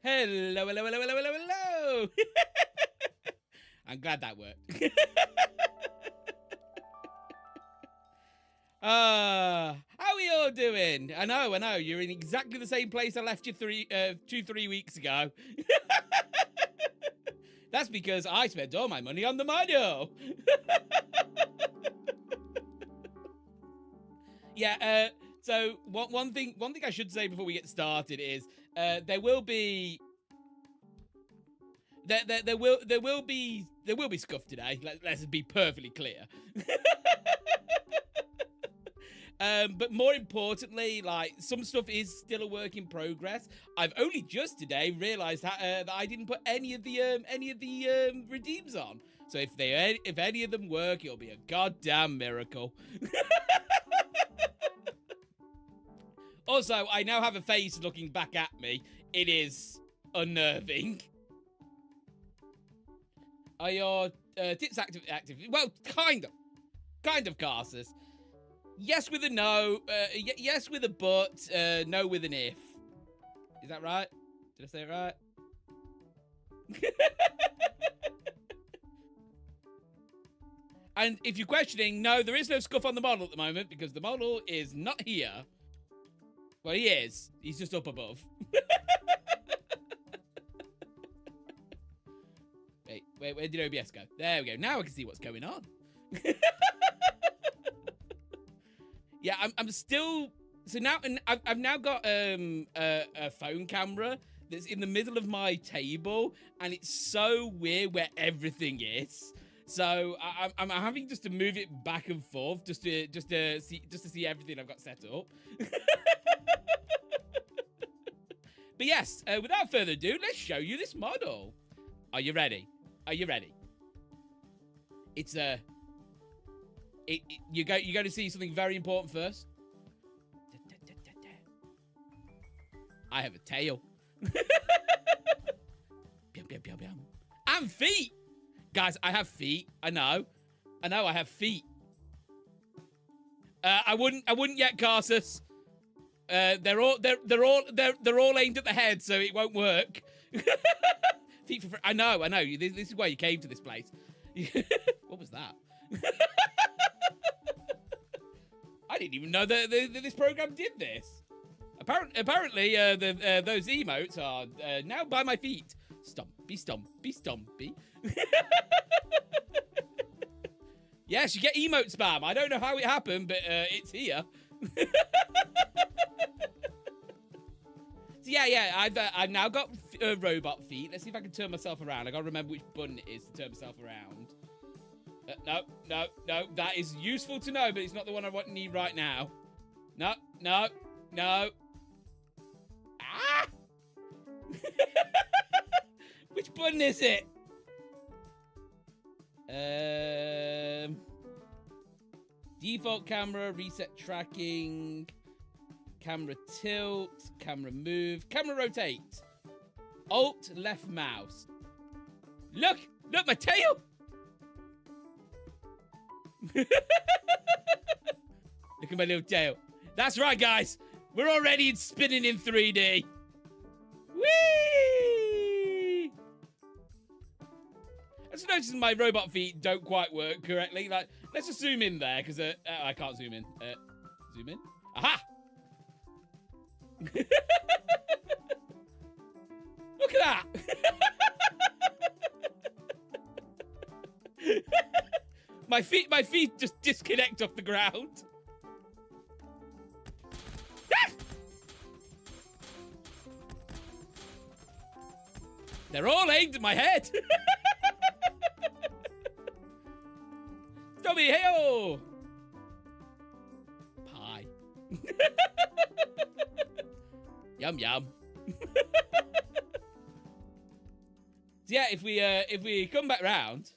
Hello, hello, hello, hello, hello, hello. I'm glad that worked. How are we all doing? I know. You're in exactly the same place I left you 3 weeks ago. That's because I spent all my money on the Mino. Yeah, so one thing I should say before we get started is there will be scuff today. Let's be perfectly clear. But more importantly, like, some stuff is still a work in progress. I've only just today realized that I didn't put any of the redeems on. So if any of them work, it'll be a goddamn miracle. Also, I now have a face looking back at me. It is unnerving. Are your tits active? Well, kind of, Carsus. Yes with a no, yes with a but, no with an if. Is that right? Did I say it right? And if you're questioning, no, there is no scuff on the model at the moment because the model is not here. Well, he is. He's just up above. Wait, where did OBS go? There we go. Now I can see what's going on. Yeah, I'm still... So now, I've now got a phone camera that's in the middle of my table, and it's so weird where everything is. So I'm having just to move it back and forth just to see everything I've got set up. But yes, without further ado, let's show you this model. Are you ready? Are you ready? It's you're going to see something very important first. I have a tail. And feet. Guys, I have feet. I know I have feet. I wouldn't yet, Carsus. They're all aimed at the head, so it won't work. Feet for free. I know. This is why you came to this place. What was that? I didn't even know that this program did this. Apparently, those emotes are now by my feet. Stompy, stompy, stompy. Yes, you get emote spam. I don't know how it happened, but it's here. So yeah, I've now got robot feet. Let's see if I can turn myself around. I gotta remember which button it is to turn myself around. No. That is useful to know, but it's not the one I need right now. No. Ah! Which button is it? Default camera, reset tracking, camera tilt, camera move, camera rotate. Alt left mouse. Look, my tail. Look at my little tail. That's right, guys. We're already spinning in 3D. Whee! I just noticed my robot feet don't quite work correctly. Like, let's just zoom in there, because I can't zoom in. Zoom in. Aha! Look at that! My feet just disconnect off the ground. They're all aimed at my head. Tommy, hey-oh! Pie. Yum yum. So yeah, if we come back round,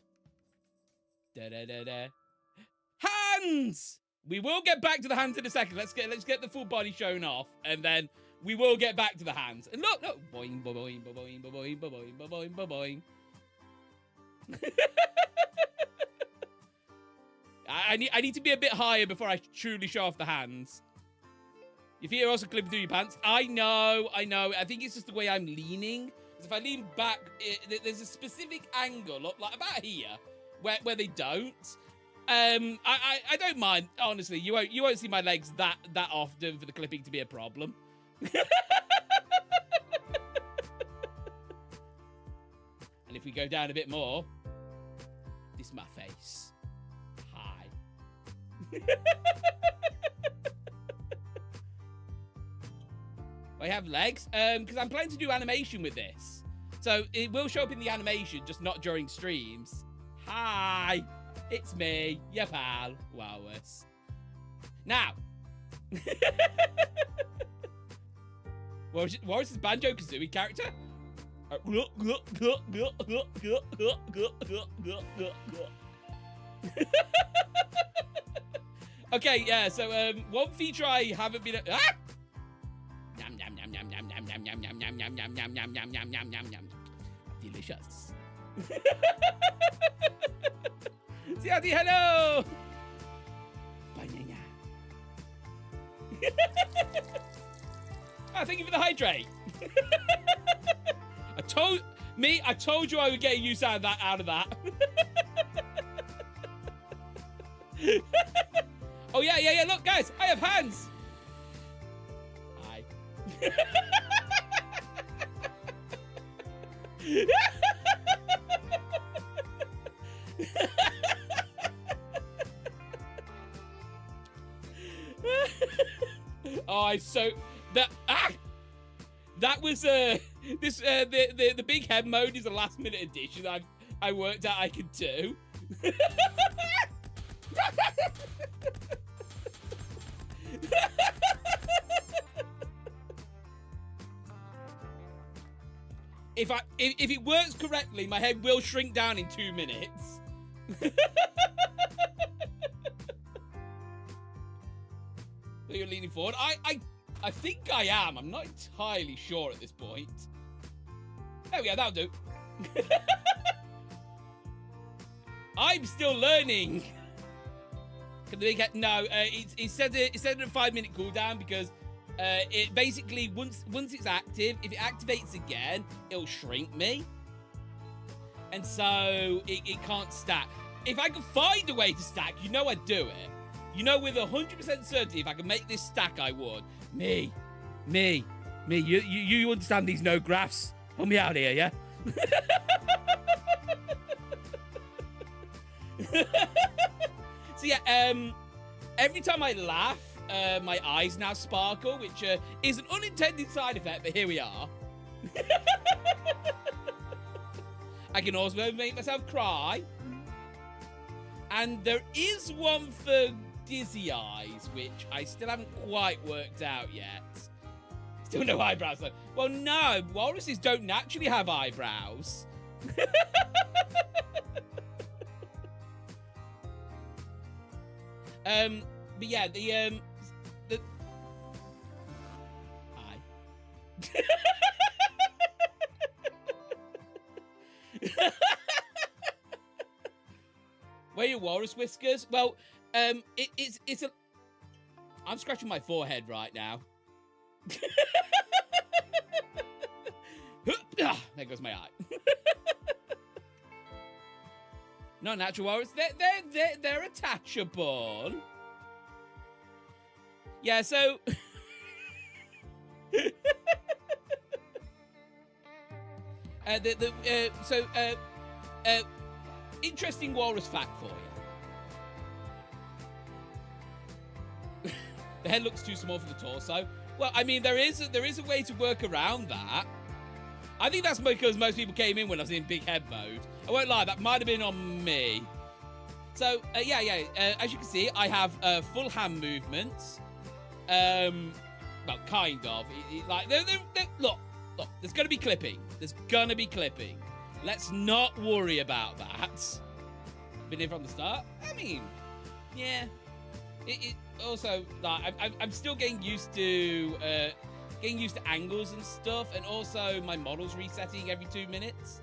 hands. We will get back to the hands in a second. Let's get the full body shown off, and then we will get back to the hands. And look, boing, boing, boing, boing, boing, boing, boing, boing. I need to be a bit higher before I truly show off the hands. Your feet are also clipping through your pants. I know. I think it's just the way I'm leaning. If I lean back, there's a specific angle, like about here, where they don't. I don't mind, honestly. You won't see my legs that often for the clipping to be a problem. And if we go down a bit more, this is my face. Hi. I have legs, because I'm planning to do animation with this. So it will show up in the animation, just not during streams. Hi, it's me, your pal, Walrus. Now, Walrus's Banjo-Kazooie character. Okay, yeah, so one feature I haven't been... Ah! Delicious. Siati, hello. Banana. Ah, thank you for the hydrate. I told you I would get a use out of that. Oh yeah. Look, guys, I have hands. Hi. Oh, that was the big head mode is a last minute addition I worked out I could do. If it works correctly, my head will shrink down in 2 minutes. So you're leaning forward. I think I am. I'm not entirely sure at this point. There we go. That'll do. I'm still learning. No, it said a 5-minute cooldown because it basically once it's active, if it activates again, it'll shrink me, and so it can't stack. If I could find a way to stack, I'd do it. With 100% certainty, if I could make this stack, I would. Me. You understand these no graphs? Help me out here, yeah? So yeah, every time I laugh, my eyes now sparkle, which is an unintended side effect, but here we are. I can also make myself cry. And there is one for dizzy eyes, which I still haven't quite worked out yet. Still no eyebrows, though. Well, no, walruses don't naturally have eyebrows. But yeah, the Where are your walrus whiskers? Well, it's a... I'm scratching my forehead right now. There goes my eye. Not natural walrus. They're attachable. Yeah, so... interesting walrus fact for you. The head looks too small for the torso. Well, I mean, there is a way to work around that. I think that's because most people came in when I was in big head mode. I won't lie, that might have been on me. So, yeah. As you can see, I have full hand movements. Well, kind of. Look, there's going to be clipping. Let's not worry about that. Been in from the start? I mean, yeah. It also, like, I'm still getting used to angles and stuff, and also my model's resetting every 2 minutes.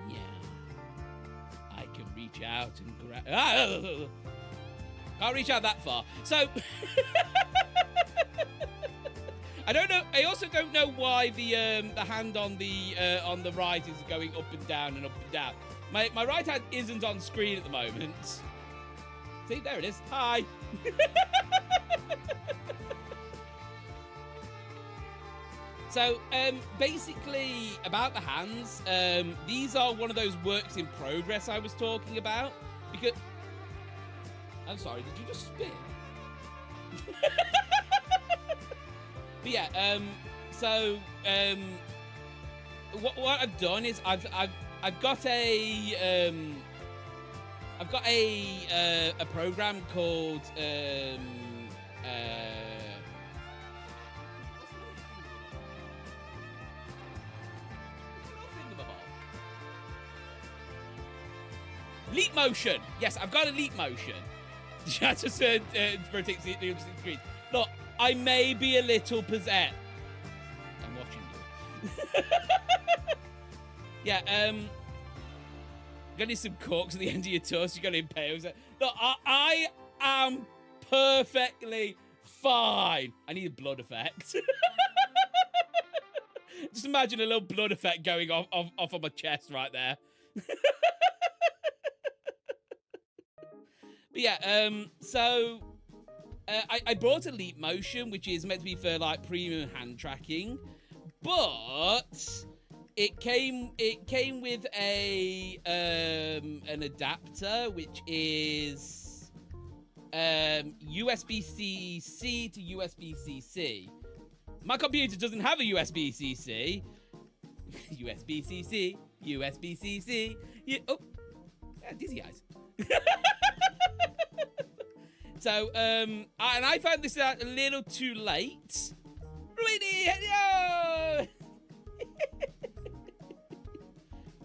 Yeah. I can reach out and grab... Can't reach out that far. So... I don't know. I also don't know why the hand on the right is going up and down and up and down. My right hand isn't on screen at the moment. See, there it is. Hi. So, basically, about the hands, these are one of those works in progress I was talking about. Because... I'm sorry, did you just spin? But yeah, what I've done is I've got a program called Leap motion. Yes, I've got a leap motion. Just for the screen. Look, I may be a little possessed. I'm watching you. Yeah, got some corks at the end of your toast. You got to impale. Look, I am perfectly fine. I need a blood effect. Just imagine a little blood effect going off on my chest right there. But yeah, I brought a leap motion, which is meant to be for like premium hand tracking, but it came with an adapter, which is USB-C to USB-C. My computer doesn't have a USB-C. USB-C, USB-C. Yeah, oh, yeah, dizzy eyes. So, and I found this out a little too late. Really? Hello!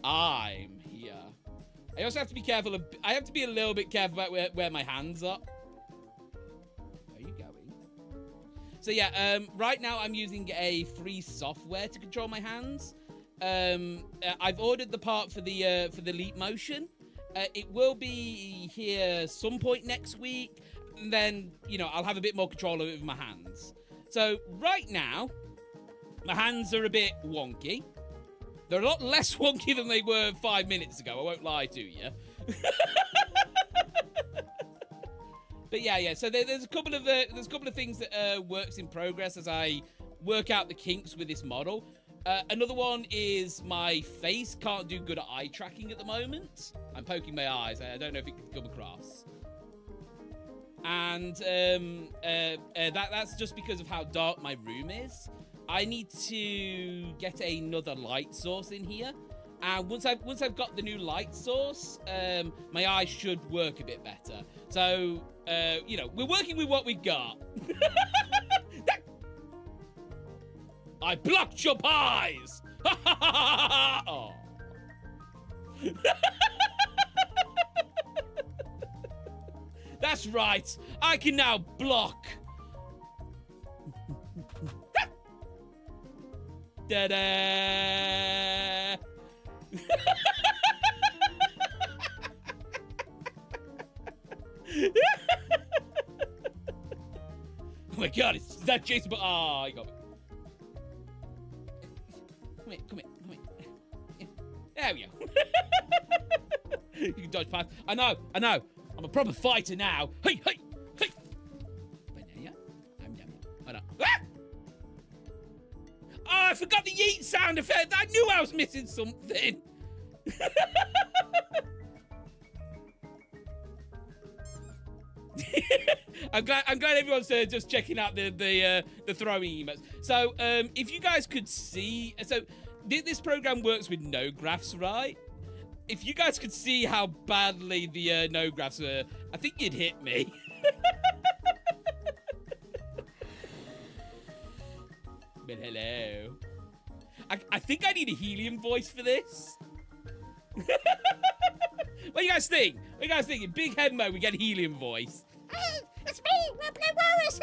I'm here. I also have to be careful. I have to be a little bit careful about where my hands are. Where are you going? So yeah, right now I'm using a free software to control my hands. I've ordered the part for the leap motion. It will be here some point next week. And then, you know, I'll have a bit more control of it with my hands. So right now, my hands are a bit wonky. They're a lot less wonky than they were 5 minutes ago. I won't lie to you. But yeah. So there's a couple of things that works in progress as I work out the kinks with this model. Another one is my face can't do good eye tracking at the moment. I'm poking my eyes. I don't know if it can come across. And that's just because of how dark my room is. I need to get another light source in here, and once I've got the new light source, my eyes should work a bit better. So you know, we're working with what we got. I blocked your pies. Oh. That's right. I can now block. Da-da. Oh my god, is that Jason? Oh, you got me. Come here. There we go. You can dodge past. I know. I'm a proper fighter now. Hey. Banana. I'm yummy. Oh no. Ah! Oh, I forgot the yeet sound effect. I knew I was missing something. I'm glad everyone's just checking out the throwing emotes. So if you guys could see, so this program works with no graphs, right? If you guys could see how badly the no graphs were, I think you'd hit me. But hello. I think I need a helium voice for this. What do you guys think? What do you guys think? In big head mode, we get a helium voice. It's me, Wellplayedwalrus.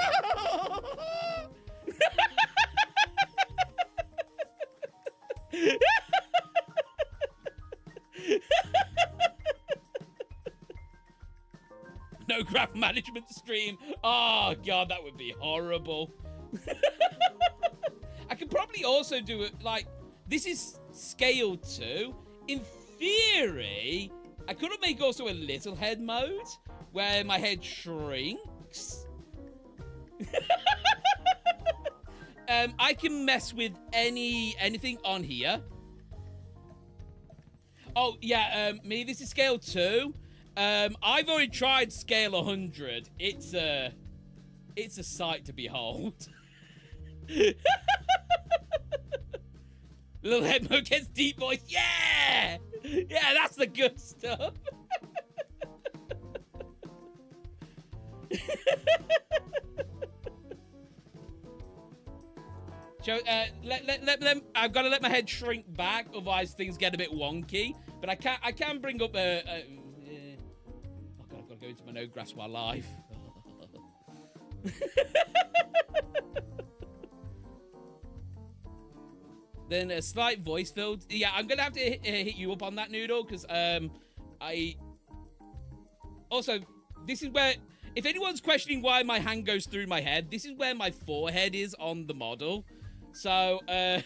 No graph management stream. Oh god, that would be horrible. probably also do it like this is scale 2. In theory, I could make also a little head mode where my head shrinks. I can mess with anything on here. Oh yeah, this is scale 2. I've already tried scale 100. It's a sight to behold. Little head mode gets deep voice. Yeah! Yeah, that's the good stuff. I've got to let my head shrink back, otherwise things get a bit wonky. But I can bring up oh god, I've got to go into my node graphs while live. Then a slight voice filled. Yeah, I'm gonna have to hit you up on that, Noodle, because also, this is where, if anyone's questioning why my hand goes through my head, this is where my forehead is on the model. So, I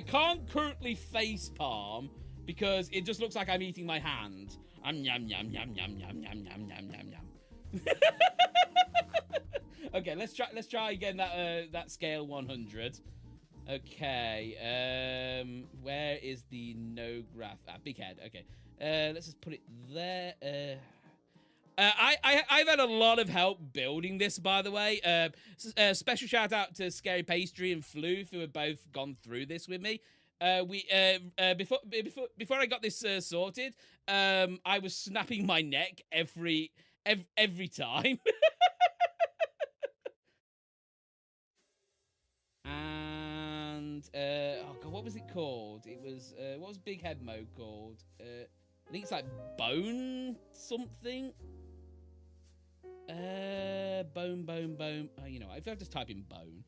can't currently face palm because it just looks like I'm eating my hand. Yum yum yum yum yum yum yum yum yum yum yum. Okay, let's try again that scale 100. Okay, where is the no graph? Big head. Okay, let's just put it there. I've had a lot of help building this, by the way. Special shout out to Scary Pastry and Floof, who have both gone through this with me. Before I got this sorted, I was snapping my neck every time. And oh god, what was it called? It was what was big head mode called? I think it's like bone something. Bone. Oh, you know, if I just type in bone.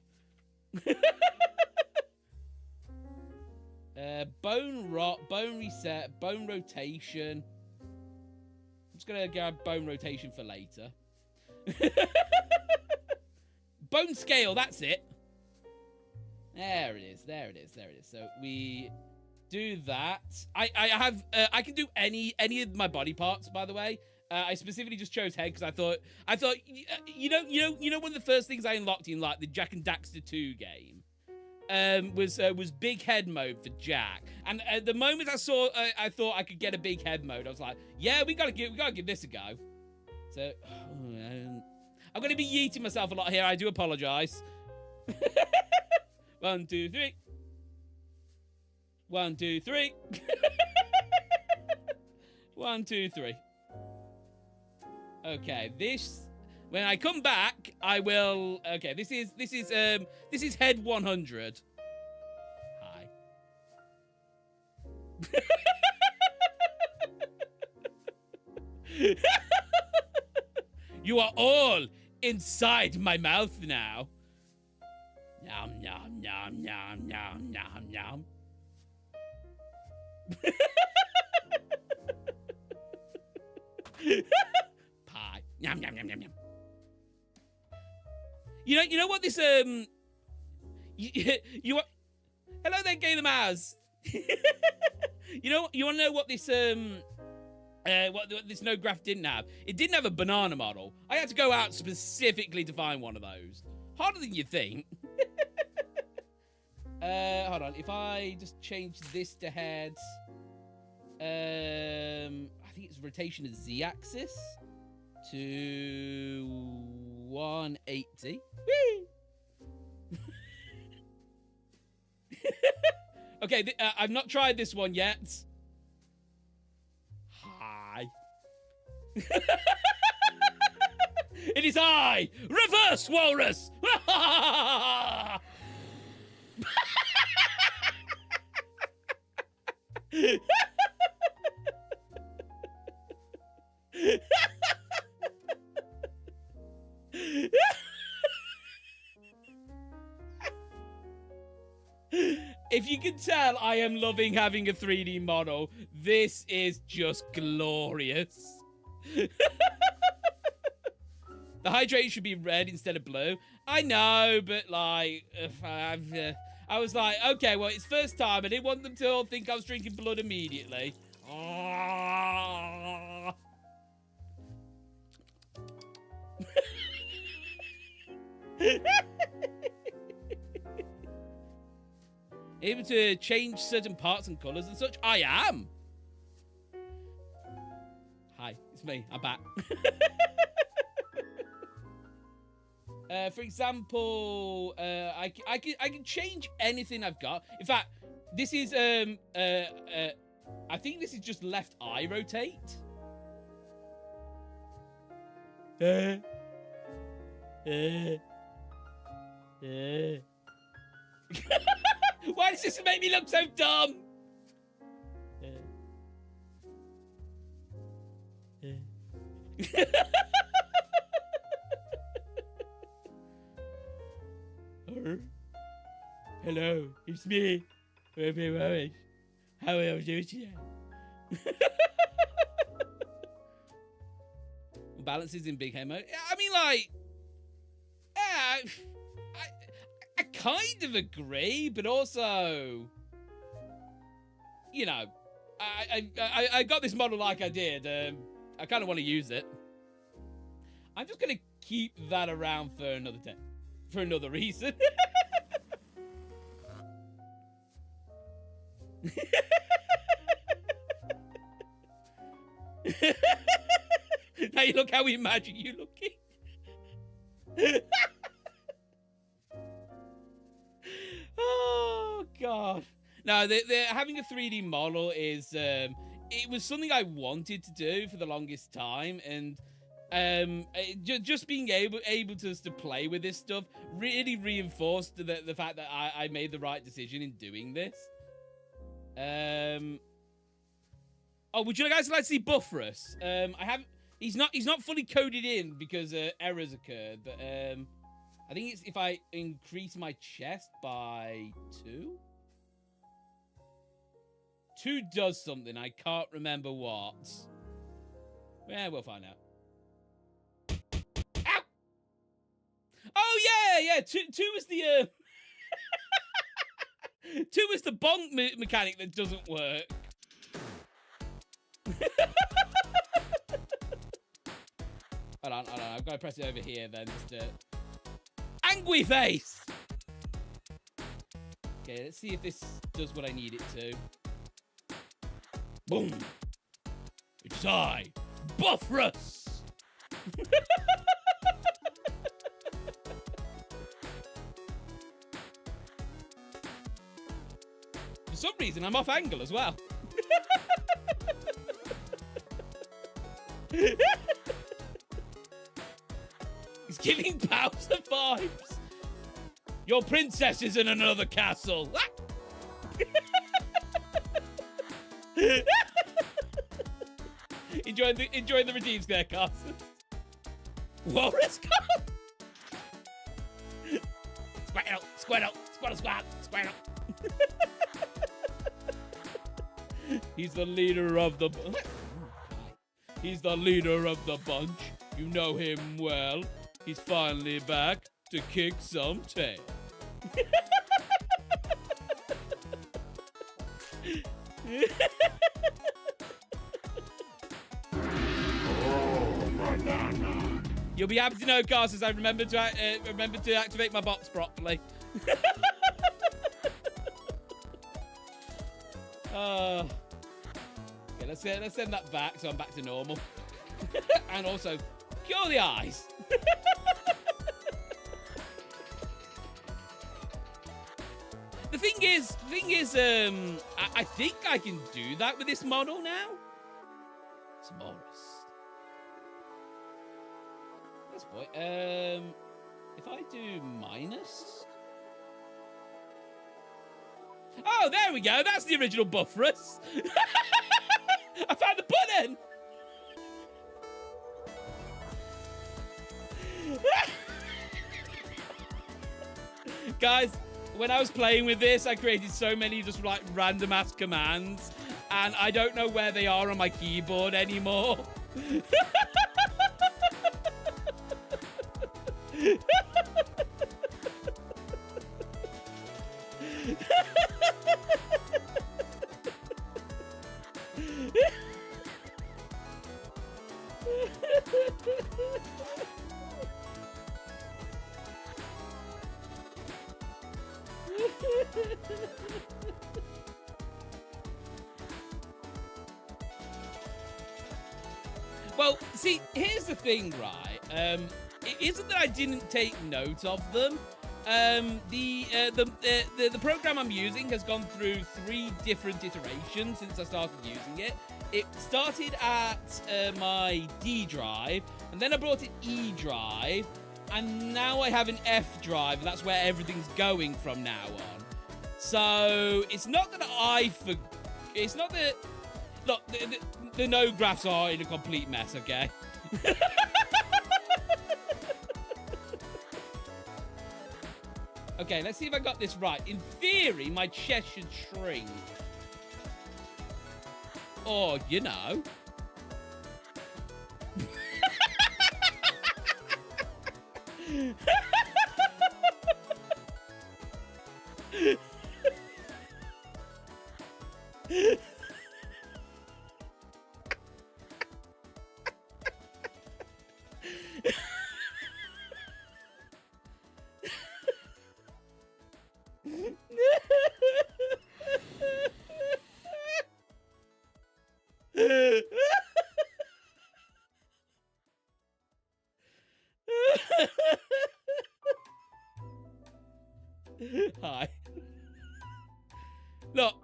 Bone rot, bone reset, bone rotation. I'm just gonna grab bone rotation for later. Bone scale, that's it. There it is. So we do that. I can do any of my body parts, by the way. I specifically just chose head because I thought you know one of the first things I unlocked in like the Jack and Daxter 2 game was big head mode for Jack. And at the moment I thought I could get a big head mode, I was like, yeah, we gotta give this a go. So I'm gonna be yeeting myself a lot here. I do apologize. 1, 2, 3. 1, 2, 3. 1, 2, 3. Okay, when I come back, I will. Okay, this is head 100. Hi. You are all inside my mouth now. Nom nom nom nom nom nom nom. Pie. Yum yum yum yum yum. You know what this you want? Hello there, Gamer Maz. You want to know what this what this no graph didn't have? It didn't have a banana model. I had to go out specifically to find one of those. Harder than you think. Hold on. If I just change this to head, I think it's rotation of z-axis to 180. Whee! Okay, I've not tried this one yet. Hi. It is I, Reverse Walrus. If you can tell, I am loving having a 3D model. This is just glorious. The hydrate should be red instead of blue. I know, but like, I was like, okay, well, it's first time. I didn't want them to all think I was drinking blood immediately. Able to change certain parts and colours and such? I am. Hi, it's me. I'm back. For example, I can change anything I've got. In fact, this is I think this is just left eye rotate. Why does this make me look so dumb? Hello, it's me. How are you doing today? Balances in big head mode. I mean, like, I kind of agree, but also, you know, I got this model like I did. I kind of want to use it. I'm just gonna keep that around for another day, for another reason. Now you look how we imagine you looking. Oh God! No, they're having a 3D model is it was something I wanted to do for the longest time, and just being able to play with this stuff really reinforced the fact that I made the right decision in doing this. Oh, would you guys like to see Buffrus? He's not fully coded in because errors occurred, but I think it's if I increase my chest by 2. 2 does something. I can't remember what. Yeah, we'll find out. Ow! Oh yeah. 2 was the 2 was the bonk mechanic that doesn't work. Hold on. I've got to press it over here then. Just angry face. Okay, let's see if this does what I need it to. Boom. It's I, Buffrus. For some reason, I'm off angle as well. He's giving Bowser vibes. Your princess is in another castle. Enjoying the redeems there, Carson. Walrus come. Squirtle. He's the leader of the. He's the leader of the bunch. You know him well. He's finally back to kick some tail. You'll be happy to know, Carstens, I remembered to activate my box properly. Okay, let's send that back so I'm back to normal. And also, cure the eyes. The thing is, I think I can do that with this model now. Smallest. Yes, boy. If I do minus. Oh, there we go. That's the original Buffrus. I found the button. Guys, when I was playing with this, I created so many just like random ass commands, and I don't know where they are on my keyboard anymore. Well, see, here's the thing, right? It isn't that I didn't take note of them. The program I'm using has gone through 3 different iterations since I started using it. It started at my D drive, and then I brought it E drive, and now I have an F drive, and that's where everything's going from now on. So it's not that it's not that. Look, the node graphs are in a complete mess, okay? Okay, let's see if I got this right. In theory, my chest should shrink. Or, you know. Hi. Look,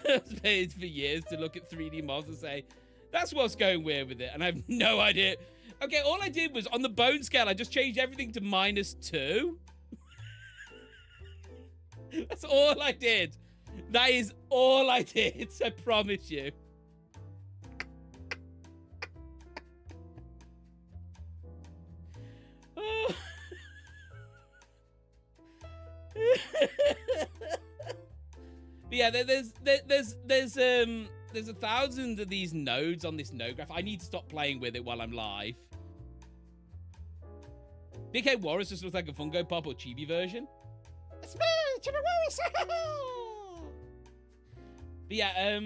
I've paid for years to look at 3D models and say, that's what's going weird with it, and I have no idea. Okay, all I did was, on the bone scale, I just changed everything to -2. That's all I did. That is all I did, I promise you. Oh. But yeah, there's 1,000 of these nodes on this node graph. I need to stop playing with it while I'm live. BK Walrus just looks like a Funko Pop or Chibi version. It's me, Chibi Walrus. But yeah,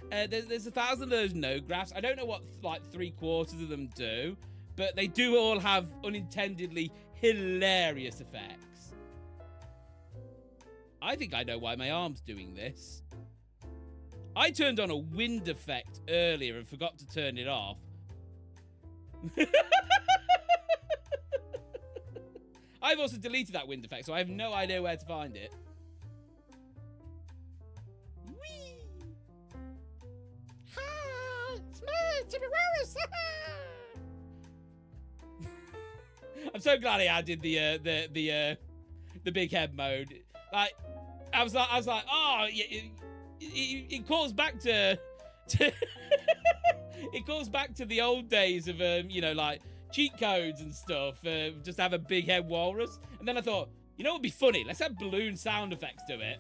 there's 1,000 of those node graphs. I don't know what like 3/4 of them do, but they do all have unintendedly hilarious effects. I think I know why my arm's doing this. I turned on a wind effect earlier and forgot to turn it off. I've also deleted that wind effect, so I have no idea where to find it. Whee! Hi, it's me, Chibi Walrus. I'm so glad I added the big head mode. Like, I was like, oh, it calls back to it calls back to the old days of you know, like cheat codes and stuff. Just have a big head walrus, and then I thought, you know what would be funny? Let's have balloon sound effects to it.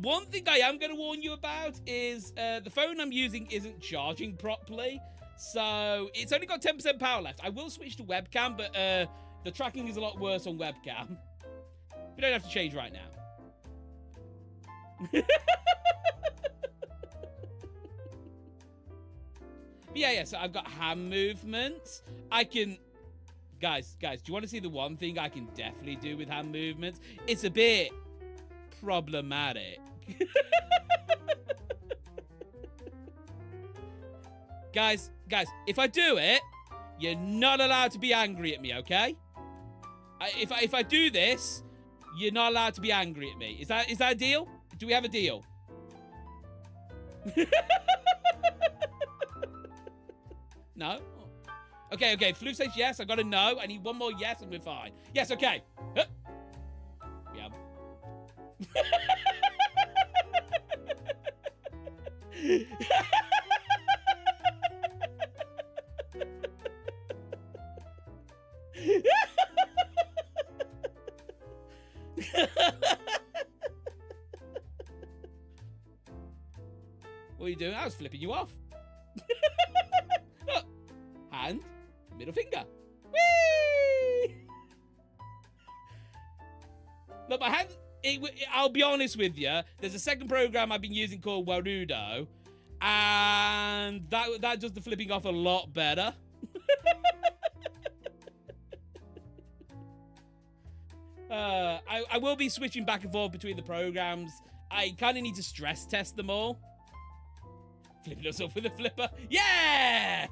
One thing I am going to warn you about is the phone I'm using isn't charging properly, so it's only got 10% power left. I will switch to webcam, but the tracking is a lot worse on webcam. We don't have to change right now. Yeah, so I've got hand movements. I can... Guys, do you want to see the one thing I can definitely do with hand movements? It's a bit problematic. Guys, if I do it, you're not allowed to be angry at me, okay? If I do this, you're not allowed to be angry at me. Is that a deal? Do we have a deal? No? Okay, Flu says yes. I got a no. I need one more yes and we're fine. Yes, okay. Yeah. What are you doing? I was flipping you off. Look. Hand, middle finger. Whee! Look, my hand, I'll be honest with you. There's a second program I've been using called Warudo, and that does the flipping off a lot better. I will be switching back and forth between the programs. I kind of need to stress test them all. Flipping us up with a flipper. Yeah!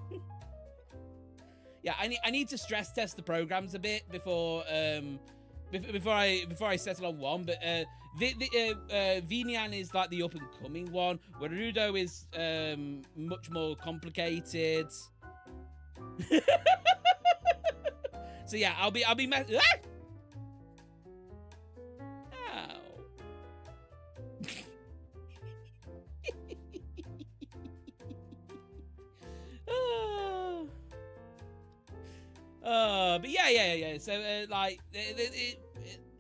Yeah, I need to stress test the programs a bit before I settle on one. But Vinian is like the up and coming one. Warudo is much more complicated. So yeah, I'll be ah! But yeah. So like,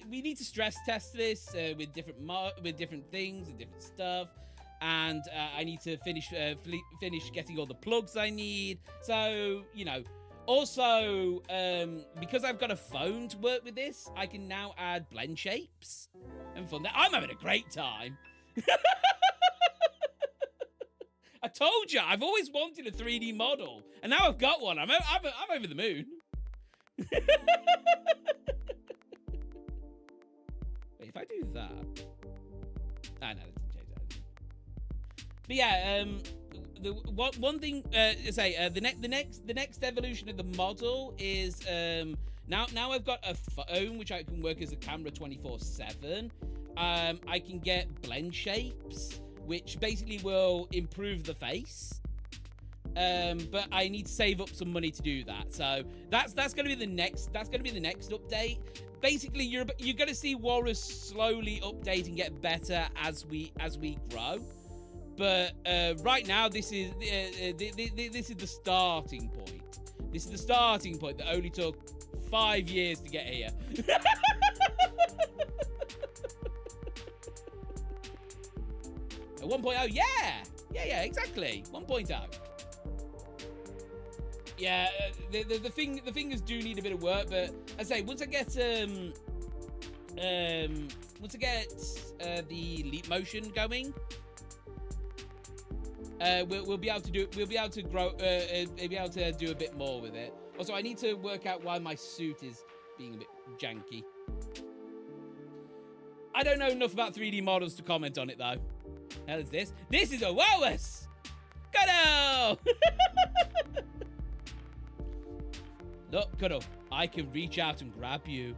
we need to stress test this with different things and different stuff, and I need to finish getting all the plugs I need. So you know, also because I've got a phone to work with this, I can now add blend shapes and fun. I'm having a great time. I told you, I've always wanted a 3D model, and now I've got one. I'm over the moon. Wait, if I do that, no, that doesn't change that. But yeah, the one thing the next evolution of the model is now I've got a phone which I can work as a camera 24/7. I can get blend shapes, which basically will improve the face. But I need to save up some money to do that. So that's going to be the next update. Basically, you're going to see Walrus slowly update and get better as we grow. But right now, this is the starting point. This is the starting point that only took 5 years to get here. At 1.0, yeah, exactly. 1.0. Yeah, the fingers do need a bit of work, but as I say, once I get the leap motion going, we'll be able to do. We'll be able to grow. Be able to do a bit more with it. Also, I need to work out why my suit is being a bit janky. I don't know enough about 3D models to comment on it though. Hell is this? This is a Walrus! Cuddle! Look, Cuddle, I can reach out and grab you.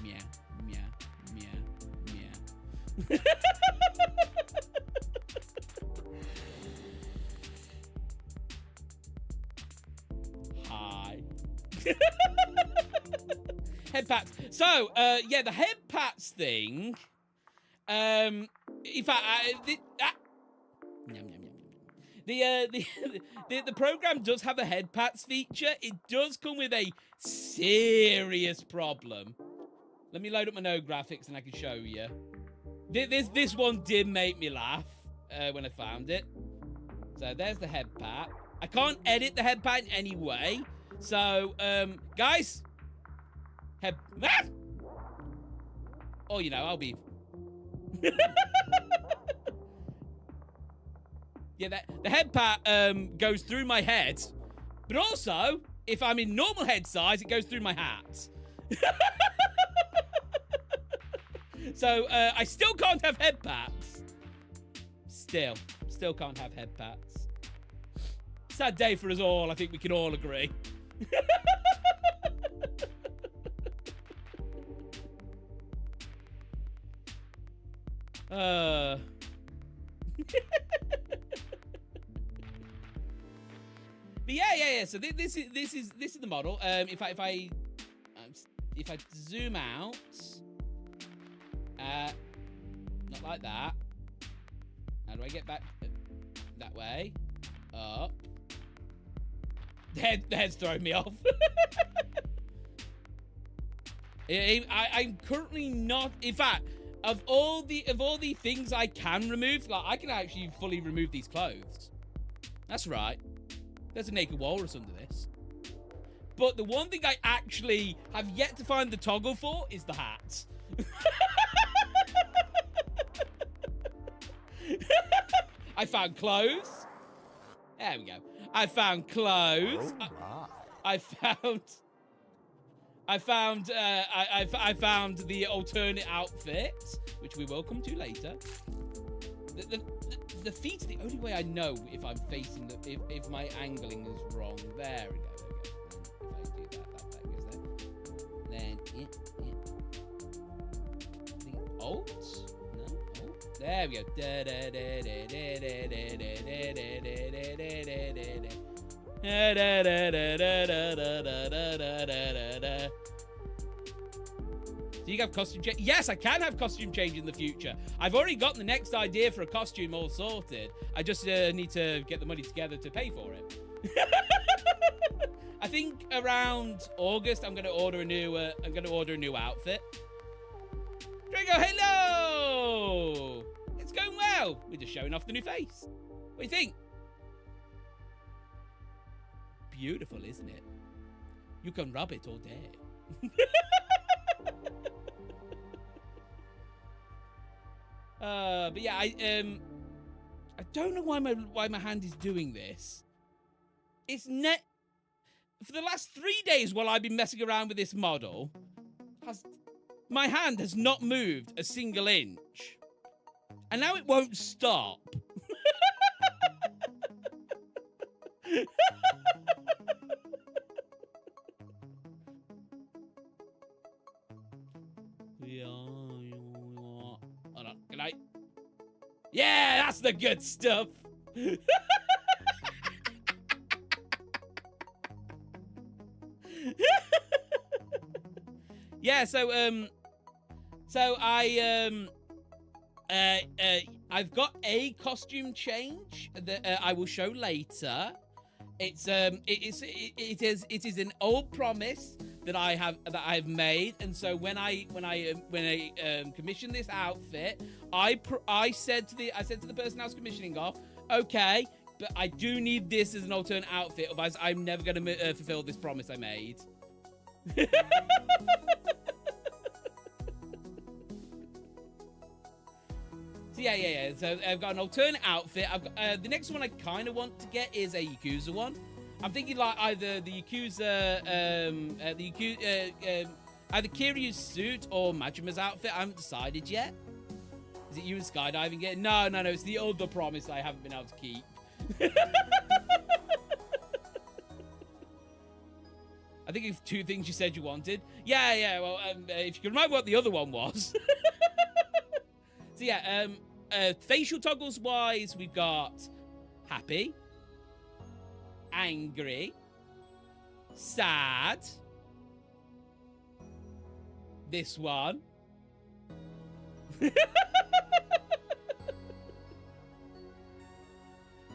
Meow, meow, meow, meow. Hi. Head pats. So, yeah, the head pats thing. In fact, the program does have a head pats feature. It does come with a serious problem. Let me load up my node graphics and I can show you. This one did make me laugh when I found it. So there's the head pat. I can't edit the head pat in any way. So, guys, head. Ah! Or you know, I'll be. Yeah, the head pat goes through my head, but also if I'm in normal head size, it goes through my hat. So I still can't have head pats. Still can't have head pats. Sad day for us all. I think we can all agree. But yeah. So this is the model. If I zoom out, not like that. How do I get back that way? Up. The head's throwing me off. I'm currently not. In fact, of all the things I can remove, like I can actually fully remove these clothes. That's right. There's a naked walrus under this. But the one thing I actually have yet to find the toggle for is the hat. I found clothes. There we go. I found clothes. I found the alternate outfit, which we will come to later. The feet are the only way I know if I'm facing if my angling is wrong. There we go. If I do that goes there. Then the alt? No, alt. There we go. Do you have costume change? Yes, I can have costume change in the future. I've already got the next idea for a costume all sorted. I just need to get the money together to pay for it. I think around August I'm going to order a new. Outfit. Drago, hello! It's going well. We're just showing off the new face. What do you think? Beautiful, isn't it? You can rub it all day. But yeah, I don't know why my hand is doing this. It's for the last 3 days while I've been messing around with this model, my hand has not moved a single inch, and now it won't stop. Hold on, can I? Yeah, that's the good stuff. Yeah, so I've got a costume change that I will show later. It is an old promise that I've made, and so when I commissioned this outfit, I said to the person I was commissioning off, okay, but I do need this as an alternate outfit, otherwise I'm never going to fulfill this promise I made. So yeah. So I've got an alternate outfit. I've got, the next one I kind of want to get is a Yakuza one. I'm thinking like either the Yakuza, either Kiryu's suit or Majima's outfit. I haven't decided yet. Is it you and skydiving yet? No. It's the other promise I haven't been able to keep. I think it's 2 things you said you wanted. Yeah. Well, if you can remember what the other one was. So yeah, facial toggles wise, we've got happy, angry, sad, this one.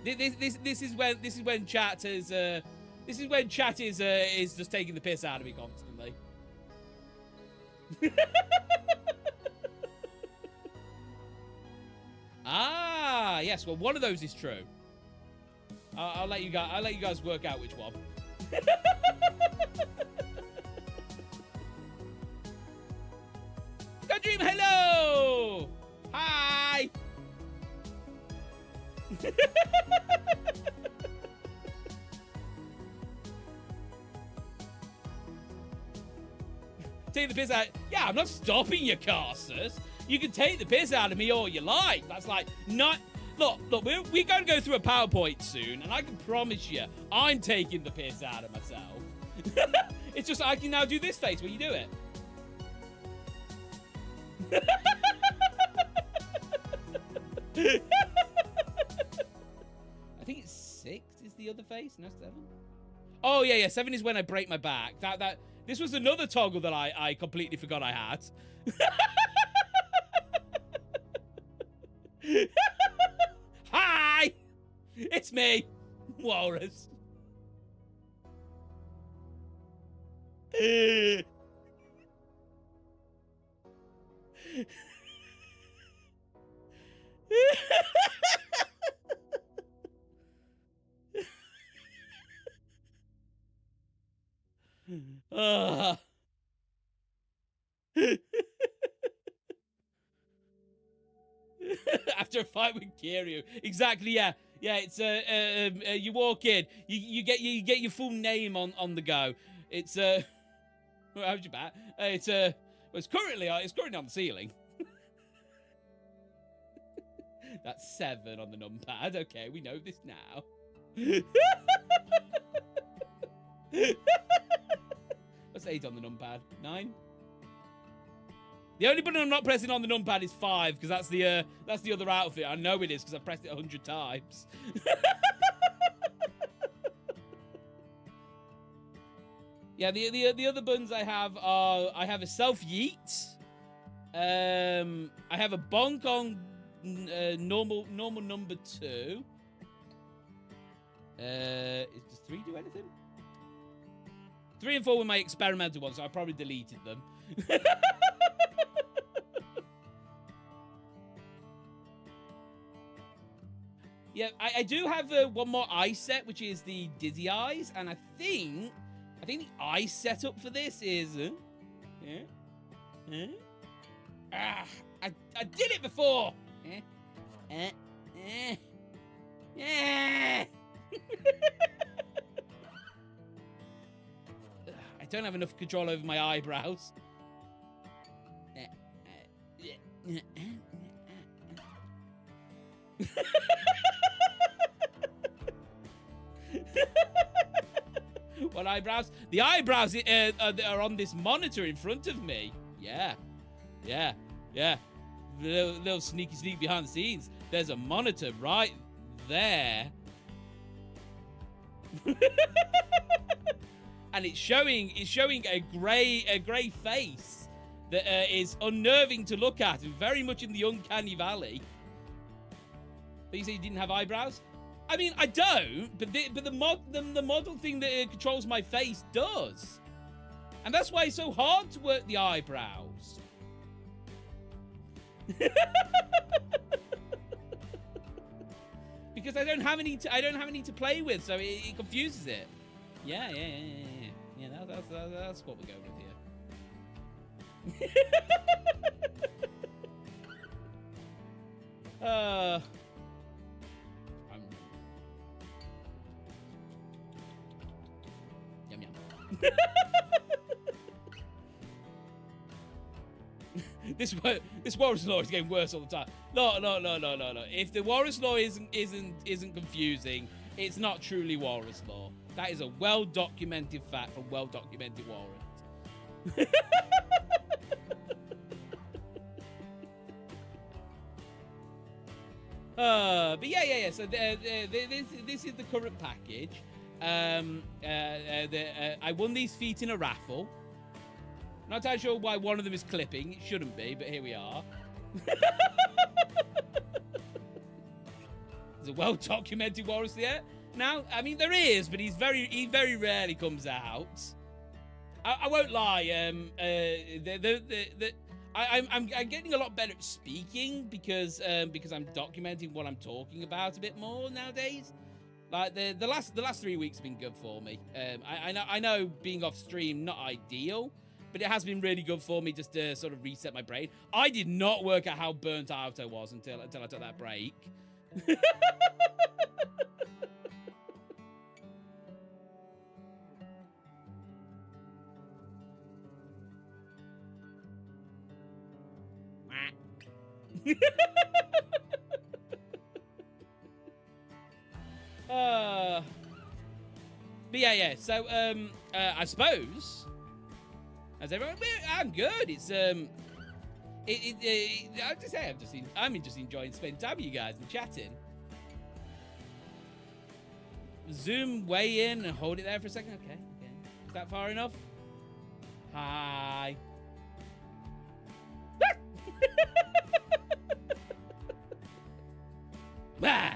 This is when chat is just taking the piss out of me constantly. Ah, yes. Well, one of those is true. I'll let you guys work out which one. Go Dream, hello. Hi. Take the piss out. Yeah, I'm not stopping you, casters. You can take the piss out of me all you like. That's like not. Look, we're going to go through a PowerPoint soon, and I can promise you, I'm taking the piss out of myself. It's just I can now do this face when you do it. I think it's 6 is the other face, no 7. Oh yeah, 7 is when I break my back. This was another toggle that I completely forgot I had. Hi! It's me, Walrus. after a fight with Kiryu. Exactly, yeah. Yeah, it's you walk in, you get your full name on the go. It's how's your bat? Well, it's currently on the ceiling. That's 7 on the numpad. Okay, we know this now. What's 8 on the numpad? 9. The only button I'm not pressing on the numpad is 5, because that's the other outfit. I know it is because I've pressed it 100 times. Yeah, the other buttons I have are I have a self yeet. I have a bonk on normal number 2. Does 3 do anything? 3 and 4 were my experimental ones, so I probably deleted them. Yeah, I do have one more eye set, which is the dizzy eyes, and I think the eye setup for this is I did it before. I don't have enough control over my eyebrows. What eyebrows? The eyebrows are on this monitor in front of me. Yeah. Little sneaky behind the scenes. There's a monitor right there. And it's showing a grey face that is unnerving to look at and very much in the uncanny valley. But you say you didn't have eyebrows? I mean, I don't, but the model thing that controls my face does. And that's why it's so hard to work the eyebrows. Because I don't have any to play with, so it confuses it. Yeah, that's what we're going with here. Yum yum. This Walrus Law is getting worse all the time. No. If the Walrus Law isn't confusing, it's not truly Walrus Law. That is a well-documented fact from well-documented Walrus. But yeah. So this is the current package. I won these feet in a raffle. Not entirely sure why one of them is clipping. It shouldn't be, but here we are. There's a well-documented Walrus there. Now, I mean, there is, but he very rarely comes out. I won't lie. I'm getting a lot better at speaking because I'm documenting what I'm talking about a bit more nowadays. Like the last 3 weeks have been good for me. I know being off stream not ideal, but it has been really good for me just to sort of reset my brain. I did not work out how burnt out I was until I took that break. But yeah. So I suppose, as everyone, I'm good. It's I have to say, I'm just enjoying spending time with you guys and chatting. Zoom way in and hold it there for a second. Okay. Is that far enough? Hi. Bah!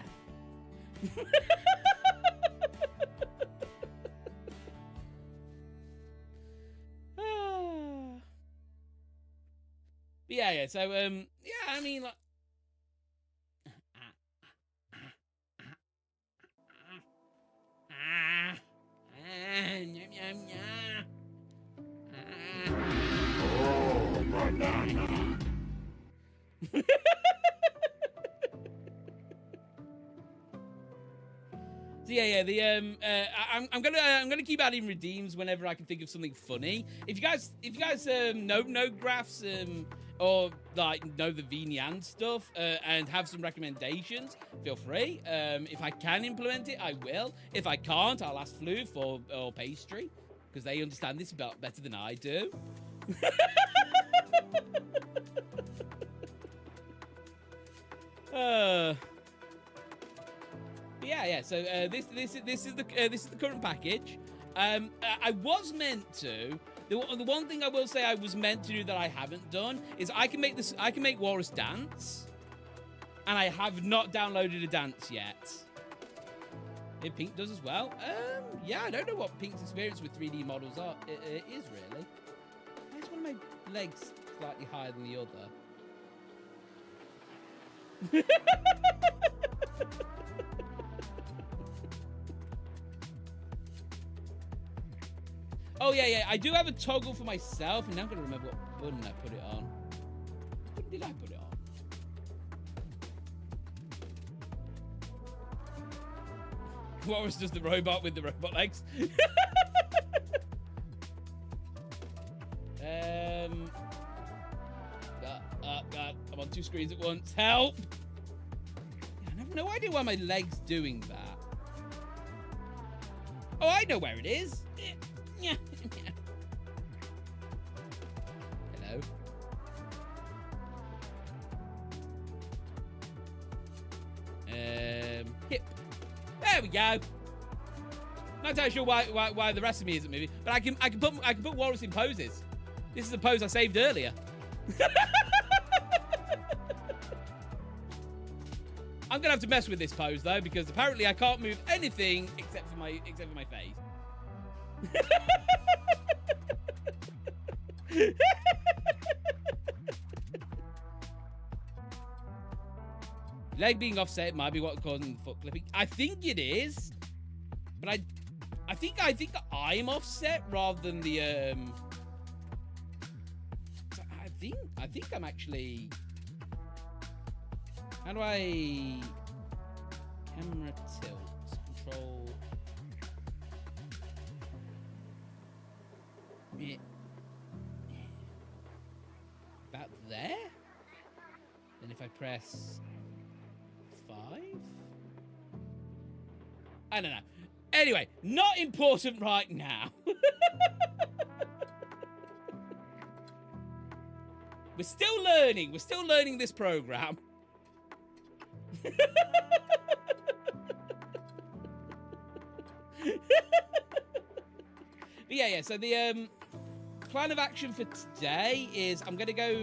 Yeah. So I mean, like, yeah, I'm gonna keep adding redeems whenever I can think of something funny. If you guys know graphs or like know the VNyan stuff and have some recommendations, feel free. If I can implement it, I will. If I can't, I'll ask Floof or Pastry because they understand this better than I do. Yeah. So this is the current package. I was meant to. The one thing I will say I was meant to do that I haven't done is I can make Walrus dance, and I have not downloaded a dance yet. If Pink does as well. Yeah, I don't know what Pink's experience with 3D models is really. Why is one of my legs slightly higher than the other? Oh, yeah. I do have a toggle for myself, and now I'm going to remember what button I put it on. What did I put it on? Walrus does the robot with the robot legs. God, I'm on 2 screens at once. Help! I have no idea why my leg's doing that. Oh, I know where it is. Yeah. Hello. Hip. There we go. Not entirely sure why the rest of me isn't moving, but I can put Walrus in poses. This is a pose I saved earlier. I'm gonna have to mess with this pose though, because apparently I can't move anything except for my face. Leg being offset might be what's causing the foot clipping. I think it is, but I think I'm offset rather than the I think I'm actually. How do I camera tilt control? Yeah. About there? Then if I press 5? I don't know. Anyway, not important right now. We're still learning. We're still learning this program. Yeah. So the plan of action for today is I'm gonna go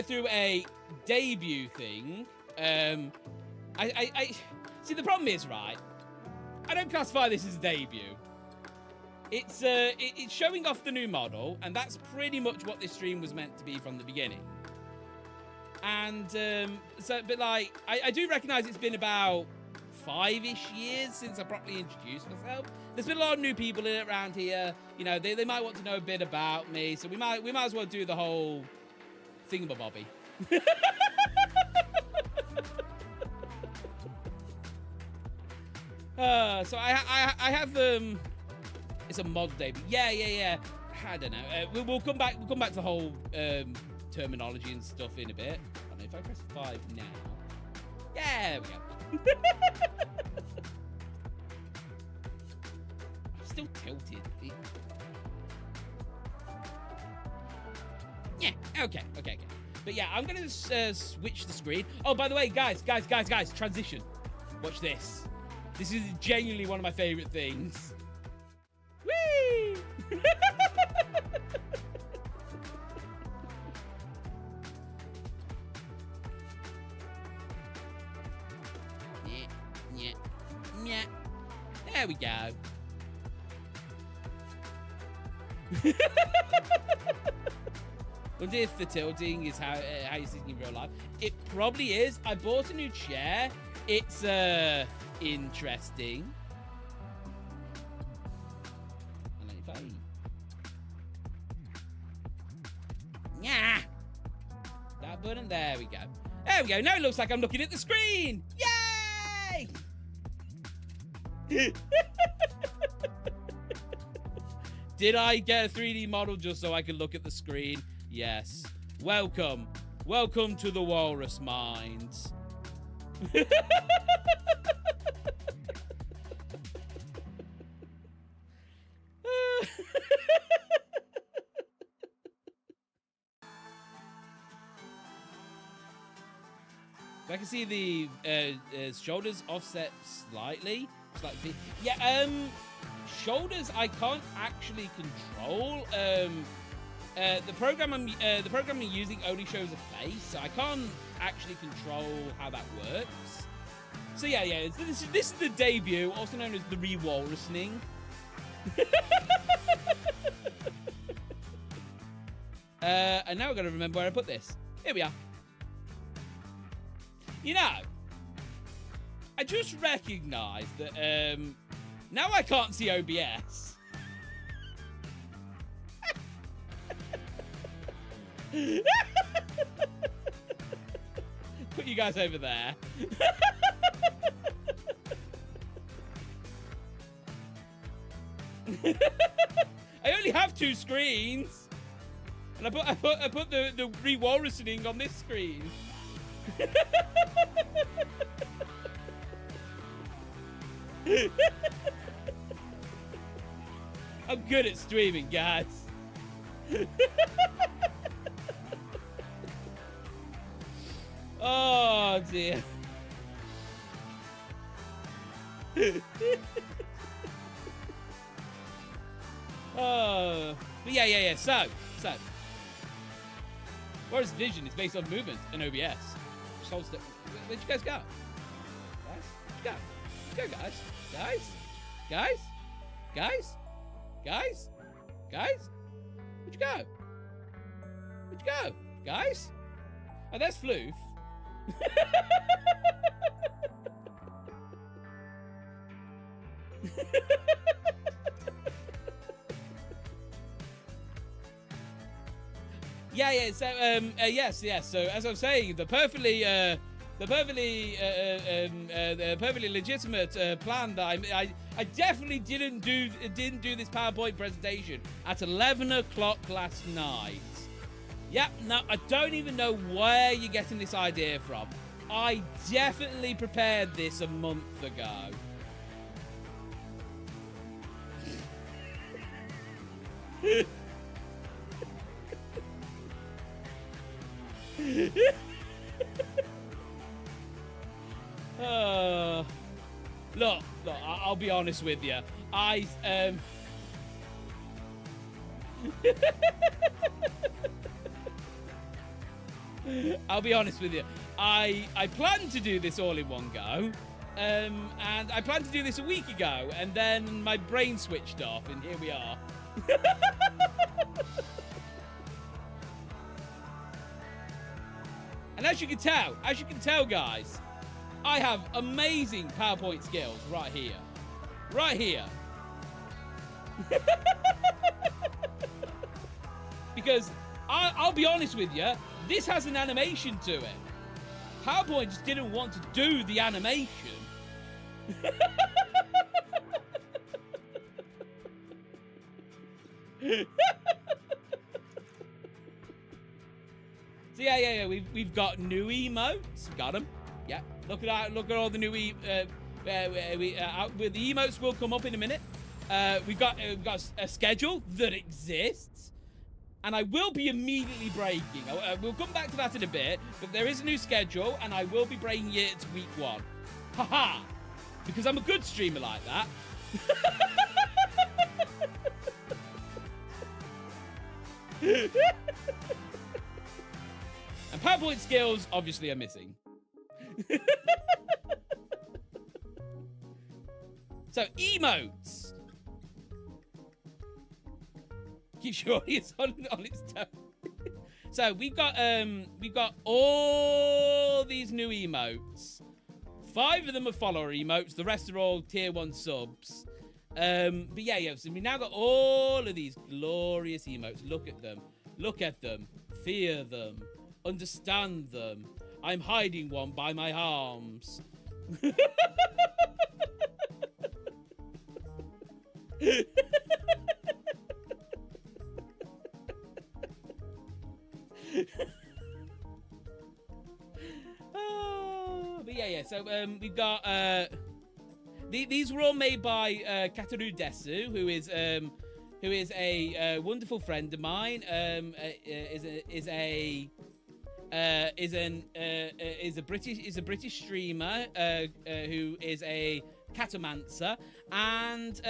through a debut thing. I see the problem is, right, I don't classify this as a debut. It's showing off the new model, and that's pretty much what this stream was meant to be from the beginning. And but like I do recognize it's been about 5-ish years since I properly introduced myself. There's been a lot of new people in around here. You know, they might want to know a bit about me, so we might as well do the whole thingamabobby. So I have it's a mod debut. Yeah. I don't know. We'll come back to the whole terminology and stuff in a bit. I don't know if I press 5 now. Yeah, there we go. I'm still tilted. Yeah, okay. But yeah, I'm gonna switch the screen. Oh, by the way, guys, transition. Watch this. This is genuinely one of my favorite things. Whee! Yeah. There we go. Wonder if the tilting is how you're sitting in real life. It probably is. I bought a new chair. It's interesting. Yeah. That button. There we go. Now it looks like I'm looking at the screen. Yay! Did I get a 3D model just so I could look at the screen? Yes. Welcome. Welcome to the Walrus Minds. I can see the shoulders offset slightly. Yeah, shoulders I can't actually control. The program I'm using only shows a face, so I can't actually control how that works. So yeah, this is the debut, also known as the re-walrusing. And now I've got to remember where I put this. Here we are. You know, I just recognised that now I can't see OBS. Put you guys over there. I only have 2 screens, and I put the re-walrusing on this screen. I'm good at streaming, guys. Oh dear. Oh, but yeah. So, Walrus vision is based on movement and OBS. Where'd you guys go? Guys? Where'd you go? Guys? Where'd you go? Guys? Oh, that's Floof. Yeah. So, yes. So, as I was saying, the perfectly legitimate plan that I definitely didn't do this PowerPoint presentation at 11 o'clock last night. Yep. No, I don't even know where you're getting this idea from. I definitely prepared this a month ago. Look, I'll be honest with you. I'll be honest with you. I planned to do this all in one go, and I planned to do this a week ago, and then my brain switched off, and here we are. And as you can tell, guys, I have amazing PowerPoint skills right here. Because I'll be honest with you, this has an animation to it. PowerPoint just didn't want to do the animation. So yeah. We've got new emotes. Got them. Yeah. Look at all the new the emotes will come up in a minute. We've got a schedule that exists, and I will be immediately breaking. We'll come back to that in a bit, but there is a new schedule, and I will be breaking it week 1. Haha! Because I'm a good streamer like that. And PowerPoint skills, obviously, are missing. So, emotes. Keep your audience on its toes. So, we've got all these new emotes. 5 of them are follower emotes. The rest are all tier 1 subs. But yeah, so we now got all of these glorious emotes. Look at them. Fear them. Understand them. I'm hiding one by my arms. But yeah. So we've got these were all made by Kataru Desu, who is a wonderful friend of mine. Is a British streamer who is a catamancer, and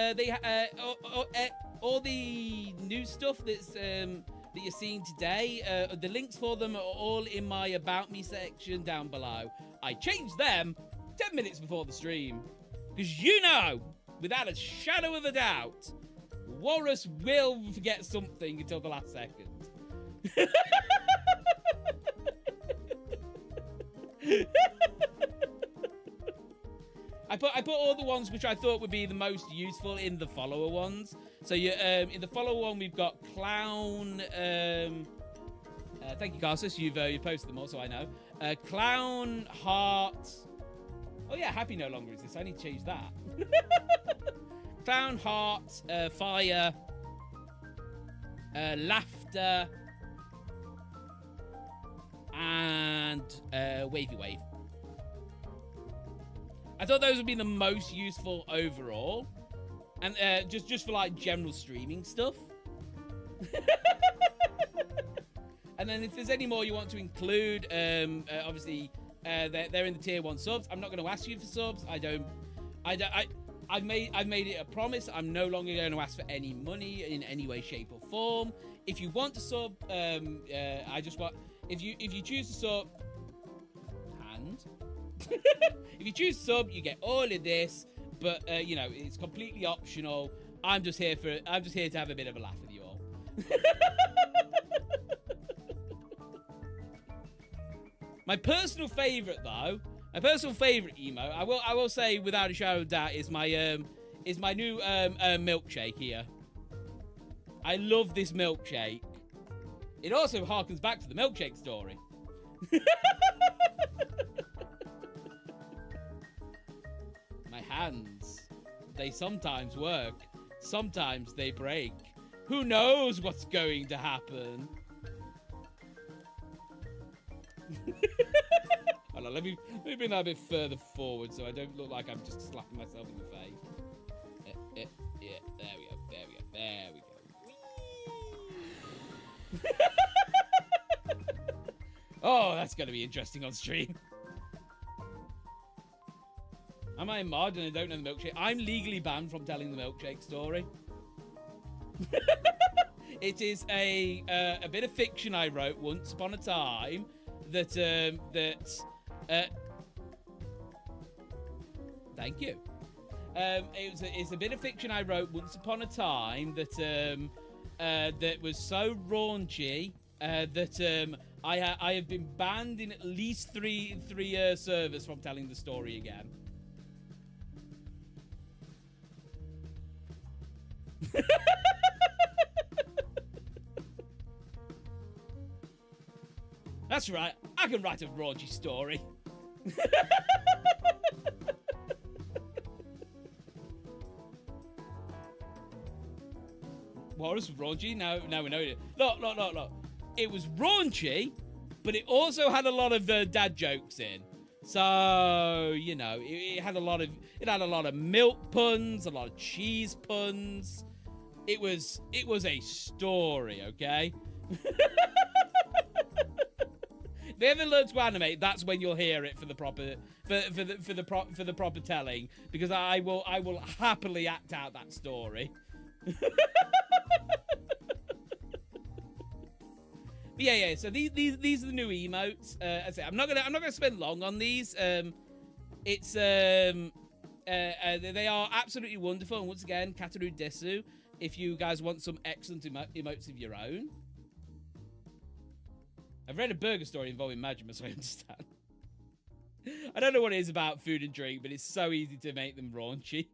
all the new stuff that you're seeing today, the links for them are all in my About Me section down below. I changed them 10 minutes before the stream, because without a shadow of a doubt, Walrus will forget something until the last second. I put all the ones which I thought would be the most useful in the follower ones. So you in the follower one we've got Clown. Thank you, Carsus. You posted them all, so I know. Clown Heart. Oh yeah, Happy no longer exists. I need to change that. Clown Heart, Fire, Laughter, and Wavy Wave. I thought those would be the most useful overall, and just for like general streaming stuff. And then if there's any more you want to include, obviously they're in the tier 1 subs. I'm not going to ask you for subs. I've made it a promise. I'm no longer going to ask for any money in any way, shape, or form. If you want to sub, if you choose to sub, if you choose to sub, you get all of this, but it's completely optional. I'm just here to have a bit of a laugh with you all. My personal favorite though, emote, I will say without a shadow of doubt, is my new milkshake here. I love this milkshake. It also harkens back to the milkshake story. My hands, they sometimes work, sometimes they break. Who knows what's going to happen? Hold on, let me bring that a bit further forward so I don't look like I'm just slapping myself in the face. Yeah, there we go. Oh, that's going to be interesting on stream. Am I a mod and I don't know the milkshake? I'm legally banned from telling the milkshake story. It is a bit of fiction I wrote once upon a time that thank you. It's a bit of fiction I wrote once upon a time that that was so raunchy that I have been banned in at least three servers from telling the story again. That's right, I can write a raunchy story. Walrus was raunchy? Now we know it. Look. It was raunchy, but it also had a lot of dad jokes in. So, it had a lot of milk puns, a lot of cheese puns. It was a story, okay? If you ever learn to animate, that's when you'll hear it for the proper for the proper telling, because I will happily act out that story. But yeah. So these are the new emotes. As I say, I'm not gonna spend long on these. They are absolutely wonderful. And once again, Kataru Desu. If you guys want some excellent emotes of your own. I've read a burger story involving Majima, so I understand. I don't know what it is about food and drink, but it's so easy to make them raunchy.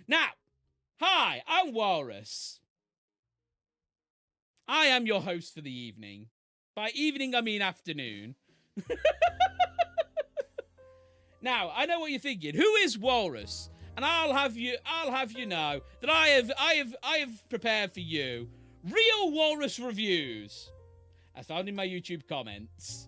Now, hi, I'm Walrus. I am your host for the evening. By evening, I mean afternoon. Now, I know what you're thinking. Who is Walrus? And I'll have you know that I have prepared for you real walrus reviews, as found in my YouTube comments.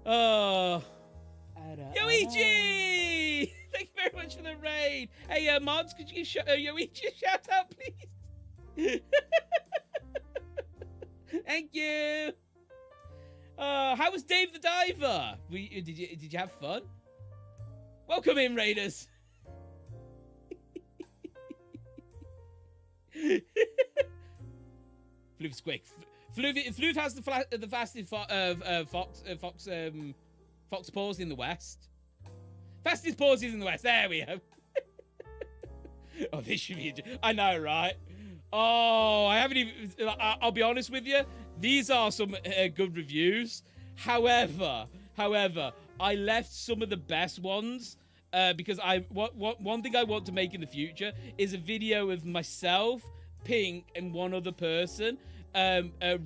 Oh, Yoichi! Thank you very much for the raid. Hey, mods, could you give Yoichi a shout out, please? Thank you. How was Dave the Diver? Did you have fun? Welcome in, Raiders. Floof's quick. Floof has the fastest fox paws in the West. Fastest pauses in the West. There we go. Oh, this should be. I know, right? Oh, I haven't even. I'll be honest with you. These are some good reviews. However, I left some of the best ones because one thing I want to make in the future is a video of myself, Pink, and one other person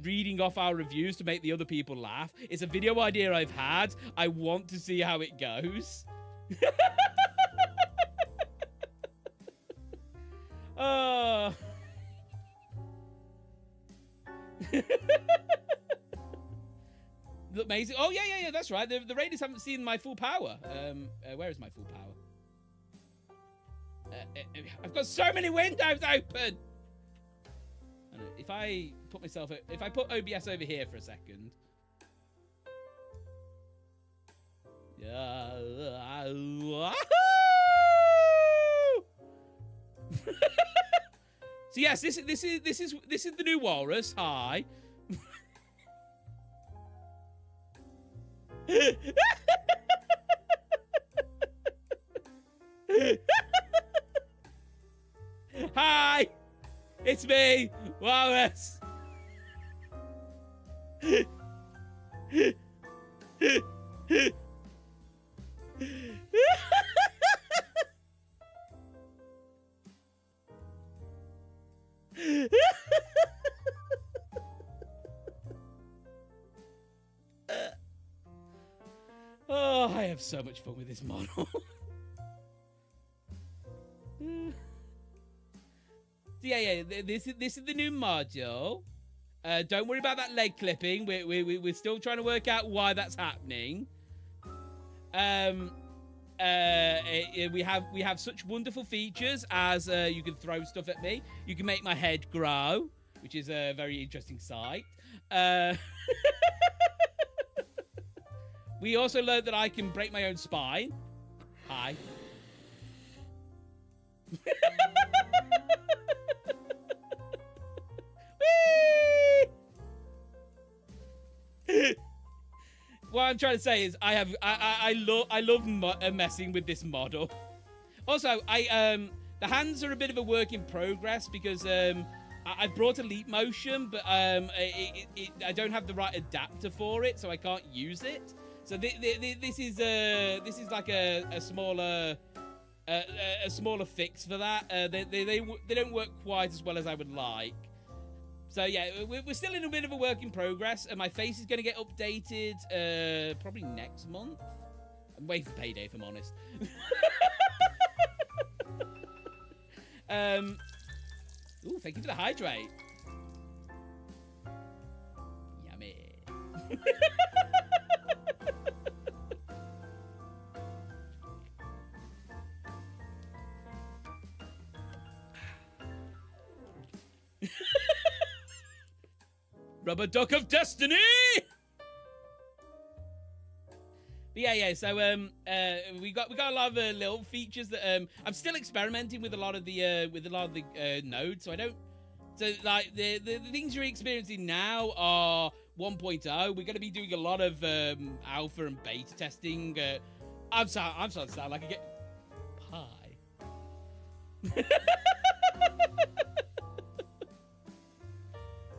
reading off our reviews to make the other people laugh. It's a video idea I've had. I want to see how it goes. Oh. Look amazing. Oh, yeah, that's right. The Raiders haven't seen my full power. Where is my full power? I've got so many windows open. If I put OBS over here for a second. So yes, this is the new Walrus. Hi. Hi, it's me, Walrus. Oh, I have so much fun with this model. Yeah, this is the new module. Don't worry about that leg clipping. We're still trying to work out why that's happening. We have such wonderful features as you can throw stuff at me. You can make my head grow, which is a very interesting sight. We also learned that I can break my own spine. Hi. What I'm trying to say is I love messing with this model. Also, the hands are a bit of a work in progress because I brought a leap motion, but I don't have the right adapter for it, so I can't use it. So this is like a smaller fix for that. They don't work quite as well as I would like. So yeah, we're still in a bit of a work in progress, and my face is going to get updated probably next month. I'm waiting for payday, if I'm honest. Ooh, thank you for the hydrate. Yummy. Rubber duck of destiny. But yeah. So we got a lot of little features that I'm still experimenting with a lot of the nodes. So I don't. So like the things you're experiencing now are 1.0. We're going to be doing a lot of alpha and beta testing. I'm starting to sound like a pie.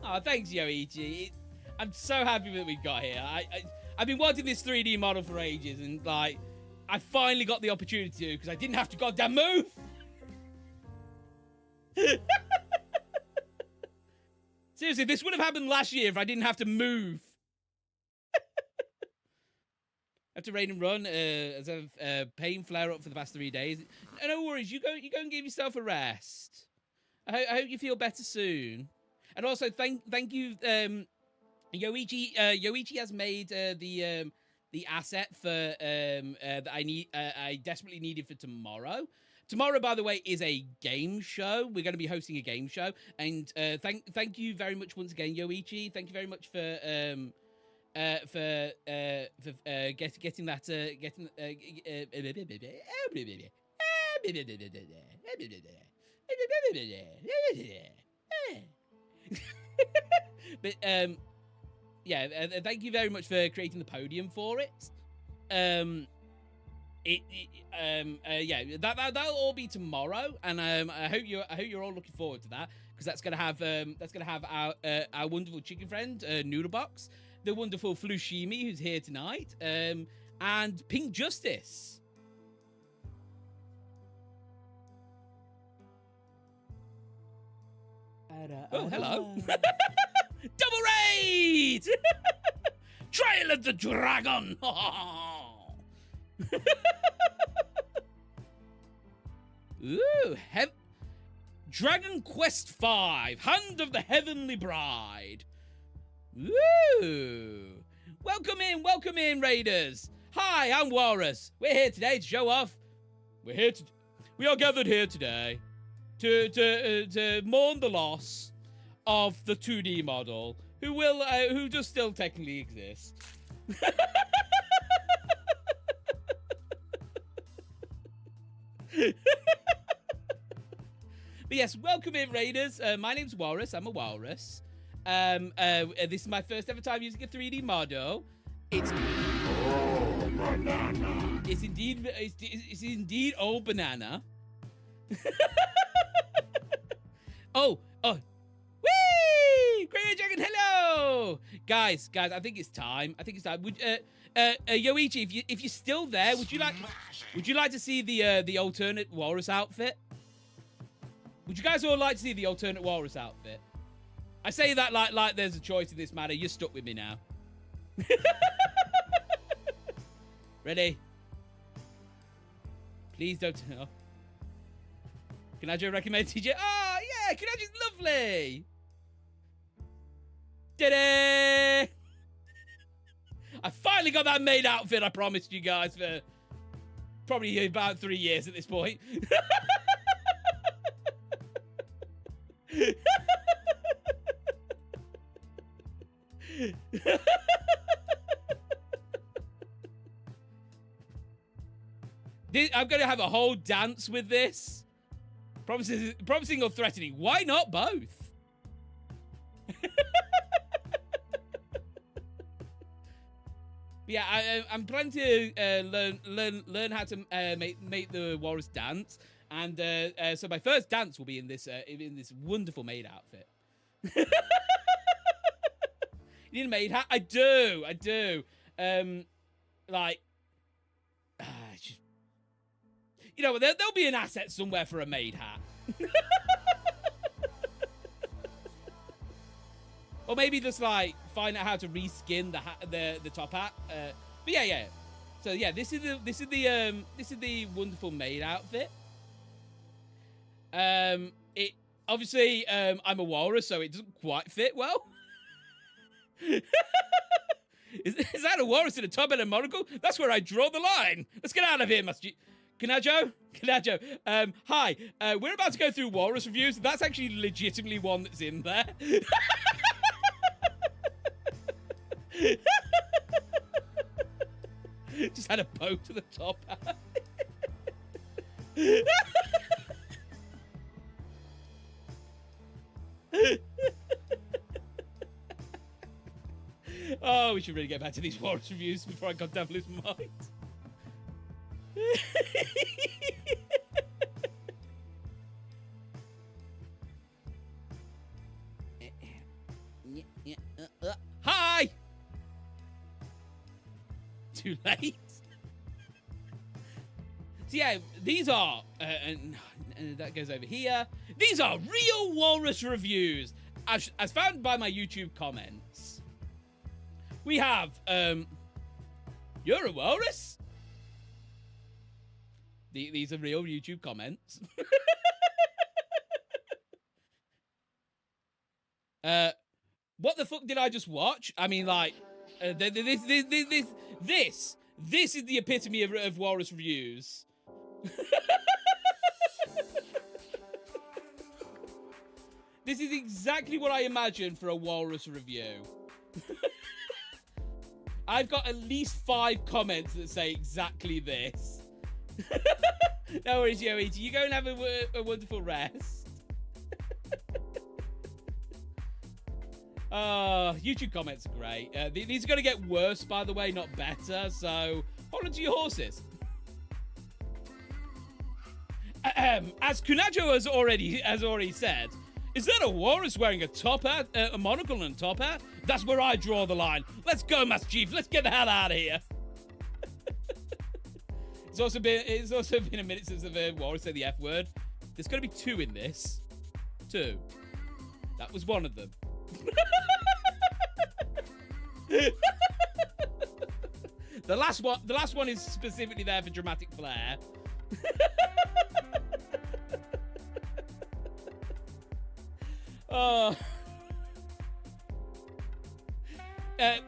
Oh, thanks, Yoichi. I'm so happy that we got here. I've been wanting this 3D model for ages, and like, I finally got the opportunity to because I didn't have to goddamn move. Seriously, this would have happened last year if I didn't have to move. Have to raid and run as a pain flare up for the past 3 days. No worries, you go and give yourself a rest. I hope you feel better soon. And also thank you, Yoichi. Yoichi has made the asset for that I desperately needed for tomorrow. Tomorrow, by the way, is a game show. We're going to be hosting a game show, and thank you very much once again, Yoichi. Thank you very much for getting that but yeah, thank you very much for creating the podium for it. Yeah, that'll all be tomorrow, and I hope you're all looking forward to that, because that's gonna have our wonderful chicken friend Noodlebox, the wonderful Flushimi, who's here tonight, and Pink Justice. Oh, hello. Double raid! Trail of the Dragon! Ooh, Dragon Quest V, Hand of the Heavenly Bride. Ooh. Welcome in, raiders. Hi, I'm Walrus. We're here today to show off. We are gathered here today to mourn the loss of the 2D model, who does still technically exist. But yes, welcome in, raiders. My name's Walrus. I'm a walrus. This is my first ever time using a 3D model. It's banana. It's indeed old banana. Oh, whee! Great Dragon, hello, guys. I think it's time. Would Yoichi, if you're still there, would you like to see the alternate walrus outfit? Would you guys all like to see the alternate walrus outfit? I say that like there's a choice in this matter. You're stuck with me now. Ready? Please don't. Oh. Kanajo recommended you. Oh, yeah, Kanajo's lovely. Did it? I finally got that maid outfit I promised you guys for probably about 3 years at this point. I'm going to have a whole dance with this. Promising or threatening. Why not both? Yeah, I'm planning to learn how to make the walrus dance, and so my first dance will be in this wonderful maid outfit. You need a maid hat? I do. Like, just, you know, there'll be an asset somewhere for a maid hat. Or maybe just like find out how to reskin the hat, the top hat. But yeah. So yeah, this is the wonderful maid outfit. It obviously I'm a walrus, so it doesn't quite fit well. Is that a walrus in a tub and a monocle? That's where I draw the line. Let's get out of here, Kanajo. Hi. We're about to go through walrus reviews. That's actually legitimately one that's in there. Just had a bow to the top. Oh, we should really get back to these walrus reviews before I goddamn lose my mind. Hi! Too late. yeah, these are, and that goes over here. These are real walrus reviews, as found by my YouTube comments. We have, you're a walrus? These are real YouTube comments. What the fuck did I just watch? I mean, like, this is the epitome of walrus reviews. This is exactly what I imagined for a walrus review. I've got at least 5 comments that say exactly this. No worries, Yoichi. You go and have a wonderful rest. YouTube comments are great. These are going to get worse, by the way, not better. So hold on to your horses. As Kunajo has already said, is that a walrus wearing a top hat, a monocle and a top hat? That's where I draw the line. Let's go, Master Chief. Let's get the hell out of here. It's also been a minute since the walrus said the F word. There's going to be 2 in this. 2. That was one of them. The last one is specifically there for dramatic flair.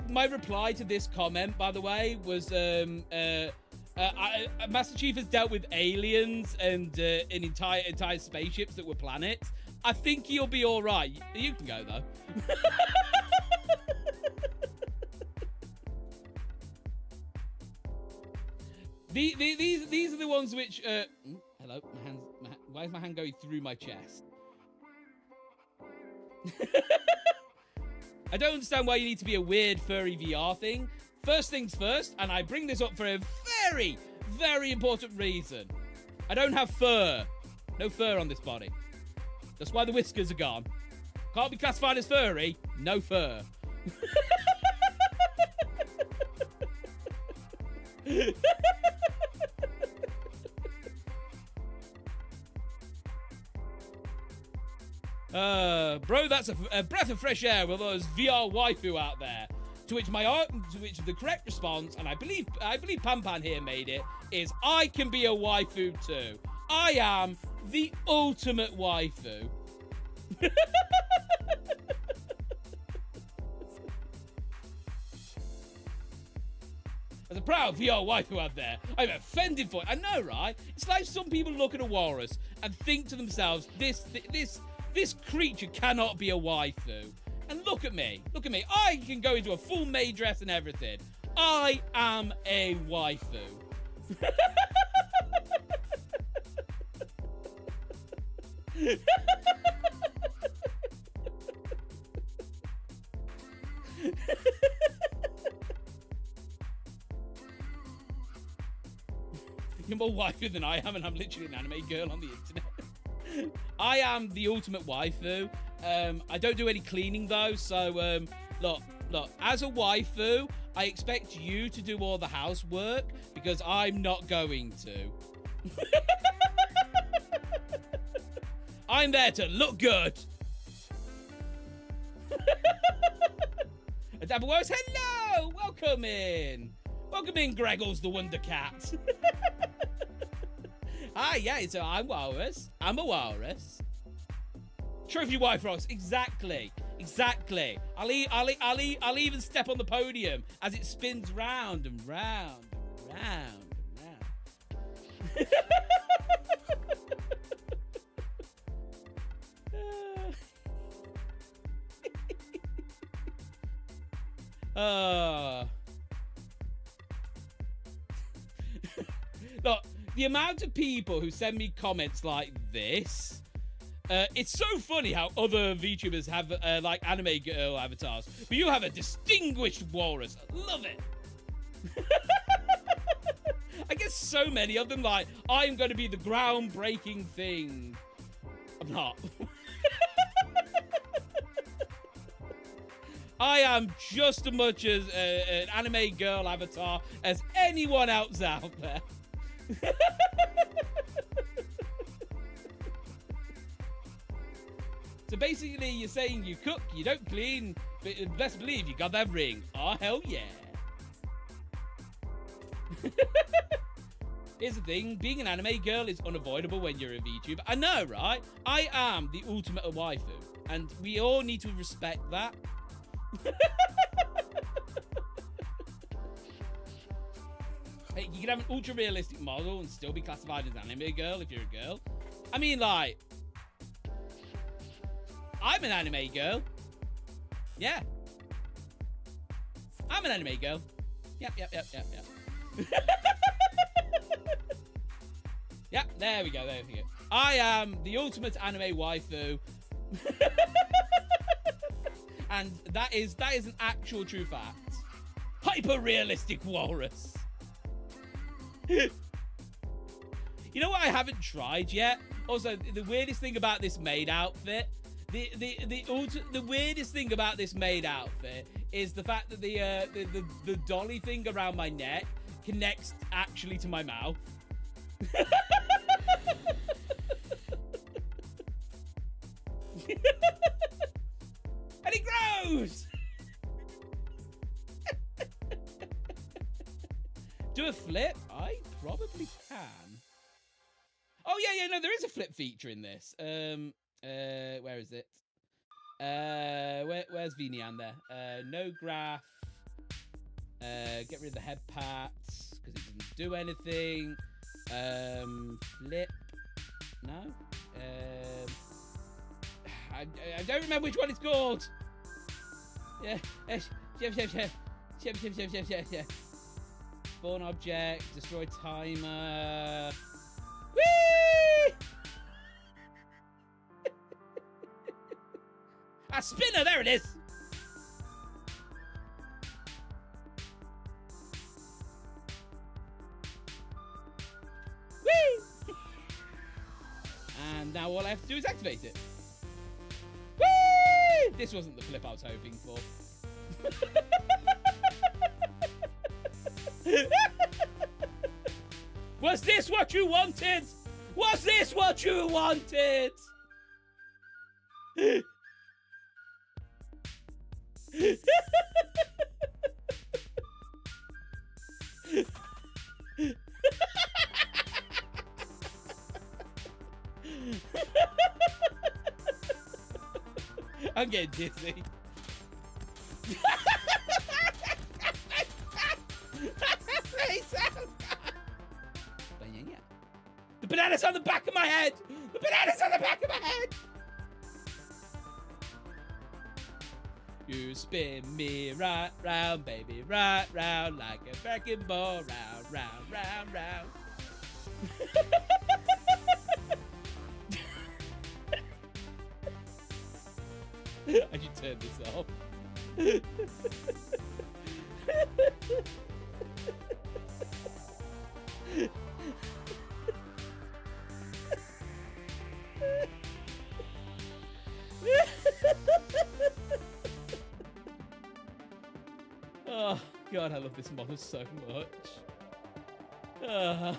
My reply to this comment, by the way, was Master Chief has dealt with aliens and entire spaceships that were planets. I think he'll be all right. You can go though. These are the ones which. Hello, why is my hand going through my chest? I don't understand why you need to be a weird furry VR thing. First things first, and I bring this up for a very, very important reason. I don't have fur. No fur on this body. That's why the whiskers are gone. Can't be classified as furry. No fur. Bro, that's a breath of fresh air with those VR waifu out there. To which the correct response, and I believe Pan here made it, is I can be a waifu too. I am the ultimate waifu. As a proud VR waifu out there, I'm offended for it. I know, right? It's like some people look at a walrus and think to themselves, this creature cannot be a waifu. And look at me. I can go into a full maid dress and everything. I am a waifu. You're more waifu than I am, and I'm literally an anime girl on the internet. I am the ultimate waifu. I don't do any cleaning though, so look, as a waifu, I expect you to do all the housework because I'm not going to. I'm there to look good. Adabawas, hello! Welcome in, Greggles the Wonder Cat. Hi, yeah, so I'm Walrus. I'm a walrus. Trophy wife rocks, exactly. I'll even step on the podium as it spins round and round and round and round. Look, the amount of people who send me comments like this. It's so funny how other VTubers have, like, anime girl avatars. But you have a distinguished walrus. Love it. I guess so many of them, like, I'm going to be the groundbreaking thing. I'm not. I am just as much as an anime girl avatar as anyone else out there. So basically, you're saying you cook, you don't clean, but best believe you got that ring. Oh, hell yeah. Here's the thing, being an anime girl is unavoidable when you're a VTuber. I know, right? I am the ultimate waifu, and we all need to respect that. Hey, you can have an ultra-realistic model and still be classified as an anime girl if you're a girl. I mean, like, I'm an anime girl. Yeah. I'm an anime girl. Yep. Yep, there we go. I am the ultimate anime waifu. And that is an actual true fact. Hyper-realistic walrus. You know what I haven't tried yet? Also, the weirdest thing about this maid outfit, the weirdest thing about this maid outfit is the fact that the dolly thing around my neck connects actually to my mouth. And it grows. Do a flip? I probably can. Oh yeah, no, there is a flip feature in this. Where is it? Where's Vinian there? No graph. Get rid of the head pats because it doesn't do anything. Flip. No. I don't remember which one it's called. Yeah. Chef. Spawn object. Destroy timer. Whee! A spinner. There it is. Whee! And now all I have to do is activate it. Whee! This wasn't the flip I was hoping for. Was this what you wanted? Was this what you wanted? I'm getting dizzy. The banana's on the back of my head! The banana's on the back of my head! You spin me right round, baby, right round, like a wrecking ball, round. I should turn this off. Oh, God, I love this model so much. Oh.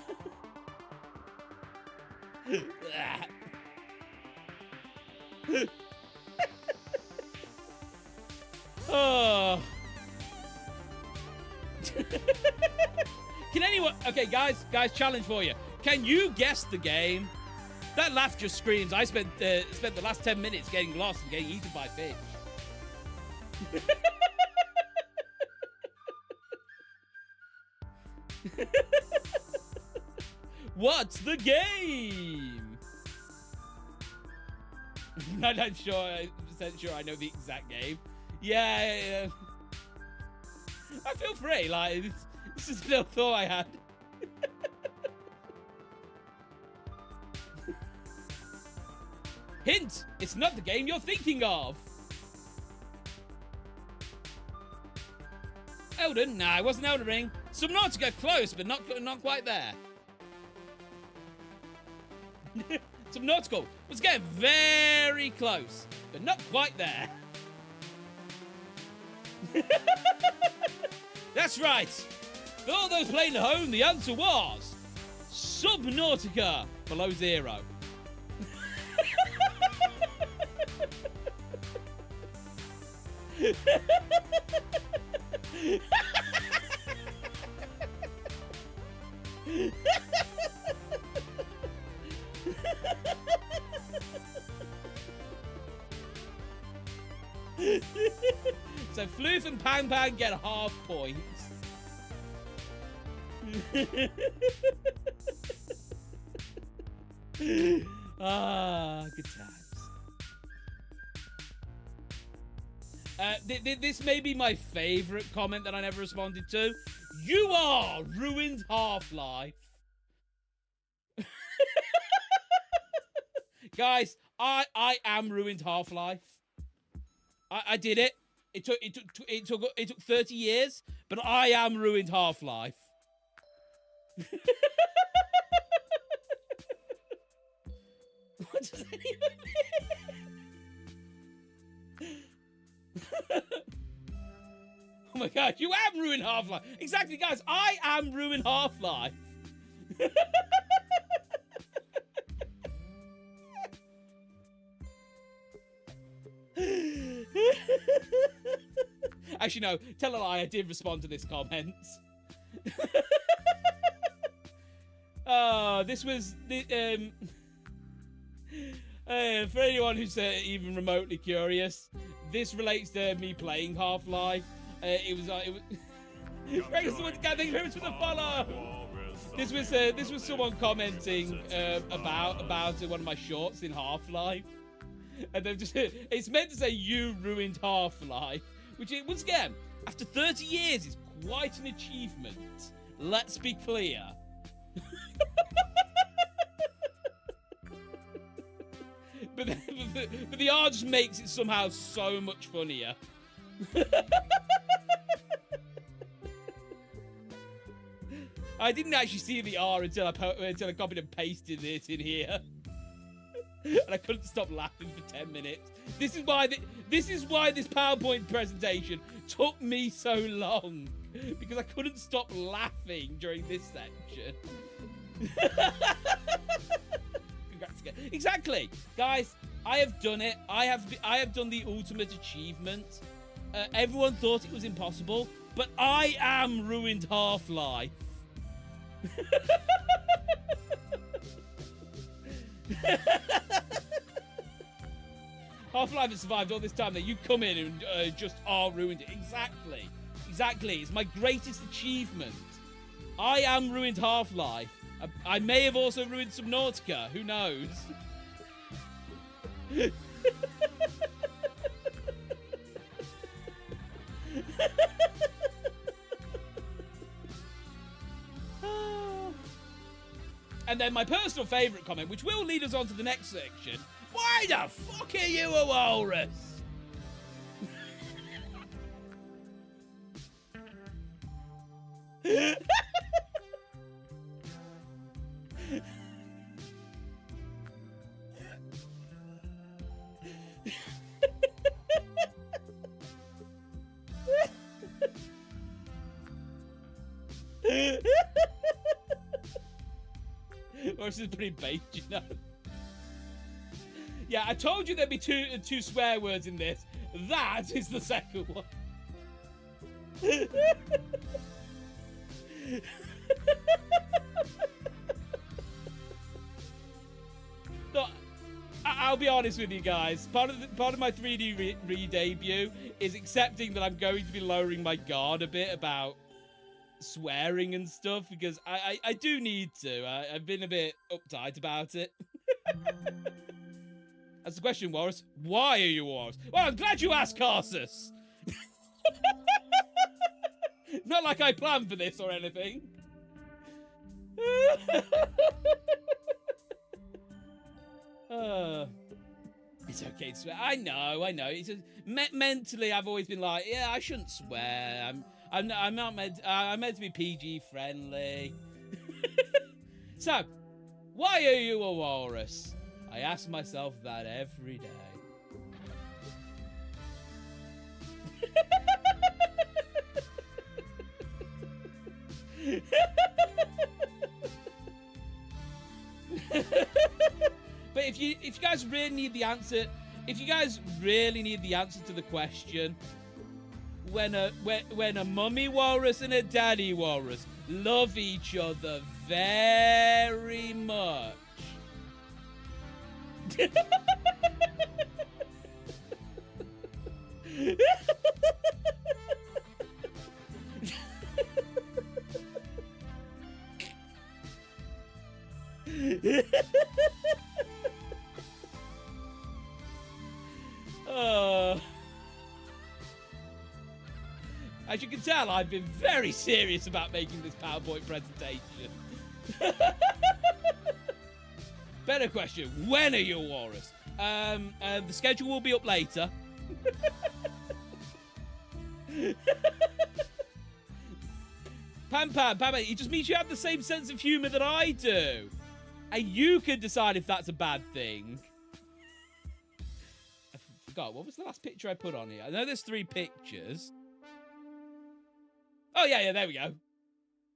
Can anyone... Okay, guys, challenge for you. Can you guess the game? That laugh just screams. I spent the last 10 minutes getting lost and getting eaten by fish. What's the game? I'm not sure. I'm sure I know the exact game. Yeah. I feel free. Like this is a little thought I had. Hint: it's not the game you're thinking of. Elden? Nah, it wasn't Elden Ring. Subnautica, close, but not quite there. Subnautical was getting very close, but not quite there. That's right. For all those playing at home, the answer was Subnautica Below Zero. So Floof and Pang Pang get half points. Ah, good times. This may be my favourite comment that I never responded to. You are ruined Half-Life. Guys, I am ruined Half-Life. I did it. It took 30 years, but I am ruined Half-Life. What does that even mean? Oh my god, you am ruined Half-Life. Exactly, guys. I am ruined Half-Life. Actually, no. Tell a lie. I did respond to this comment. Oh, this was the for anyone who's even remotely curious, this relates to me playing Half-Life. It was thank you very much for the follow. This was someone commenting about one of my shorts in Half-Life, and they've just it's meant to say you ruined Half-Life, which once again after 30 years is quite an achievement. Let's be clear. But the R just makes it somehow so much funnier. I didn't actually see the R until I copied and pasted it in here, and I couldn't stop laughing for 10 minutes. This is why this PowerPoint presentation took me so long, because I couldn't stop laughing during this section. Exactly, guys. I have done it. I have done the ultimate achievement. Everyone thought it was impossible, but I am ruined Half-Life. Half-Life has survived all this time. That you come in and just are ruined it. Exactly. It's my greatest achievement. I am ruined Half-Life. I may have also ruined Subnautica. Who knows? And then my personal favourite comment, which will lead us on to the next section. Why the fuck are you a walrus? Walrus is pretty baked, you know. Yeah, I told you there'd be two swear words in this. That is the second one. Look, I'll be honest with you guys. Part of my 3D re-debut is accepting that I'm going to be lowering my guard a bit about swearing and stuff, because I do need to. I've been a bit uptight about it. That's the question, Walrus. Why are you Walrus? Well, I'm glad you asked, Carsus. Not like I planned for this or anything. It's okay to swear. I know. It's just, mentally, I've always been like, yeah, I shouldn't swear. I'm not meant. I'm meant to be PG friendly. So, why are you a walrus? I ask myself that every day. But if you guys really need the answer, to the question, when a mummy walrus and a daddy walrus love each other very much. As you can tell, I've been very serious about making this PowerPoint presentation. Better question, when are you a walrus? The schedule will be up later. Pam, it just means you have the same sense of humour that I do. And you can decide if that's a bad thing. I forgot, what was the last picture I put on here? I know there's 3 pictures. Oh, yeah, there we go.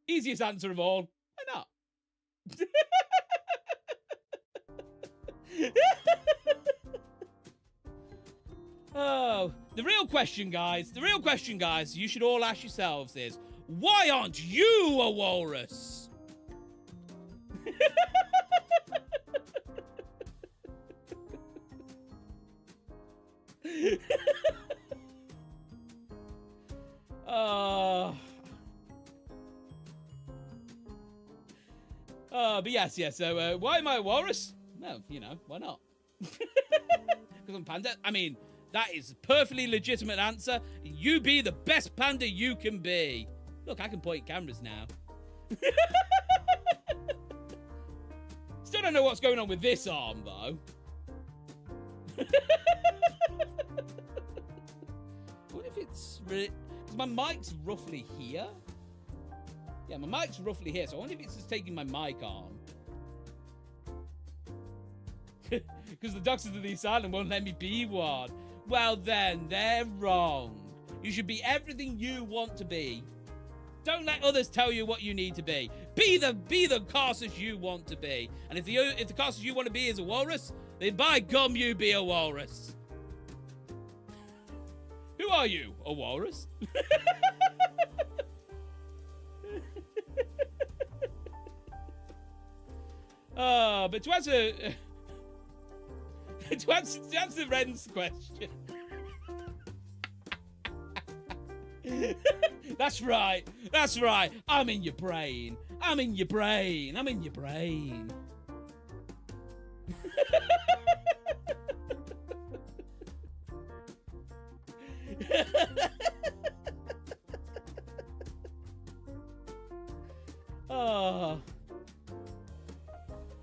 Easiest answer of all. Why not? Oh, the real question, guys, you should all ask yourselves is, why aren't you a walrus? But yes, so why am I a walrus? No, why not? Because I'm panda. I mean, that is a perfectly legitimate answer. You be the best panda you can be. Look, I can point cameras now. Still don't know what's going on with this arm, though. I wonder if it's... Because my mic's roughly here. Yeah, my mic's roughly here, so I wonder if it's just taking my mic arm. Because the doctors of the asylum won't let me be one. Well then, they're wrong. You should be everything you want to be. Don't let others tell you what you need to be. Be the Carsus you want to be. And if the Carsus you want to be is a walrus, then by gum you be a walrus. Who are you? A walrus? But to answer Ren's question. That's right. I'm in your brain.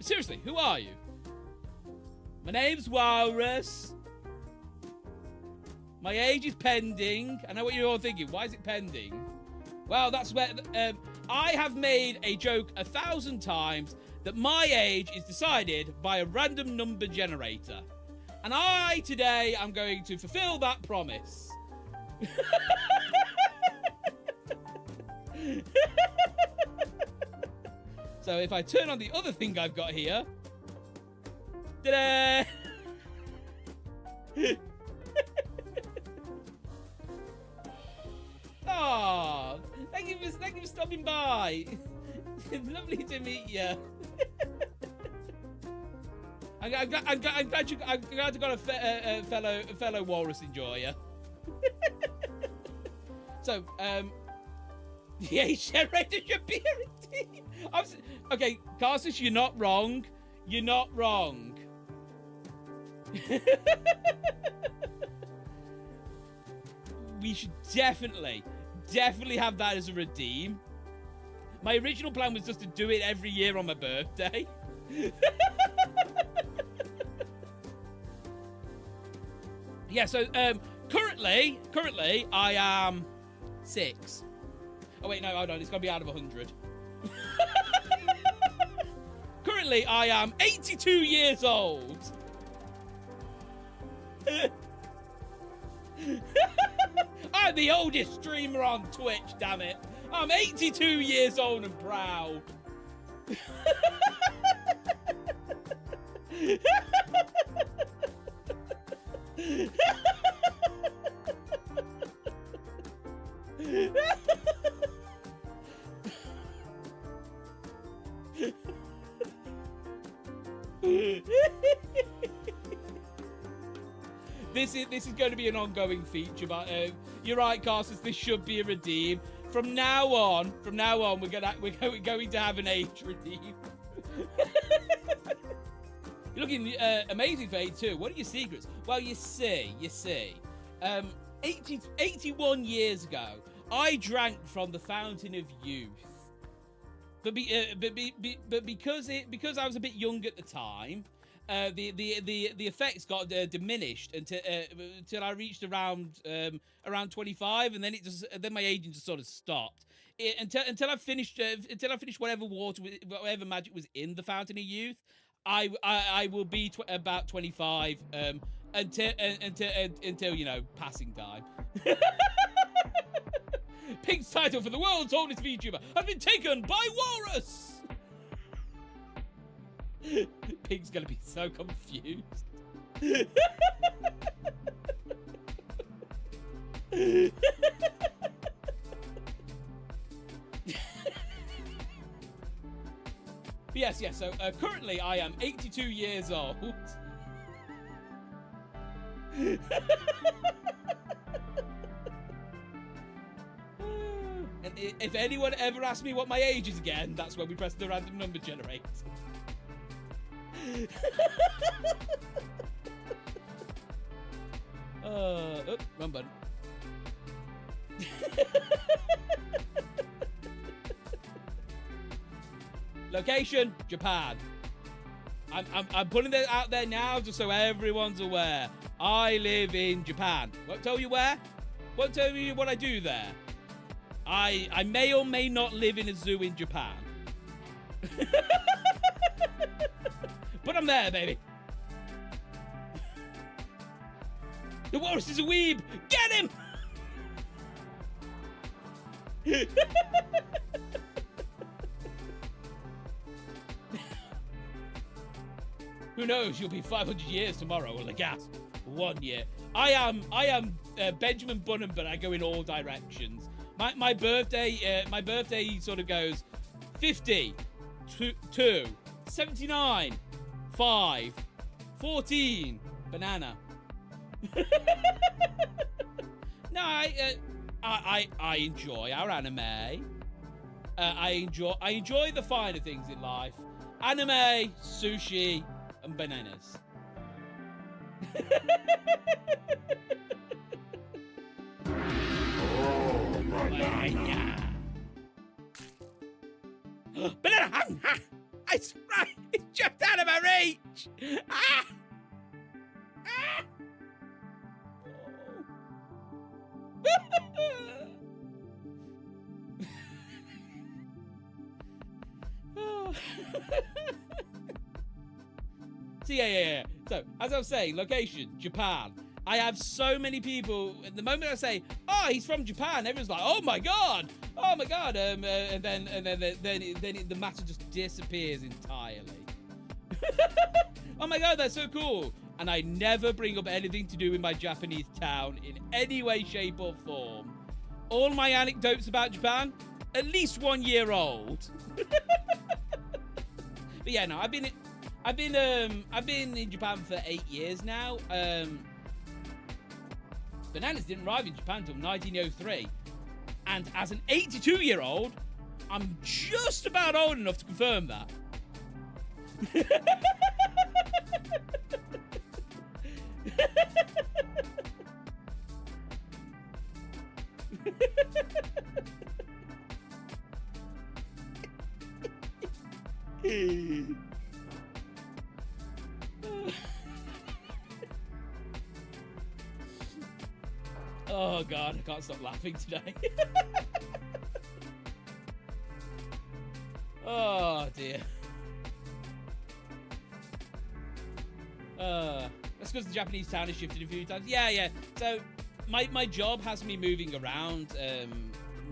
Seriously, who are you? My name's Walrus. My age is pending. I know what you're all thinking. Why is it pending? Well, that's where... I have made a joke 1,000 times that my age is decided by a random number generator. And I, today, am going to fulfill that promise. So if I turn on the other thing I've got here... Ta-da! Oh, thank you for stopping by. Lovely to meet you. I'm glad you got a fellow walrus enjoyer. So, the age generator should be a team. Okay, Carsus, you're not wrong. We should definitely have that as a redeem. My original plan was just to do it every year on my birthday. Yeah, so currently I am 6. Oh wait, no, hold on, it's gotta be out of 100. Currently I am 82 years old. I'm the oldest streamer on Twitch, damn it. I'm 82 years old and proud. This is going to be an ongoing feature, but you're right, Carsus. This should be a redeem. From now on, we're going to have an age redeem. You're looking amazing for 82. What are your secrets? Well, you see, 81 years ago, I drank from the fountain of youth. But because I was a bit young at the time, the effects got diminished until I reached around 25, and then my aging just sort of stopped. Until I finished whatever magic was in the fountain of youth, I will be about 25 until you know, passing time. Pig's title for the world's oldest VTuber has been taken by Walrus. Pig's gonna be so confused. Yes. So currently, I am 82 years old. And if anyone ever asks me what my age is again, that's when we press the random number generator. Wrong button. Location, Japan. I'm putting that out there now just so everyone's aware. I live in Japan. Won't tell you where. Won't tell you what I do there. I may or may not live in a zoo in Japan. But I'm there, baby. The walrus is a weeb. Get him! Who knows? You'll be 500 years tomorrow. Or the gasp. 1 year. I am Benjamin Button, but I go in all directions. My birthday sort of goes 50, 2, 79, 5, 14, banana. No, I enjoy our anime. I enjoy the finer things in life. Anime, sushi, and bananas. Banana! It's right! It's just out of my reach! Ah! Ah! Oh. So yeah. So, as I was saying, location, Japan. I have so many people, at the moment I say, oh, he's from Japan, everyone's like, oh my god, and then the matter just disappears entirely. Oh my god, that's so cool. And I never bring up anything to do with my Japanese town in any way, shape, or form. All my anecdotes about Japan, at least 1 year old. But yeah, no, I've been in Japan for 8 years now. Bananas didn't arrive in Japan until 1903. And as an 82-year-old, I'm just about old enough to confirm that. Oh god, I can't stop laughing today. Oh dear. That's because the Japanese town has shifted a few times. Yeah. So my job has me moving around.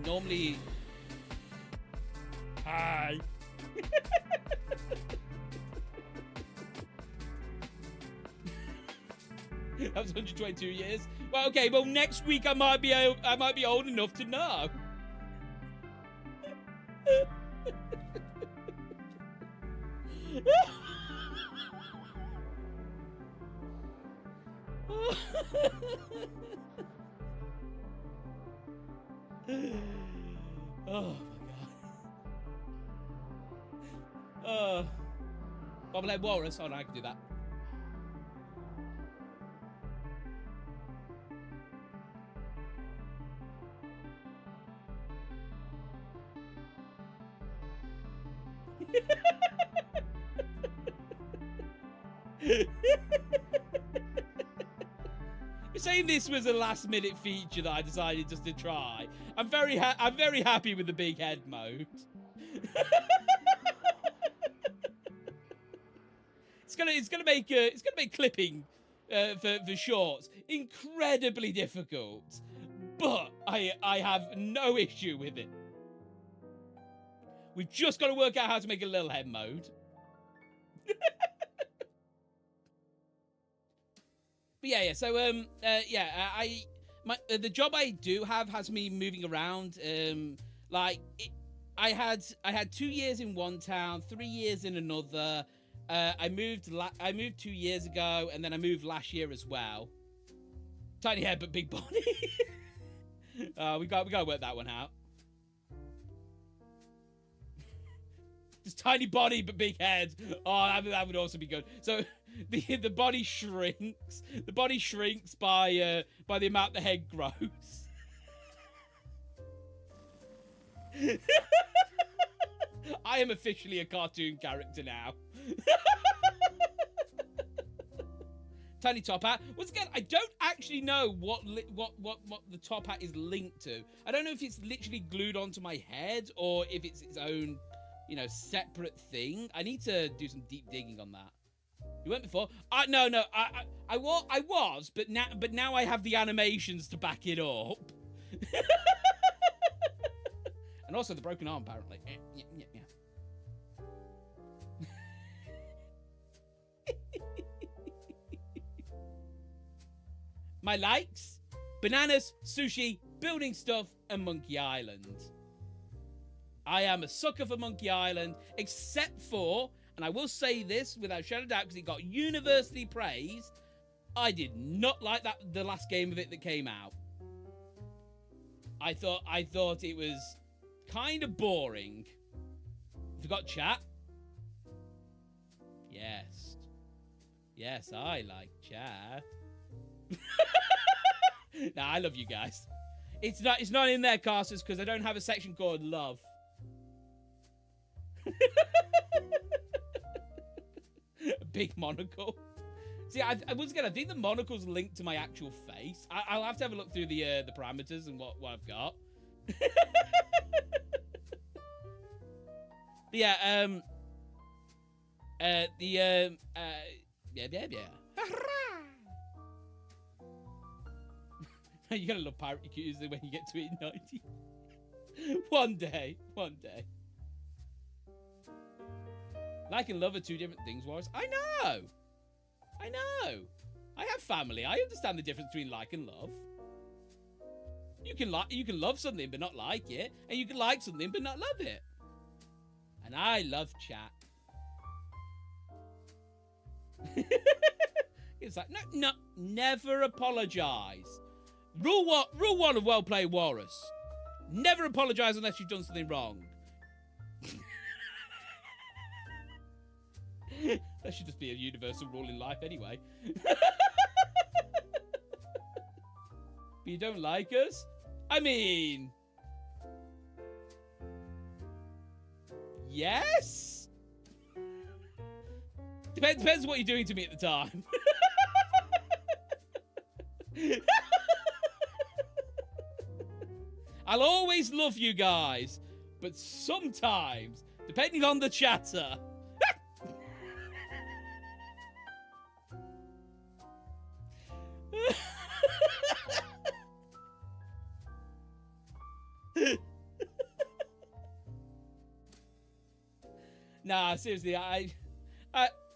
Normally. Hi. That was 122 years. Well, okay. Well, next week I might be old enough to know. Oh my god. Wellplayed Walrus. Oh no, I can do that. You're saying this was a last-minute feature that I decided just to try. I'm very happy with the big head mode. It's gonna make clipping for shorts incredibly difficult, but I have no issue with it. We've just got to work out how to make a little head mode. But yeah. So the job I do have has me moving around. I had 2 years in one town, 3 years in another. I moved 2 years ago, and then I moved last year as well. Tiny head but big body. We got to work that one out. Just tiny body but big head. Oh, that would also be good. So the body shrinks. The body shrinks by the amount the head grows. I am officially a cartoon character now. Tiny top hat. Once again, I don't actually know what the top hat is linked to. I don't know if it's literally glued onto my head or if it's its own, separate thing. I need to do some deep digging on that. You went before? No. I was, but now I have the animations to back it up. And also the broken arm, apparently. Yeah. My likes: bananas, sushi, building stuff, and Monkey Island. I am a sucker for Monkey Island, except for, and I will say this without shadow of doubt because it got universally praised, I did not like the last game of it that came out. I thought it was kind of boring. Forgot chat? Yes, I like chat. Nah, I love you guys. It's not in there, casters, because I don't have a section called love. A big monocle. See, once again, I think the monocle's linked to my actual face. I'll have to have a look through the parameters and what I've got. Yeah. Yeah. You're gonna love pirate cues when you get to 90. One day. Like and love are two different things, Walrus. I know. I have family. I understand the difference between like and love. You can love something but not like it, and you can like something but not love it. And I love chat. It's like no, never apologize. Rule one of Wellplayed Walrus: never apologize unless you've done something wrong. That should just be a universal rule in life anyway. But you don't like us? I mean, yes? Depends what you're doing to me at the time. I'll always love you guys, but sometimes, depending on the chatter... Nah, seriously, I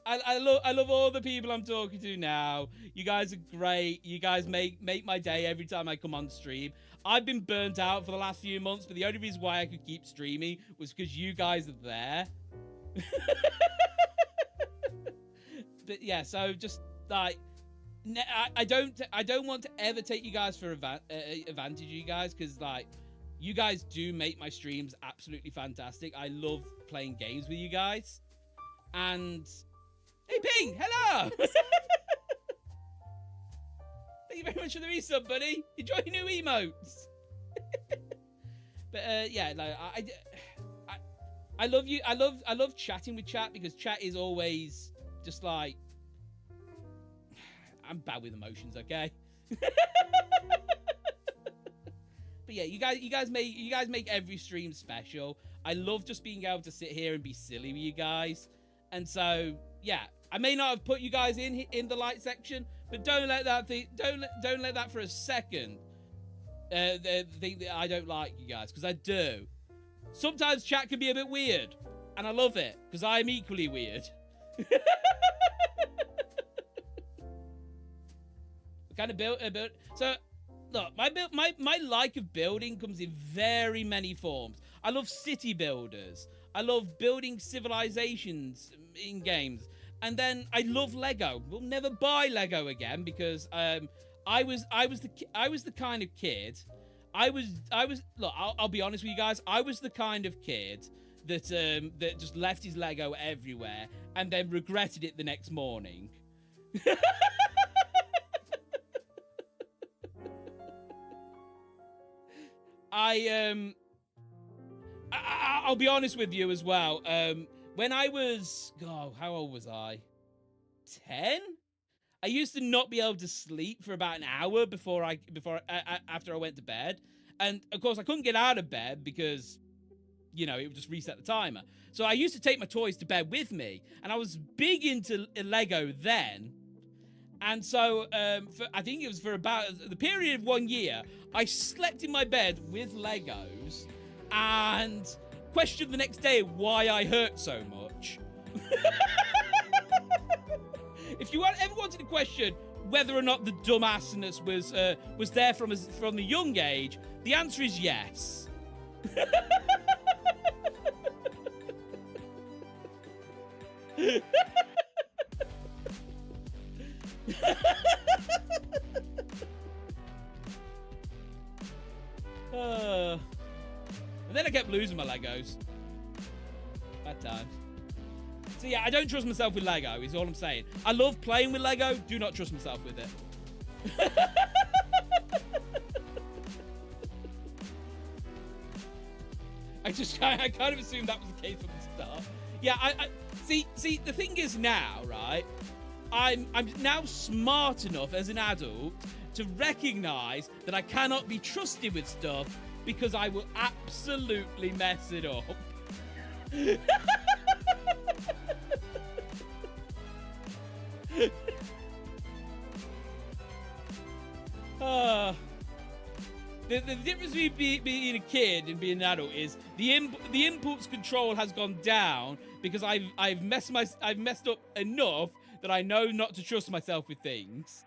I love all the people I'm talking to now. You guys are great. You guys make my day every time I come on stream. I've been burnt out for the last few months, but the only reason why I could keep streaming was because you guys are there. But yeah, so just like I don't want to ever take you guys for advantage of you guys, because like you guys do make my streams absolutely fantastic. I love playing games with you guys. And hey Ping, hello. Thank you very much for the resub, buddy. Enjoy your new emotes. But yeah, like I love you. I love chatting with chat, because chat is always just like, I'm bad with emotions, okay? But yeah, you guys make every stream special. I love just being able to sit here and be silly with you guys. And so yeah, I may not have put you guys in the light section, but don't let that don't let that for a second think that I don't like you guys, because I do. Sometimes chat can be a bit weird, and I love it, because I am equally weird. Kind of build. So look, my like of building comes in very many forms. I love city builders. I love building civilizations in games. And then I love Lego. We'll never buy Lego again, because I was the kind of kid. Look, I'll be honest with you guys. I was the kind of kid that just left his Lego everywhere and then regretted it the next morning. I'll be honest with you as well. When I was, how old was I? 10? I used to not be able to sleep for about an hour after I went to bed. And of course I couldn't get out of bed because, you know, it would just reset the timer. So I used to take my toys to bed with me, and I was big into Lego then. And so I think it was for about the period of 1 year, I slept in my bed with Legos and questioned the next day why I hurt so much. If you ever wanted to question whether or not the dumbassness was there from a young age, the answer is yes. And then I kept losing my Legos. Bad times. So yeah, I don't trust myself with Lego, is all I'm saying. I love playing with Lego, do not trust myself with it. I kind of assumed that was the case from the start. Yeah, I see, the thing is now, right? I'm now smart enough as an adult to recognize that I cannot be trusted with stuff, because I will absolutely mess it up. The difference between being a kid and being an adult is the impulse control has gone down, because I've messed up enough that I know not to trust myself with things.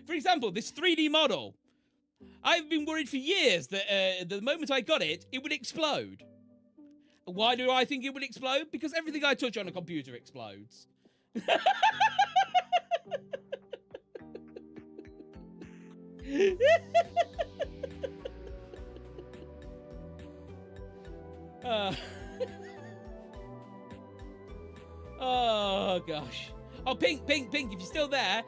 For example, this 3D model. I've been worried for years that the moment I got it, it would explode. Why do I think it would explode? Because everything I touch on a computer explodes. Oh gosh. Oh, Pink, if you're still there,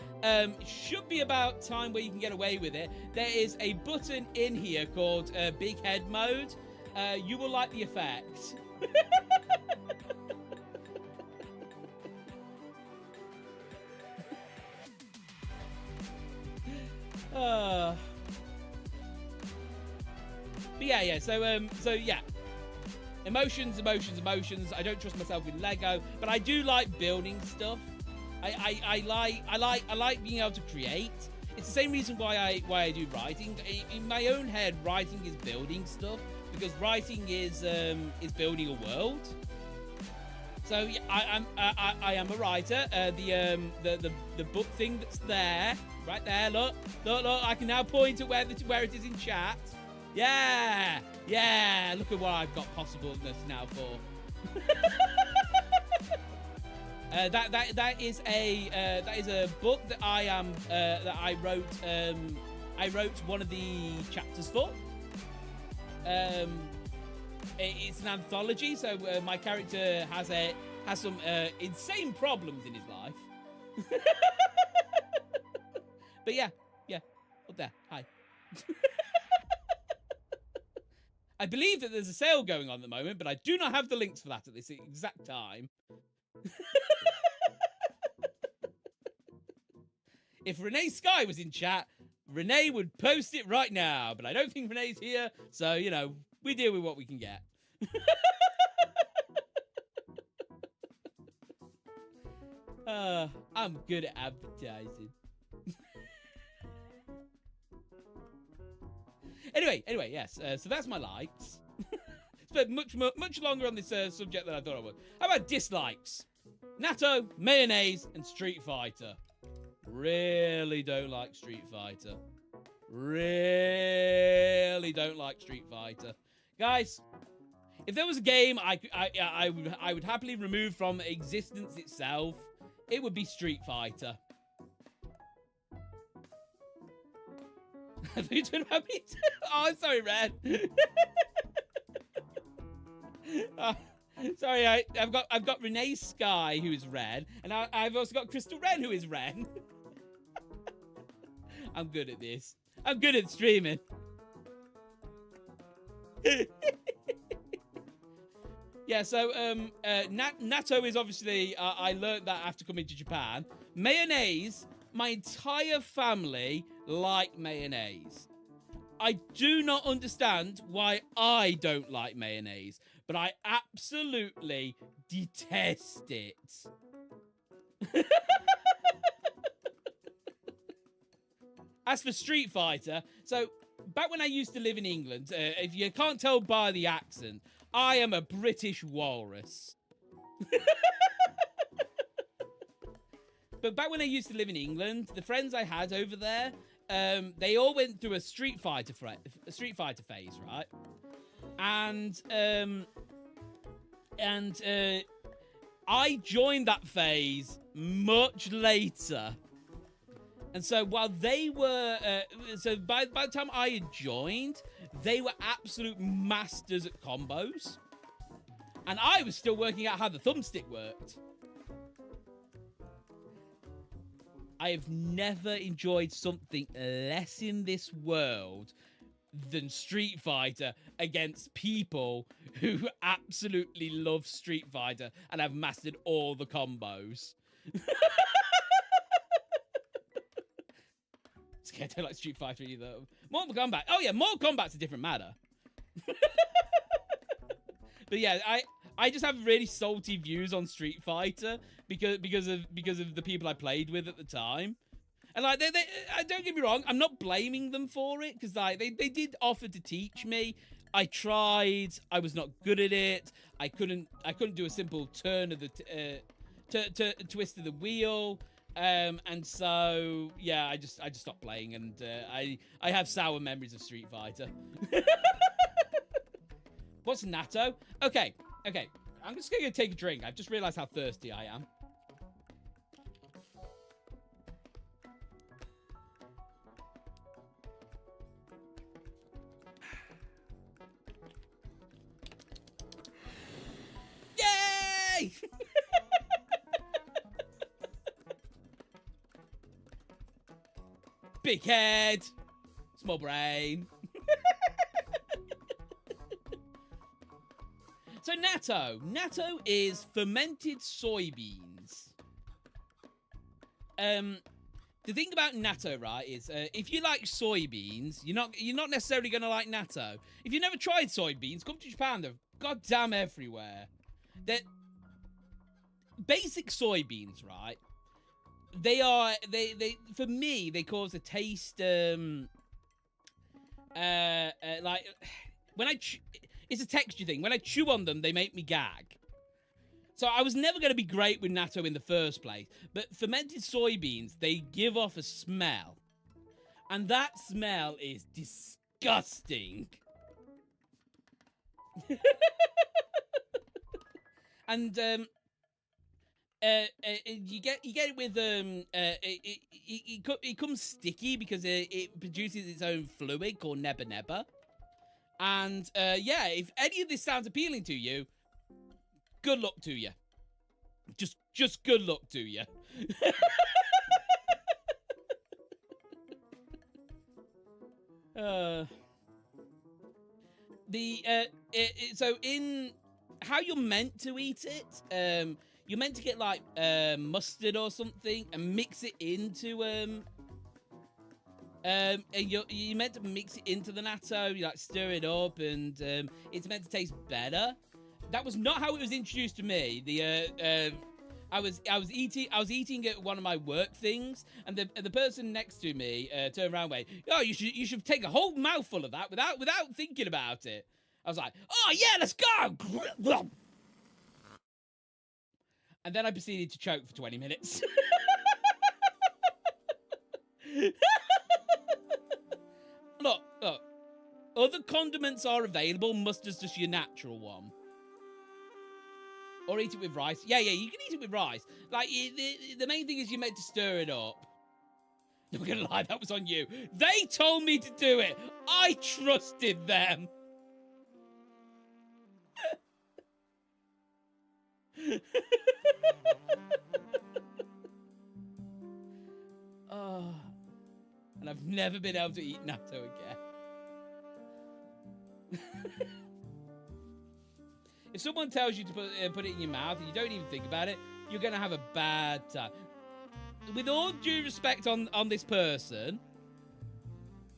should be about time where you can get away with it. There is a button in here called Big Head Mode. You will like the effect. But yeah. So yeah. Emotions. I don't trust myself with Lego, but I do like building stuff. I like being able to create. It's the same reason why I do writing. In my own head, writing is building stuff, because writing is building a world. So yeah, I am a writer. The book thing that's there, right there. Look. I can now point at where it is in chat. Yeah. Look at what I've got possibleness now for. That is a book that I wrote. I wrote one of the chapters for. It's an anthology, so my character has some insane problems in his life. But yeah, up there. Hi. I believe that there's a sale going on at the moment, but I do not have the links for that at this exact time. If Renee Sky was in chat, Renee would post it right now, but I don't think Renee's here, so, you know, we deal with what we can get. I'm good at advertising. Anyway, yes. So that's my likes. Spent much longer on this subject than I thought I would. How about dislikes? Natto, mayonnaise, and Street Fighter. Really don't like Street Fighter. Really don't like Street Fighter. Guys, if there was a game I would happily remove from existence itself, it would be Street Fighter. Are you talking about me? Oh, I'm sorry, Red. Sorry, I've got Renee Sky, who is red, and I've also got Crystal Ren, who is red. I'm good at this. I'm good at streaming. Yeah, so natto is obviously I learned that after coming to Japan. Mayonnaise, my entire family like mayonnaise. I do not understand why I don't like mayonnaise, but I absolutely detest it. As for Street Fighter, so back when I used to live in England, if you can't tell by the accent, I am a British walrus. But back when I used to live in England, the friends I had over there, they all went through a Street Fighter phase, right? And I joined that phase much later. And so while they were, by the time I had joined, they were absolute masters at combos. And I was still working out how the thumbstick worked. I have never enjoyed something less in this world than Street Fighter against people who absolutely love Street Fighter and have mastered all the combos. I don't like Street Fighter either. Mortal Kombat. Oh yeah, Mortal Kombat's a different matter. But yeah, I just have really salty views on Street Fighter because of the people I played with at the time. And like they don't get me wrong, I'm not blaming them for it, because like they did offer to teach me. I tried. I was not good at it. I couldn't do a simple turn of the twist of the wheel. And so yeah, I just stopped playing, and I have sour memories of Street Fighter. What's natto? Okay. I'm just gonna take a drink. I've just realized how thirsty I am. Yay! Big head, small brain. So natto is fermented soybeans. The thing about natto, right, is if you like soybeans, you're not necessarily gonna like natto. If you've never tried soybeans, come to Japan. They're goddamn everywhere. They're basic soybeans, right? They for me, they cause a taste like when it's a texture thing. When I chew on them, they make me gag. So I was never going to be great with natto in the first place. But fermented soybeans, they give off a smell. And that smell is disgusting. And you get it with it comes sticky because it produces its own fluid called neba neba. And yeah, if any of this sounds appealing to you, good luck to you. Just good luck to you. So in how you're meant to eat it, you're meant to get like mustard or something and mix it into and you're meant to mix it into the natto. You like stir it up, and it's meant to taste better. That was not how it was introduced to me. I was eating at one of my work things, and the person next to me turned around and went, "Oh, you should take a whole mouthful of that without thinking about it." I was like, "Oh yeah, let's go!" And then I proceeded to choke for 20 minutes. Look. Other condiments are available. Mustard's just your natural one. Or eat it with rice. Yeah, you can eat it with rice. Like, the main thing is you're meant to stir it up. Not gonna lie, that was on you. They told me to do it. I trusted them. Oh. And I've never been able to eat natto again. If someone tells you to put it in your mouth and you don't even think about it, you're going to have a bad time. With all due respect on this person,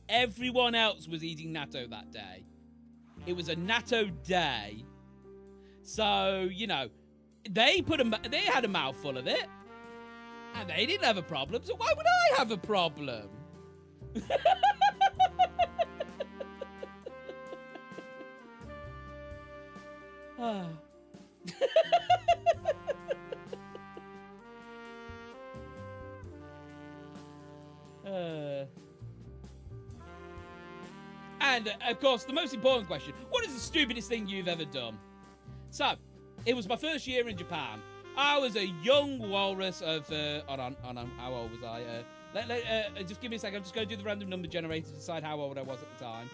everyone else was eating natto that day. It was a natto day. So, you know, they had a mouthful of it. And they didn't have a problem, so why would I have a problem? And, of course, the most important question, what is the stupidest thing you've ever done? So, it was my first year in Japan. I was a young walrus of, hold on, how old was I? Just give me a second, I'm just going to do the random number generator to decide how old I was at the time.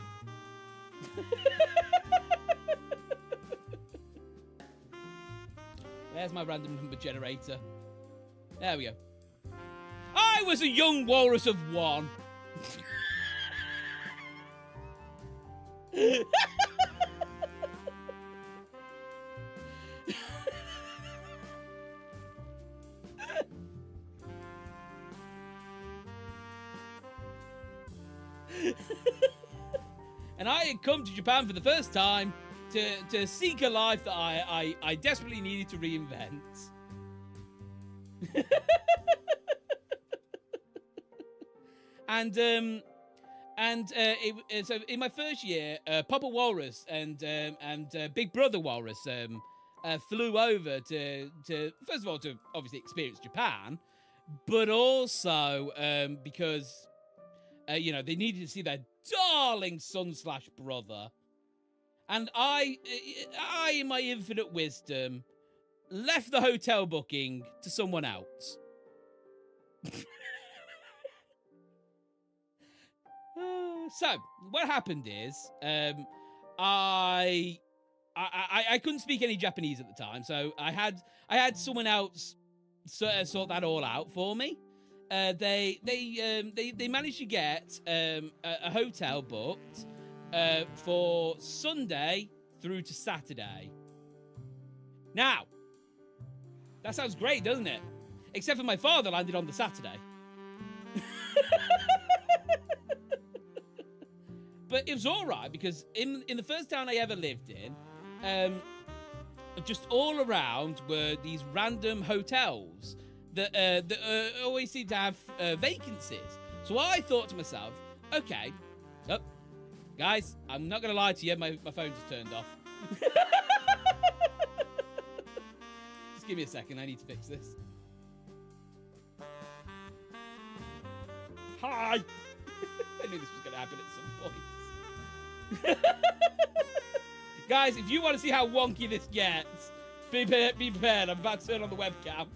There's my random number generator. There we go. I was a young walrus of 1. And I had come to Japan for the first time to seek a life that I desperately needed to reinvent. So in my first year, Papa Walrus and Big Brother Walrus flew over to first of all to obviously experience Japan, but also because you know, they needed to see their darling son/brother. And I, in my infinite wisdom, left the hotel booking to someone else. So what happened is, I couldn't speak any Japanese at the time, so I had someone else sort that all out for me. They managed to get a hotel booked for Sunday through to Saturday. Now, that sounds great, doesn't it? Except for my father landed on the Saturday. But it was all right because in the first town I ever lived in, just all around were these random hotels that always seem to have vacancies. So I thought to myself, okay, guys, I'm not going to lie to you, my phone just turned off. Just give me a second. I need to fix this. Hi! I knew this was going to happen at some point. Guys, if you want to see how wonky this gets, be prepared. I'm about to turn on the webcam.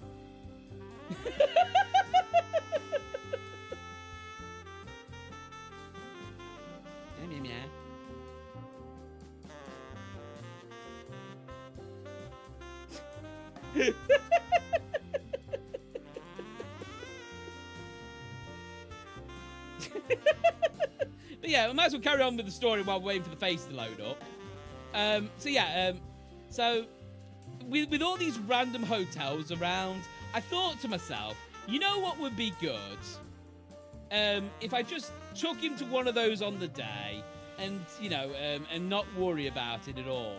But yeah, we might as well carry on with the story while we're waiting for the face to load up. So with all these random hotels around, I thought to myself, you know what would be good? If I just took him to one of those on the day and, you know, and not worry about it at all.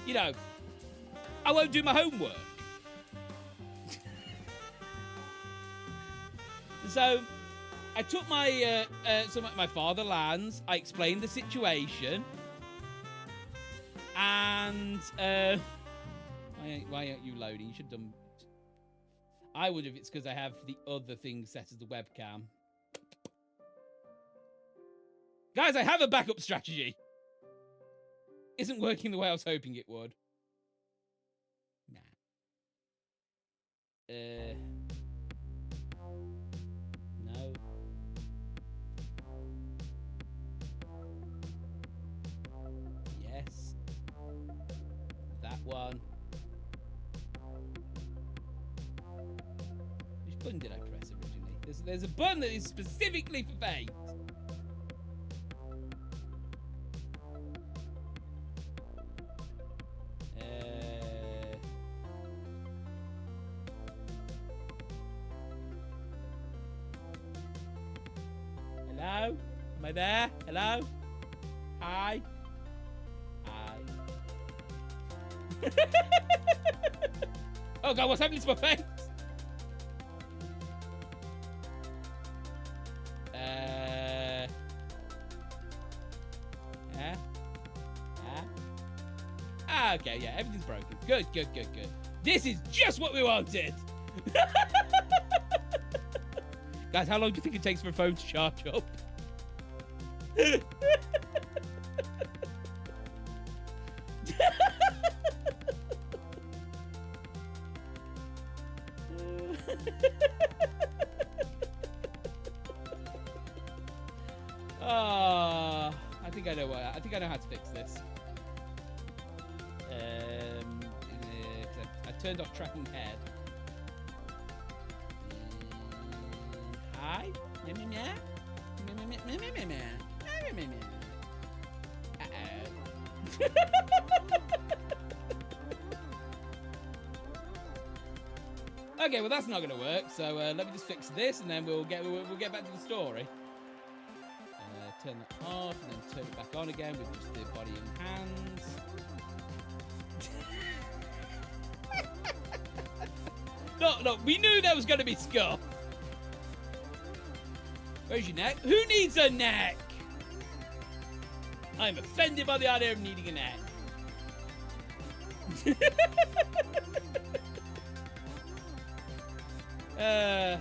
You know, I won't do my homework. So I took my my fatherlands. I explained the situation, and why aren't you loading? You should have done. I would have. It's because I have the other thing set as the webcam. Guys, I have a backup strategy. Isn't working the way I was hoping it would. Nah. No. Yes. That one. Which button did I press originally? There's a button that is specifically for fate. Hello? Am I there? Hello? Hi? Hi. Oh god, what's happening to my face? Okay, yeah, everything's broken. Good. This is just what we wanted. Guys, how long do you think it takes for a phone to charge up? I think I know what. I think I know how to fix this. I turned off tracking head. Hi. Okay, well that's not going to work. So let me just fix this, and then we'll get back to the story. Turn that off, and then turn it back on again with just the body and hands. No, we knew there was going to be scuff. Where's your neck? Who needs a neck? I'm offended by the idea of needing a neck. Yeah.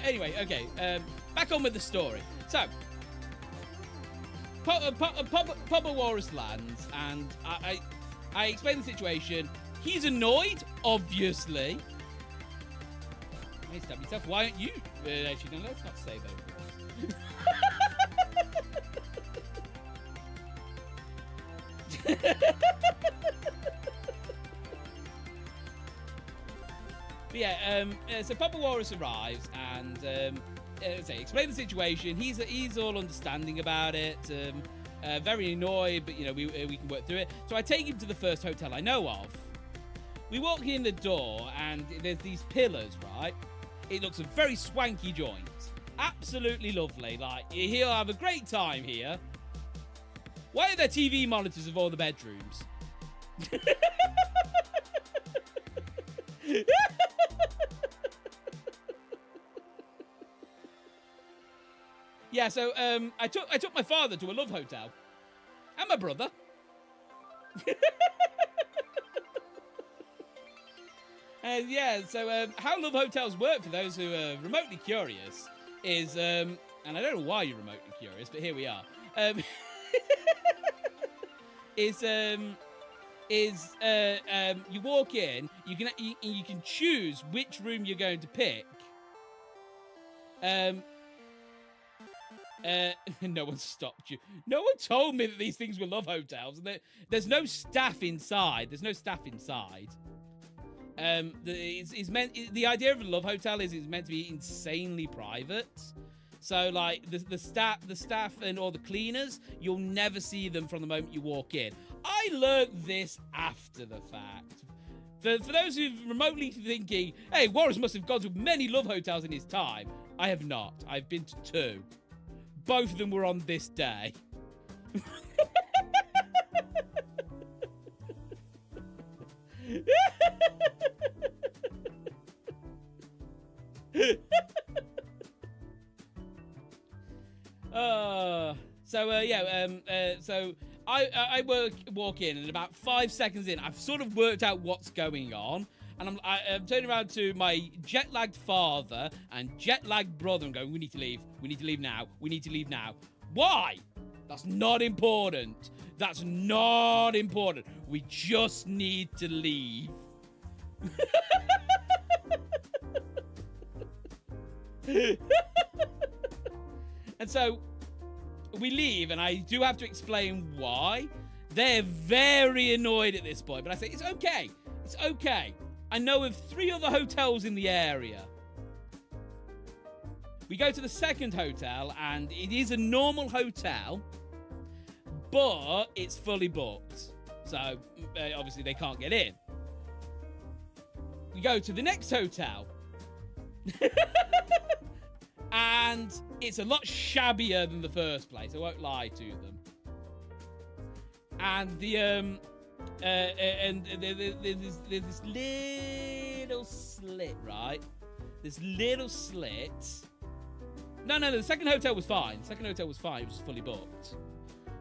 Anyway, okay. Back on with the story. So, Papa Walrus lands, and I explain the situation. He's annoyed, obviously. Hey, stab yourself. Why aren't you? Actually, no, let's not say those words. But yeah, so Papa Walrus arrives and explain the situation. He's all understanding about it. Very annoyed, but you know we can work through it. So I take him to the first hotel I know of. We walk in the door and there's these pillars, right? It looks a very swanky joint. Absolutely lovely. Like, he'll have a great time here. Why are there TV monitors of all the bedrooms? Yeah, so I took my father to a love hotel. And my brother. And yeah, so how love hotels work, for those who are remotely curious, is, and I don't know why you're remotely curious, but here we are, is you walk in, you can choose which room you're going to pick. No one stopped you. No one told me that these things were love hotels. And there's no staff inside. The idea of a love hotel is it's meant to be insanely private. So like the staff and all the cleaners, you'll never see them from the moment you walk in. I learned this after the fact. For those who're remotely thinking, hey, Walrus must have gone to many love hotels in his time. I have not. I've been to 2. Both of them were on this day. So I walk in, and about 5 seconds in, I've sort of worked out what's going on, and I'm turning around to my jet-lagged father and jet-lagged brother and going, we need to leave now, Why? That's not important. We just need to leave. And so we leave, and I do have to explain why. They're very annoyed at this point, but I say, it's okay. I know of 3 other hotels in the area. We go to the second hotel, and it is a normal hotel, but it's fully booked. So, obviously, they can't get in. We go to the next hotel. And it's a lot shabbier than the first place. I won't lie to them. And there's this little slit, right? This little slit. No, the second hotel was fine. It was fully booked.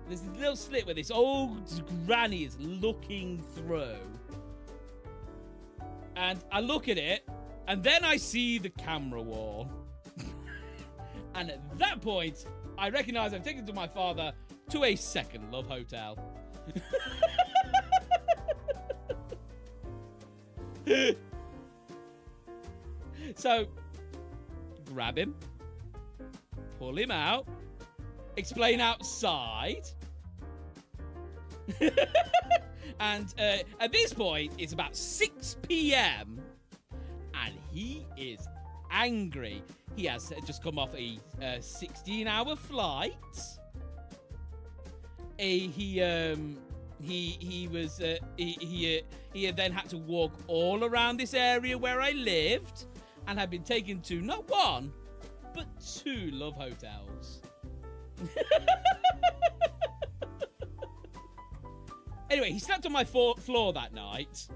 There's this little slit where this old granny is looking through. And I look at it, and then I see the camera wall. And at that point, I recognise I've taken to my father to a second love hotel. So, grab him, pull him out, explain outside. And at this point, it's about 6 p.m. and he is angry. He has just come off a 16-hour flight. He had then had to walk all around this area where I lived, and had been taken to not 1, but 2 love hotels. Anyway, he slept on my floor that night.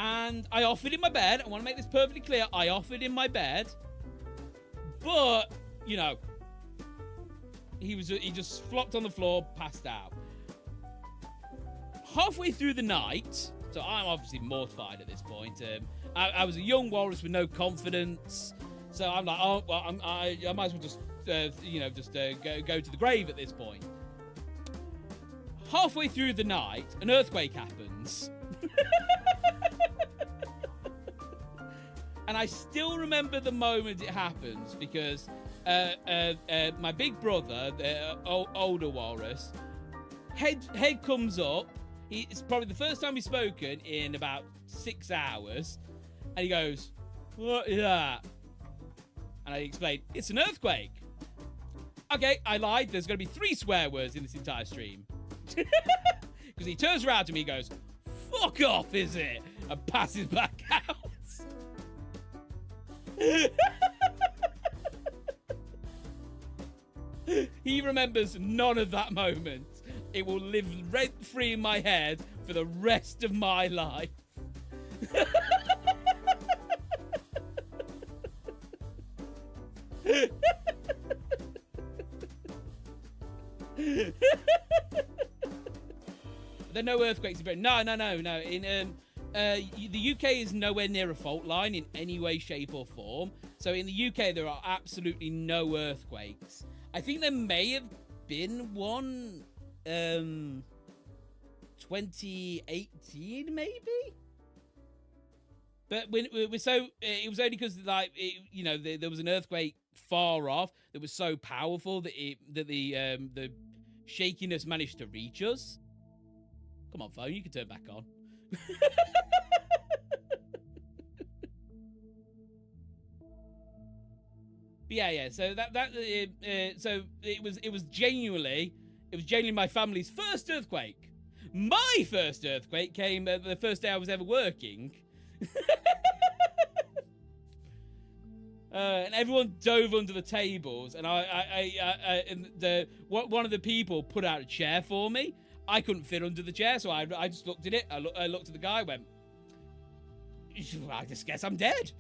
And I offered him my bed. I want to make this perfectly clear. I offered him my bed. But, you know, he just flopped on the floor, passed out. Halfway through the night, so I'm obviously mortified at this point. I was a young walrus with no confidence. So I'm like, oh, well, I might as well just, go to the grave at this point. Halfway through the night, an earthquake happens. And I still remember the moment it happens because my big brother, the older walrus, head comes up. It's probably the first time we've spoken in about 6 hours. And he goes, "What is that?" And I explained, "It's an earthquake." Okay, I lied. There's going to be 3 swear words in this entire stream. Because he turns around to me and goes, "Fuck off, is it?" And passes back out. He remembers none of that moment. It will live rent-free in my head for the rest of my life. there are no earthquakes in Britain. No. In the UK is nowhere near a fault line in any way, shape, or form. So in the UK, there are absolutely no earthquakes. I think there may have been one, 2018 maybe. But it was only because there was an earthquake far off that was so powerful that the shakiness managed to reach us. Come on, phone, you can turn back on. But yeah. So so it was genuinely my family's first earthquake. My first earthquake came the first day I was ever working. And everyone dove under the tables, and one of the people put out a chair for me. I couldn't fit under the chair, so I just looked at it. I looked at the guy, went, I just guess I'm dead.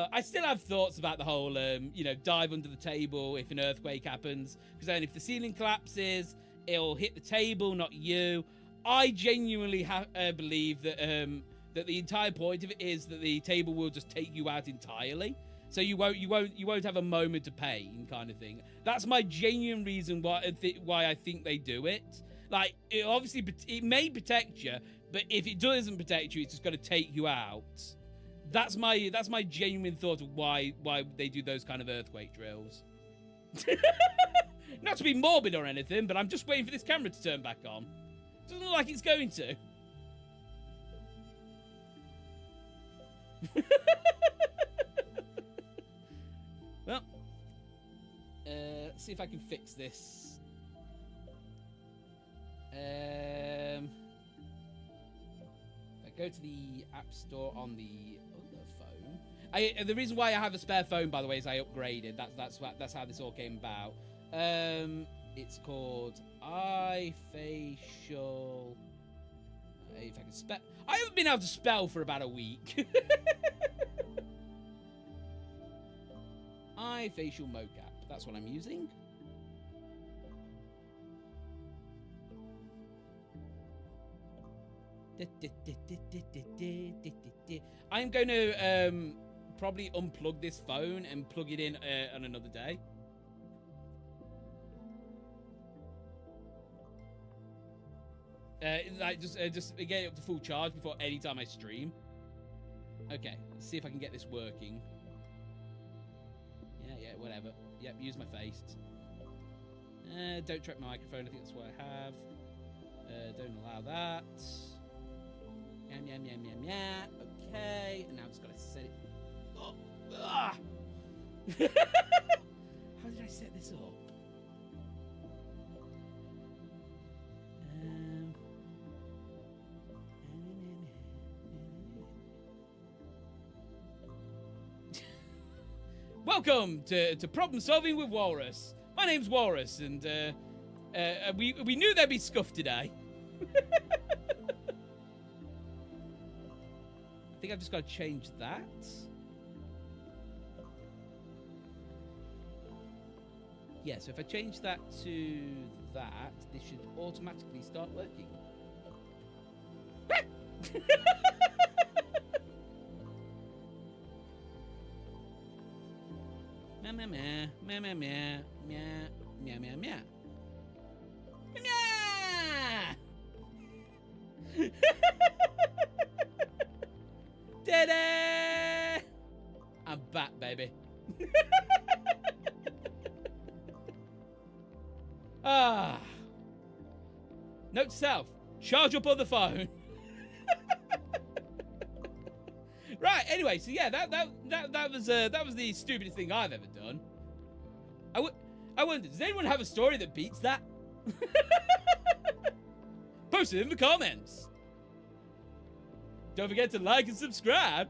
I still have thoughts about the whole, dive under the table if an earthquake happens, because then if the ceiling collapses, it'll hit the table, not you. I genuinely believe that that the entire point of it is that the table will just take you out entirely, so you won't have a moment of pain, kind of thing. That's my genuine reason why I think they do it. Like, it may protect you, but if it doesn't protect you, it's just going to take you out. That's my genuine thought of why they do those kind of earthquake drills. Not to be morbid or anything, but I'm just waiting for this camera to turn back on. Doesn't look like it's going to. Well, let's see if I can fix this. If I go to the App Store on the other phone, the reason why I have a spare phone, by the way, is I upgraded. That's how this all came about. It's called iFacial. If I can spell, I haven't been able to spell for about a week. iFacial mocap. That's what I'm using. I'm going to probably unplug this phone and plug it in on another day. Just get it up to full charge before any time I stream. Okay, let's see if I can get this working. Yeah, whatever. Yep, use my face. Don't track my microphone. I think that's what I have. Don't allow that. Yum. Okay, and now I've just got to set it. Oh, ah! How did I set this up? Welcome to Problem Solving with Walrus. My name's Walrus, and we knew there'd be scuff today. I think I've just got to change that. Yeah, so if I change that to that, this should automatically start working. Meow. Ta-da! I'm back, baby. Note to self: charge up on the phone. Right. Anyway, so yeah, that was the stupidest thing I've ever done. I wonder, does anyone have a story that beats that? Post it in the comments. Don't forget to like and subscribe.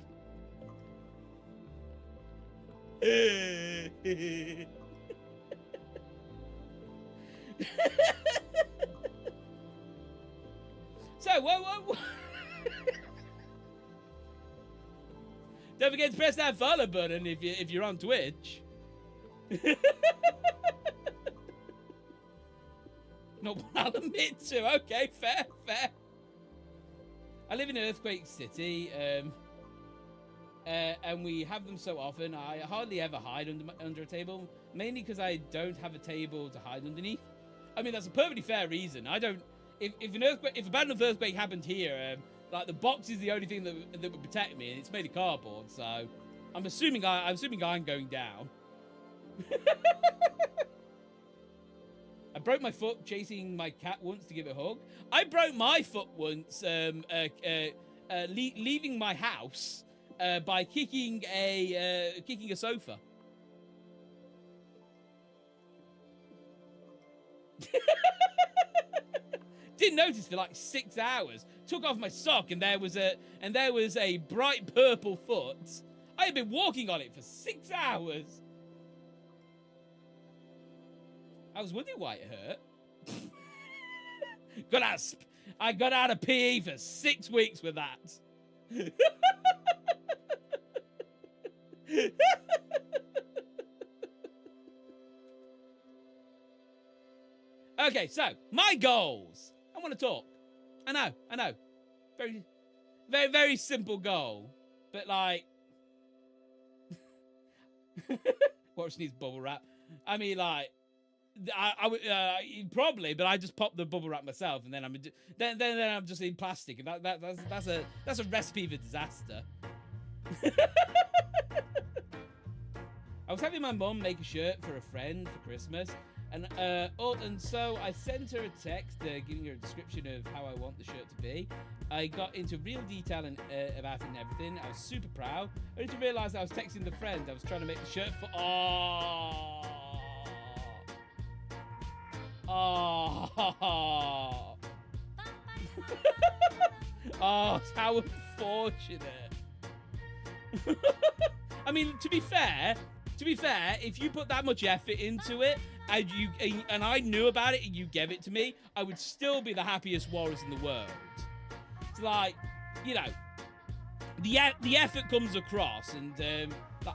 whoa. Don't forget to press that follow button if you're on Twitch. Not what I'll admit to. Okay, fair. I live in Earthquake City, and we have them so often. I hardly ever hide under a table, mainly because I don't have a table to hide underneath. I mean, that's a perfectly fair reason. I don't. If a bad enough earthquake happened here, like the box is the only thing that would protect me, and it's made of cardboard. So, I'm assuming I'm going down. I broke my foot chasing my cat once to give it a hug. I broke my foot once leaving my house by kicking a sofa. Didn't notice for like 6 hours. Took off my sock and there was a bright purple foot. I had been walking on it for 6 hours. I was wondering why it hurt. I got out of PE for 6 weeks with that. Okay, so my goals. I want to talk. I know. Very simple goal, but like, Walrus needs bubble wrap. I mean, like, I would probably, but I just pop the bubble wrap myself, and then I'm just in plastic, and that's a recipe for disaster. I was having my mum make a shirt for a friend for Christmas, and so I sent her a text giving her a description of how I want the shirt to be. I got into real detail about it and everything. I was super proud. Only to realise I was texting the friend I was trying to make the shirt for. Oh, how unfortunate. I mean, to be fair, if you put that much effort into it and I knew about it and you gave it to me, I would still be the happiest walrus in the world. It's like, you know, the effort comes across, and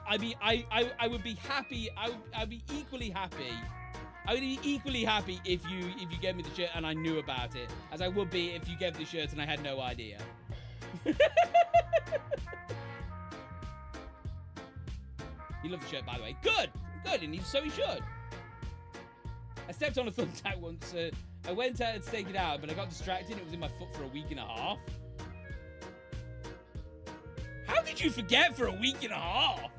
I would be happy. I'd be equally happy. I would be equally happy if you gave me the shirt and I knew about it, as I would be if you gave the shirt and I had no idea. You love the shirt, by the way. Good, and so he should. I stepped on a thumbtack once. I went out to take it out, but I got distracted. It was in my foot for a week and a half. How did you forget for a week and a half?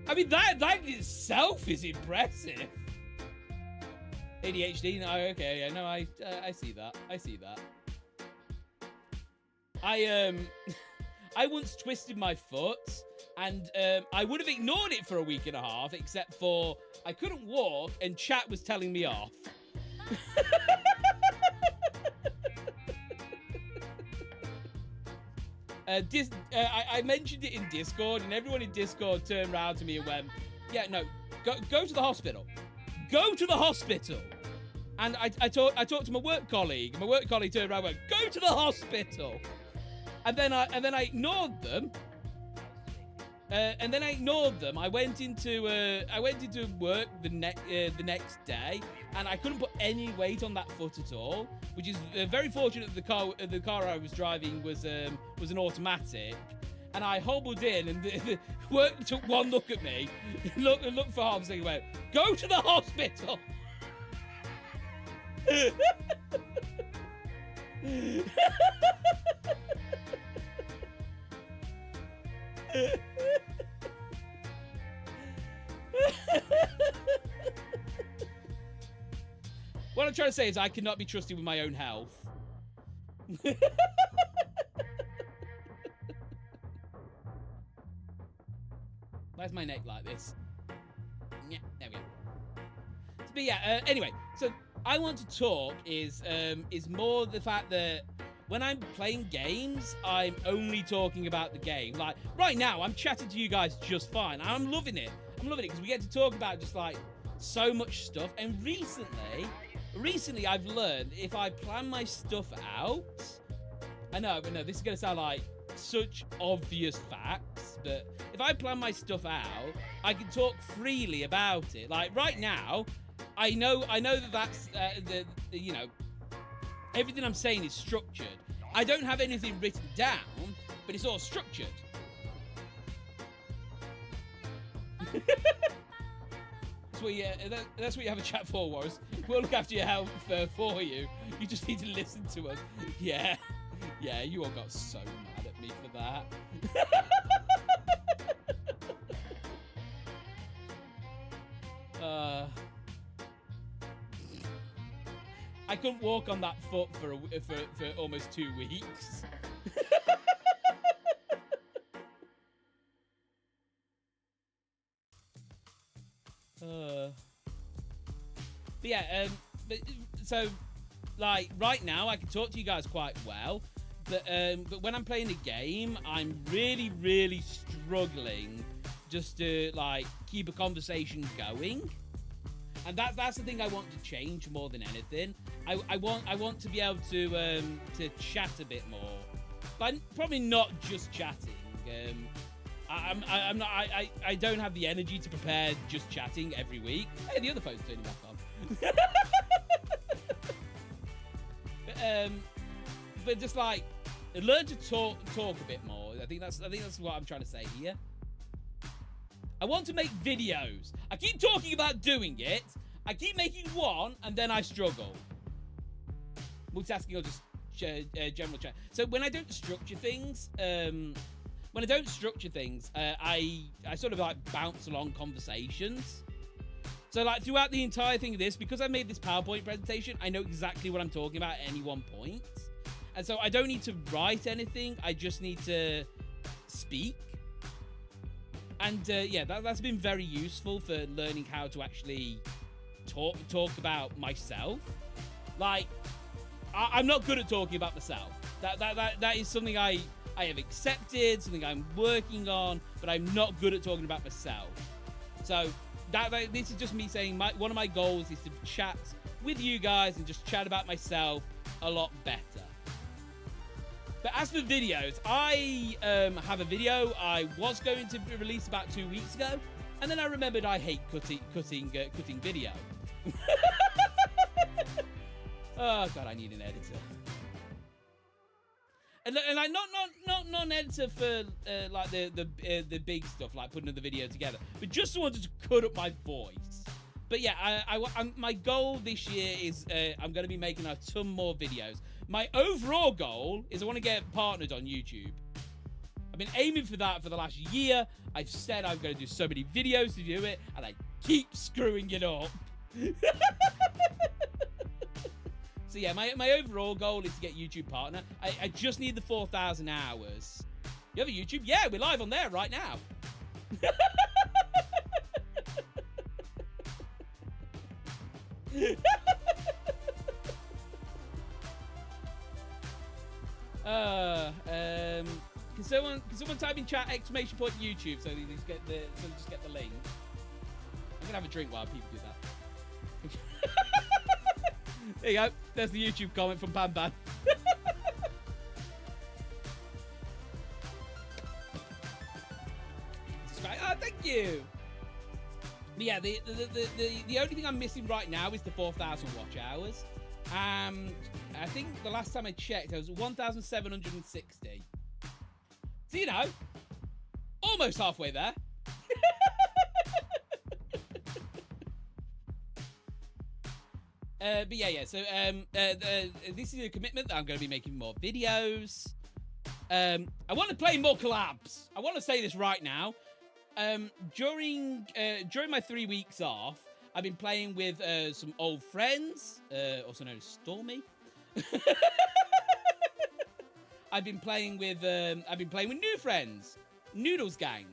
I mean, that in itself is impressive. ADHD? No, okay, yeah, no, I see that. I once twisted my foot, and I would have ignored it for a week and a half, except for I couldn't walk, and chat was telling me off. I mentioned it in Discord, and everyone in Discord turned around to me and went, "Yeah, no, go to the hospital. Go to the hospital." And I talked to my work colleague, and my work colleague turned around and went, "Go to the hospital." And then I ignored them. I went into work the next day, and I couldn't put any weight on that foot at all, which is very fortunate. The car I was driving was an automatic, and I hobbled in, and the work took one look at me, looked for half a second, went, "Go to the hospital." What I'm trying to say is I cannot be trusted with my own health. Why's my neck like this? Yeah, there we go. But yeah, anyway, so I want to talk is more the fact that when I'm playing games, I'm only talking about the game. Like, right now, I'm chatting to you guys just fine. I'm loving it. because we get to talk about just like so much stuff. And recently I've learned if I plan my stuff out, I know this is gonna sound like such obvious facts, but if I plan my stuff out, I can talk freely about it. Like right now, I know that's you know, everything I'm saying is structured. I don't have anything written down, but it's all structured. That's what you have a chat for, Walrus. We'll look after your health for you. You just need to listen to us. Yeah, you all got so mad at me for that. I couldn't walk on that foot for almost 2 weeks. But yeah, so like right now I can talk to you guys quite well, but when I'm playing a game, I'm really struggling just to like keep a conversation going, and that's the thing I want to change more than anything. I want to be able to chat a bit more, but probably not just chatting. I'm not. I don't have the energy to prepare just chatting every week. Hey, the other phone's turning back on. But just like learn to talk a bit more. I think that's what I'm trying to say here. I want to make videos. I keep talking about doing it. I keep making one, and then I struggle. Multitasking or just general chat. So when I don't structure things, I sort of like bounce along conversations. So like throughout the entire thing of this, because I made this PowerPoint presentation, I know exactly what I'm talking about at any one point. And so I don't need to write anything. I just need to speak. And yeah, that's been very useful for learning how to actually talk about myself. Like, I'm not good at talking about myself. That is something I have accepted, something I'm working on, but I'm not good at talking about myself. So this is just me saying one of my goals is to chat with you guys and just chat about myself a lot better. But as for videos, I have a video I was going to release about 2 weeks ago, and then I remembered I hate cutting video. Oh god, I need an editor. And like not an editor for like the big stuff, like putting the video together, but just someone to cut up my voice. But yeah, my goal this year is I'm going to be making a ton more videos. My overall goal is I want to get partnered on YouTube. I've been aiming for that for the last year. I've said I'm going to do so many videos to do it, and I keep screwing it up. So yeah, my overall goal is to get YouTube partner. I just need the 4,000 hours. You have a YouTube? Yeah, we're live on there right now. Can someone type in chat !YouTube so they just get the link. I'm gonna have a drink while people do that. There you go. There's the YouTube comment from Pan. Oh, thank you. But yeah, the only thing I'm missing right now is the 4,000 watch hours. I think the last time I checked, it was 1,760. So, you know, almost halfway there. But yeah. So this is a commitment that I'm going to be making more videos. I want to play more collabs. I want to say this right now. During my 3 weeks off, I've been playing with some old friends, also known as Stormy. I've been playing with new friends, Noodles Gang.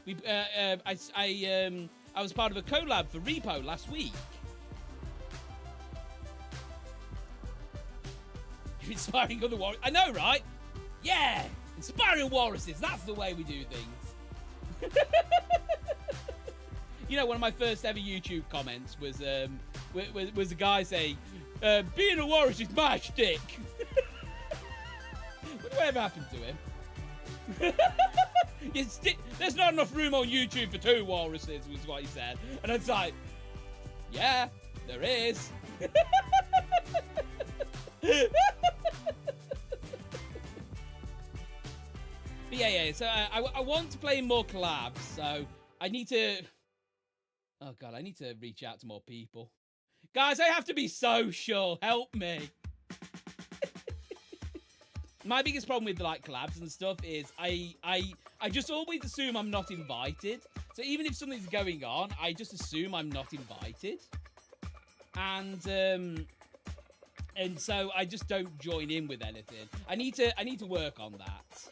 I was part of a collab for Repo last week. You're inspiring other walruses. I know, right? Yeah, inspiring walruses. That's the way we do things. one of my first ever YouTube comments was a guy saying, being a walrus is my shtick. Whatever happened to him? There's not enough room on YouTube for 2 walruses, was what he said. And it's like, yeah, there is. But yeah, so I want to play more collabs, so I need to... Oh, God, I need to reach out to more people. Guys, I have to be social. Help me. My biggest problem with, like, collabs and stuff is I just always assume I'm not invited. So even if something's going on, I just assume I'm not invited. And so I just don't join in with anything. I need to work on that.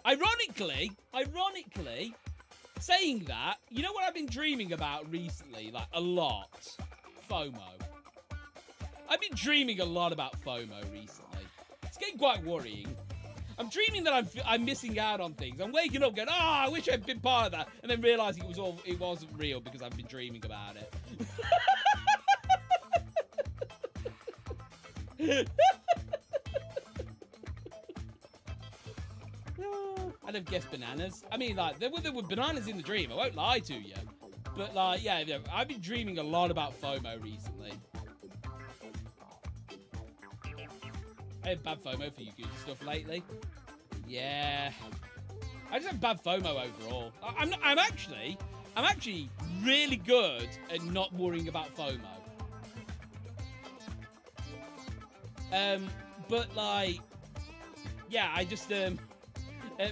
Ironically, saying that, you know what I've been dreaming about recently, like a lot? FOMO. I've been dreaming a lot about FOMO recently. It's getting quite worrying. I'm dreaming that I'm missing out on things. I'm waking up going, I wish I'd been part of that, and then realizing it wasn't real because I've been dreaming about it. I'd have guessed bananas. I mean, like, there were bananas in the dream. I won't lie to you. But, like, yeah, I've been dreaming a lot about FOMO recently. I have bad FOMO for you good stuff lately. Yeah. I just have bad FOMO overall. I'm actually really good at not worrying about FOMO. But, like, yeah, I just,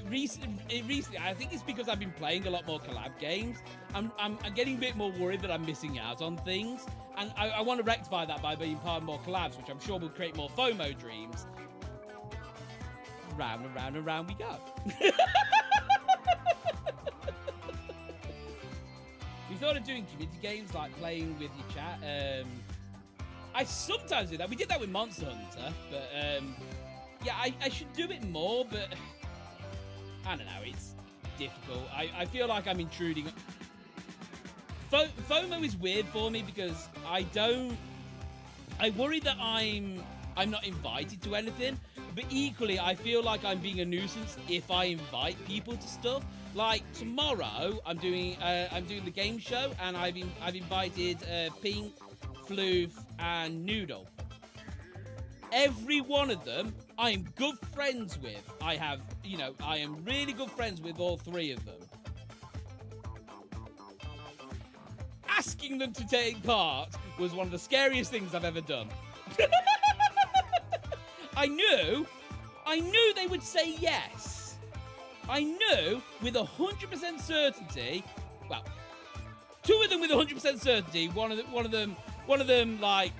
recently, I think it's because I've been playing a lot more collab games. I'm getting a bit more worried that I'm missing out on things, and I want to rectify that by being part of more collabs, which I'm sure will create more FOMO dreams. Round and round and round we go. We thought of doing community games like playing with your chat. I sometimes do that. We did that with Monster Hunter, but yeah, I should do it more, but I don't know, it's difficult. I feel like I'm intruding. FOMO is weird for me because I worry that I'm not invited to anything, but equally I feel like I'm being a nuisance if I invite people to stuff. Like tomorrow, I'm doing the game show, and I've invited Pink, Floof, and Noodle. Every one of them I am good friends with. I am really good friends with all 3 of them. Asking them to take part was one of the scariest things I've ever done. I knew they would say yes. I knew with 100% certainty. Well, 2 of them with 100% certainty. One of them. Like,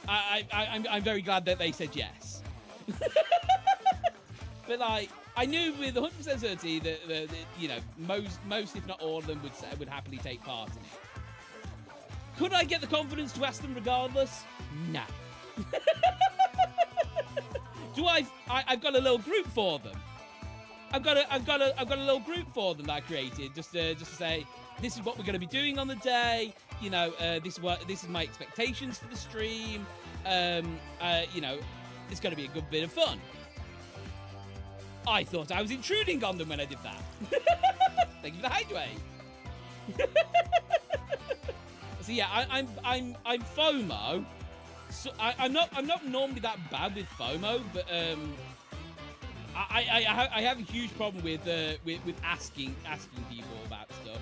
I'm very glad that they said yes. But like, I knew with 100% certainty that most if not all of them would happily take part in it. Could I get the confidence to ask them regardless? No. I've got a little group for them. I've got a little group for them that I created just to say this is what we're going to be doing on the day. This is my expectations for the stream. It's going to be a good bit of fun. I thought I was intruding on them when I did that. Thank you for the hideaway. So yeah, I'm FOMO. So I'm not normally that bad with FOMO, but I have a huge problem with asking people about stuff.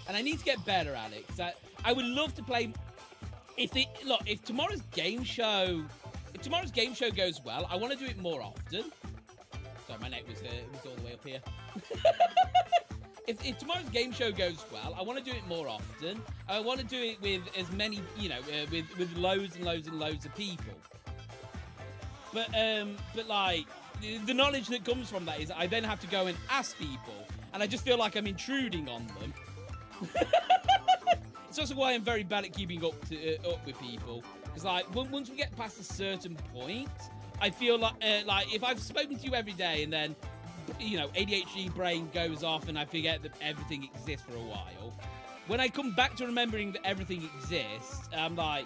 And I need to get better at it, because I would love to play. If tomorrow's game show goes well, I want to do it more often. Sorry, my neck was all the way up here. If tomorrow's game show goes well, I want to do it more often. I want to do it with as many, with loads and loads and loads of people. But like, the knowledge that comes from that is I then have to go and ask people, and I just feel like I'm intruding on them. It's also why I'm very bad at keeping up with people. Because like once we get past a certain point, I feel like if I've spoken to you every day and then, you know, ADHD brain goes off and I forget that everything exists for a while. When I come back to remembering that everything exists, I'm like,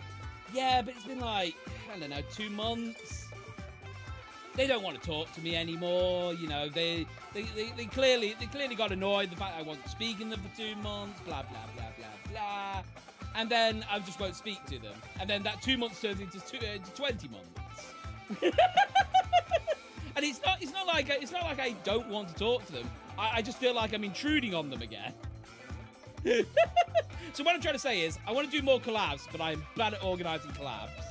yeah, but it's been like, I don't know, 2 months. They don't want to talk to me anymore. You know, they clearly got annoyed the fact I wasn't speaking to them for 2 months. Blah blah blah blah blah. And then I just won't speak to them. And then that 2 months turns into 20 months. And it's not like I don't want to talk to them. I just feel like I'm intruding on them again. So what I'm trying to say is, I want to do more collabs, but I'm bad at organising collabs.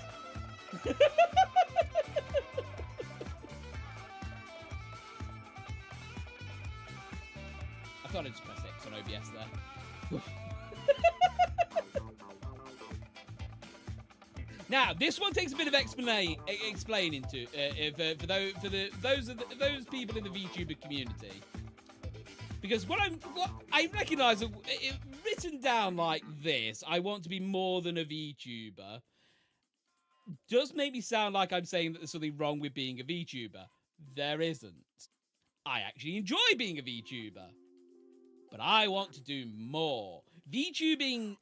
I thought I'd just press X on OBS there. Now, this one takes a bit of explaining to for those people in the VTuber community, because what I recognise it written down like this. I want to be more than a VTuber. Does make me sound like I'm saying that there's something wrong with being a VTuber. There isn't. I actually enjoy being a VTuber, but I want to do more. VTubing,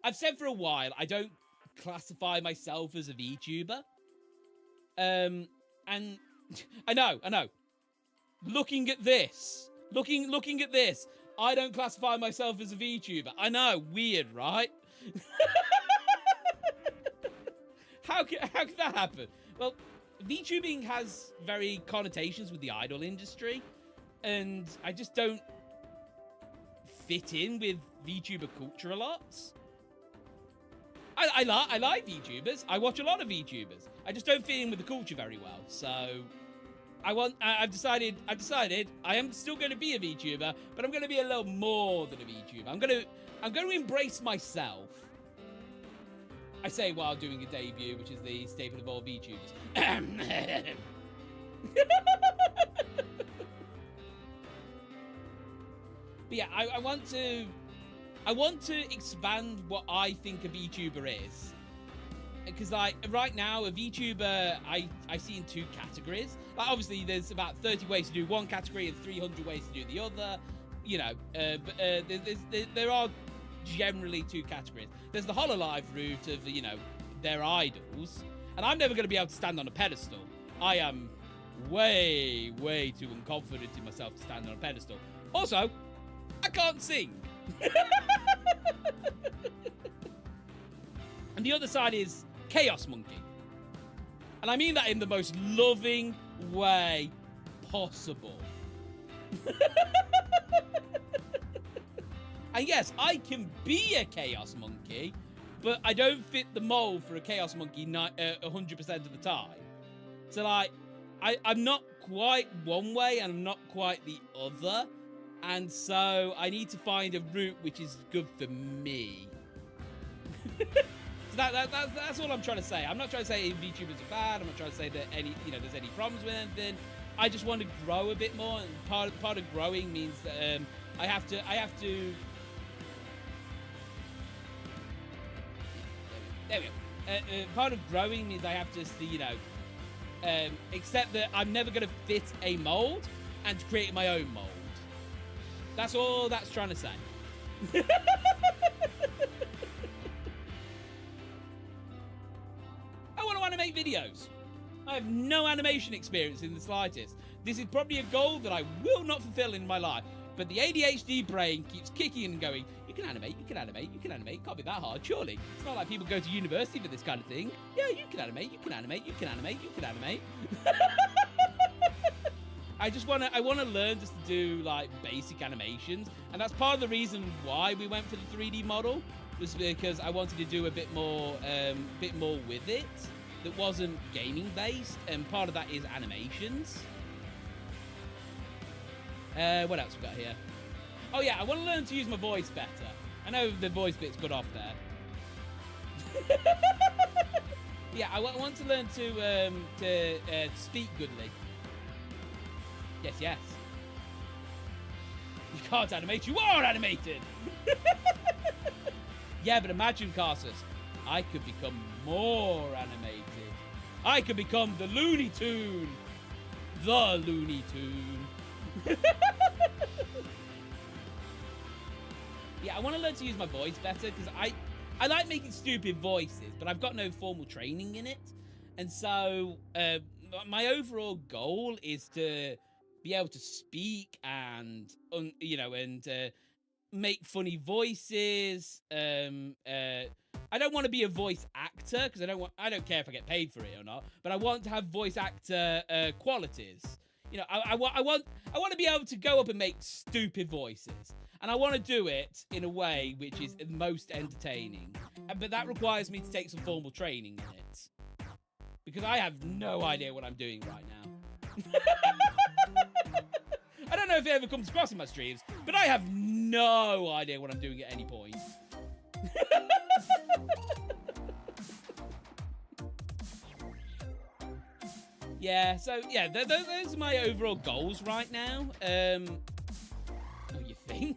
I've said for a while, I don't classify myself as a VTuber. And I know. Looking at this, I don't classify myself as a VTuber. I know, weird, right? How can that happen? Well, VTubing has very connotations with the idol industry, and I just don't fit in with VTuber culture a lot. I like VTubers. I watch a lot of VTubers. I just don't fit in with the culture very well. So I've decided I am still going to be a VTuber, but I'm going to be a little more than a VTuber. I'm going to embrace myself. I say while doing a debut, which is the staple of all VTubers. But yeah, I want to expand what I think a VTuber is. Because like right now, a VTuber I see in 2 categories. Like obviously there's about 30 ways to do one category and 300 ways to do the other. You know, there are generally 2 categories. There's the HoloLive route of, you know, their idols. And I'm never going to be able to stand on a pedestal. I am way too unconfident in myself to stand on a pedestal. Also, I can't sing. And the other side is Chaos Monkey. And I mean that in the most loving way possible. And yes, I can be a Chaos Monkey, but I don't fit the mold for a Chaos Monkey 100% of the time. So like, I'm not quite one way and I'm not quite the other. And so I need to find a route which is good for me. So that's all I'm trying to say. I'm not trying to say VTubers are bad. I'm not trying to say that there's any problems with anything. I just want to grow a bit more, and part of growing means that I have to. There we go. Part of growing means I have to, accept that I'm never going to fit a mold and create my own mold. That's all that's trying to say. I want to animate videos. I have no animation experience in the slightest. This is probably a goal that I will not fulfill in my life. But the ADHD brain keeps kicking and going, you can animate. It can't be that hard, surely. It's not like people go to university for this kind of thing. Yeah, you can animate. I want to learn just to do like basic animations, and that's part of the reason why we went for the 3D model, was because I wanted to do a bit more with it that wasn't gaming based, and part of that is animations. What else we got here? Oh yeah, I want to learn to use my voice better. I know the voice bit's cut off there. Yeah, I want to learn to speak goodly. Yes. You can't animate, you are animated! Yeah, but imagine, Carsus, I could become more animated. I could become the Looney Tune. The Looney Tune. Yeah, I want to learn to use my voice better because I like making stupid voices, but I've got no formal training in it. And so my overall goal is to be able to speak and, make funny voices. I don't want to be a voice actor because I don't care if I get paid for it or not, but I want to have voice actor qualities. You know, I want to be able to go up and make stupid voices, and I want to do it in a way which is most entertaining. But that requires me to take some formal training in it, because I have no idea what I'm doing right now. I don't know if it ever comes across in my streams, but I have no idea what I'm doing at any point. Yeah, so yeah, those are my overall goals right now. What you think?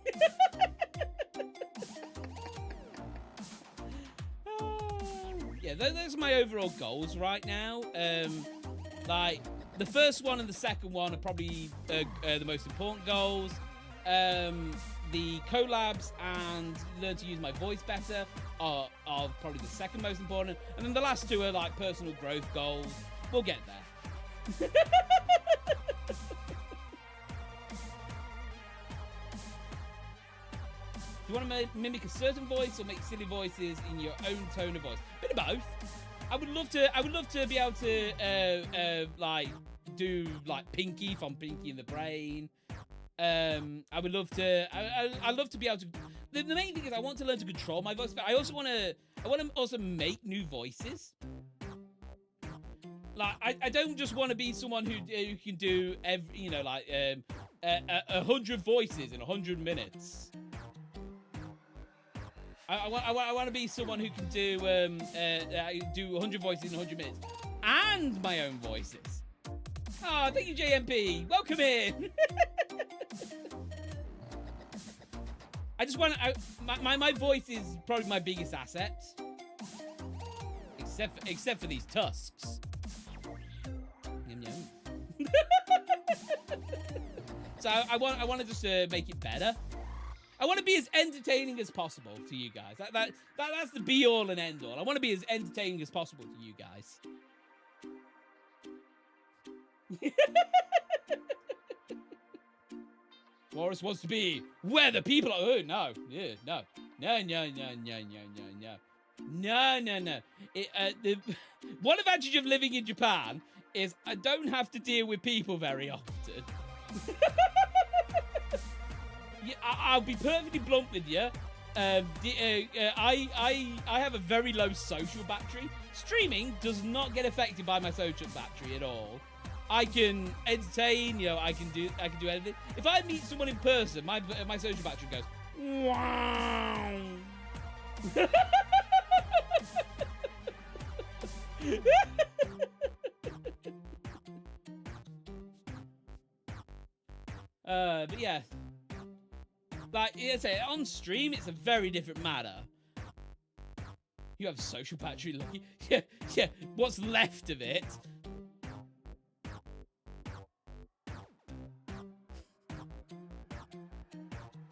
Yeah, those are my overall goals right now. Like, the first one and the second one are probably the most important goals. The collabs and learn to use my voice better are probably the second most important. And then the last two are like personal growth goals. We'll get there. Do you want to mimic a certain voice or make silly voices in your own tone of voice? Bit of both. I would love to be able to like do like Pinky from Pinky and the Brain. I would love to. I love to be able to. The main thing is I want to learn to control my voice, but I also want to. I want to also make new voices. Like, I don't just want to be someone who can do 100 voices in 100 minutes. I want to be someone who can do 100 voices in 100 minutes and my own voices. Oh, thank you, JMP. Welcome in. I just want to. My voice is probably my biggest asset, except for these tusks. Yum yum. So I want to just make it better. I want to be as entertaining as possible to you guys. That's the be all and end all. I want to be as entertaining as possible to you guys. Walrus wants to be where the people are. Oh no, yeah, no. One advantage of living in Japan is I don't have to deal with people very often. Yeah, I'll be perfectly blunt with you. I have a very low social battery. Streaming does not get affected by my social battery at all. I can entertain, I can do anything. If I meet someone in person, my social battery goes wow. But yeah. Like, on stream, it's a very different matter. You have social battery, lucky. Yeah, what's left of it.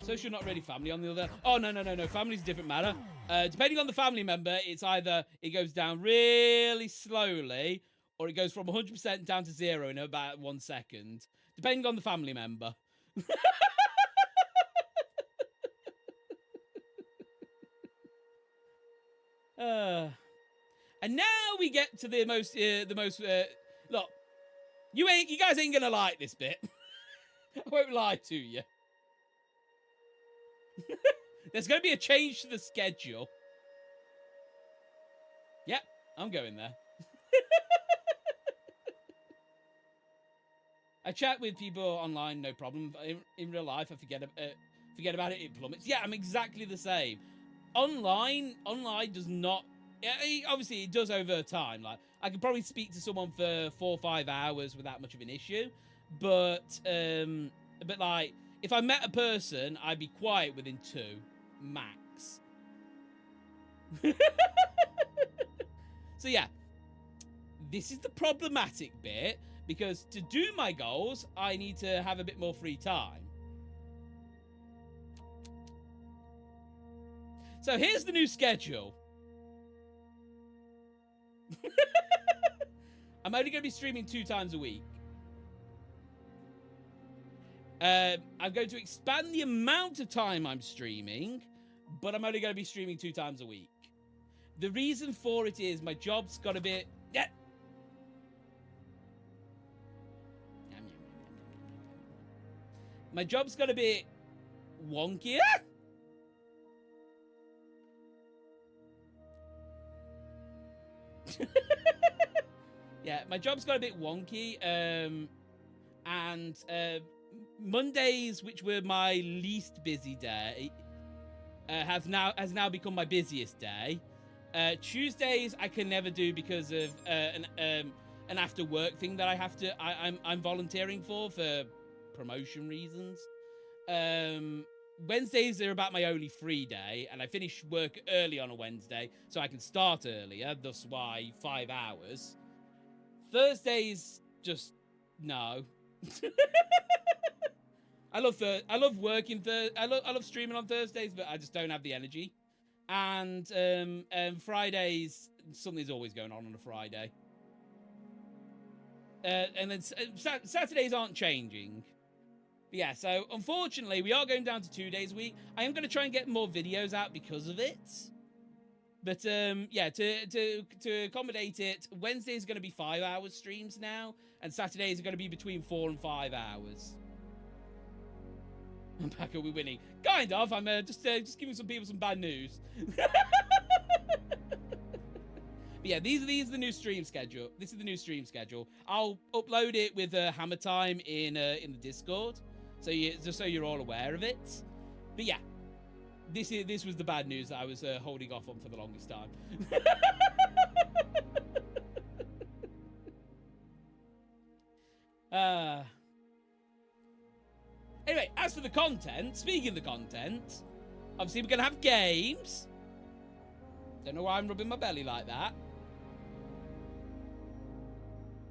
Social, not really family on the other. Oh, no. Family's a different matter. Depending on the family member, it's either it goes down really slowly or it goes from 100% down to 0 in about 1 second. Depending on the family member. And now we get to the most look, you guys ain't gonna like this bit. I won't lie to you. There's gonna be a change to the schedule. Yep, I'm going there. I chat with people online, no problem. In real life, I forget about it. It plummets. Yeah, I'm exactly the same. Online does not. Obviously, it does over time. Like, I could probably speak to someone for 4 or 5 hours without much of an issue, but like, if I met a person, I'd be quiet within 2 max. So yeah, this is the problematic bit, because to do my goals, I need to have a bit more free time. So here's the new schedule. I'm only going to be streaming 2 times a week. I'm going to expand the amount of time I'm streaming, but I'm only going to be streaming 2 times a week. The reason for it is my job's got a bit... Yeah. My job's got a bit wonky. Yeah, my job's got a bit wonky. And Mondays, which were my least busy day, has now become my busiest day. Tuesdays I can never do because of an after work thing that I have to. I'm volunteering for promotion reasons. Wednesdays are about my only free day, and I finish work early on a Wednesday, so I can start earlier. Thus, why 5 hours. Thursdays, just no. I love working. I love streaming on Thursdays, but I just don't have the energy. And Fridays, something's always going on a Friday. And then Saturdays aren't changing. But yeah, so unfortunately, we are going down to 2 days a week. I am going to try and get more videos out because of it. But yeah, to accommodate it, Wednesday is going to be 5 hours streams now, and Saturdays are going to be between 4 and 5 hours. I'm back. Are we winning? Kind of. I'm just giving some people some bad news. But yeah, these are the new stream schedule. This is the new stream schedule. I'll upload it with Hammer Time in the Discord, so just so you're all aware of it. But yeah, this was the bad news that I was holding off on for the longest time. Anyway, as for the content, speaking of the content, obviously we're going to have games. Don't know why I'm rubbing my belly like that.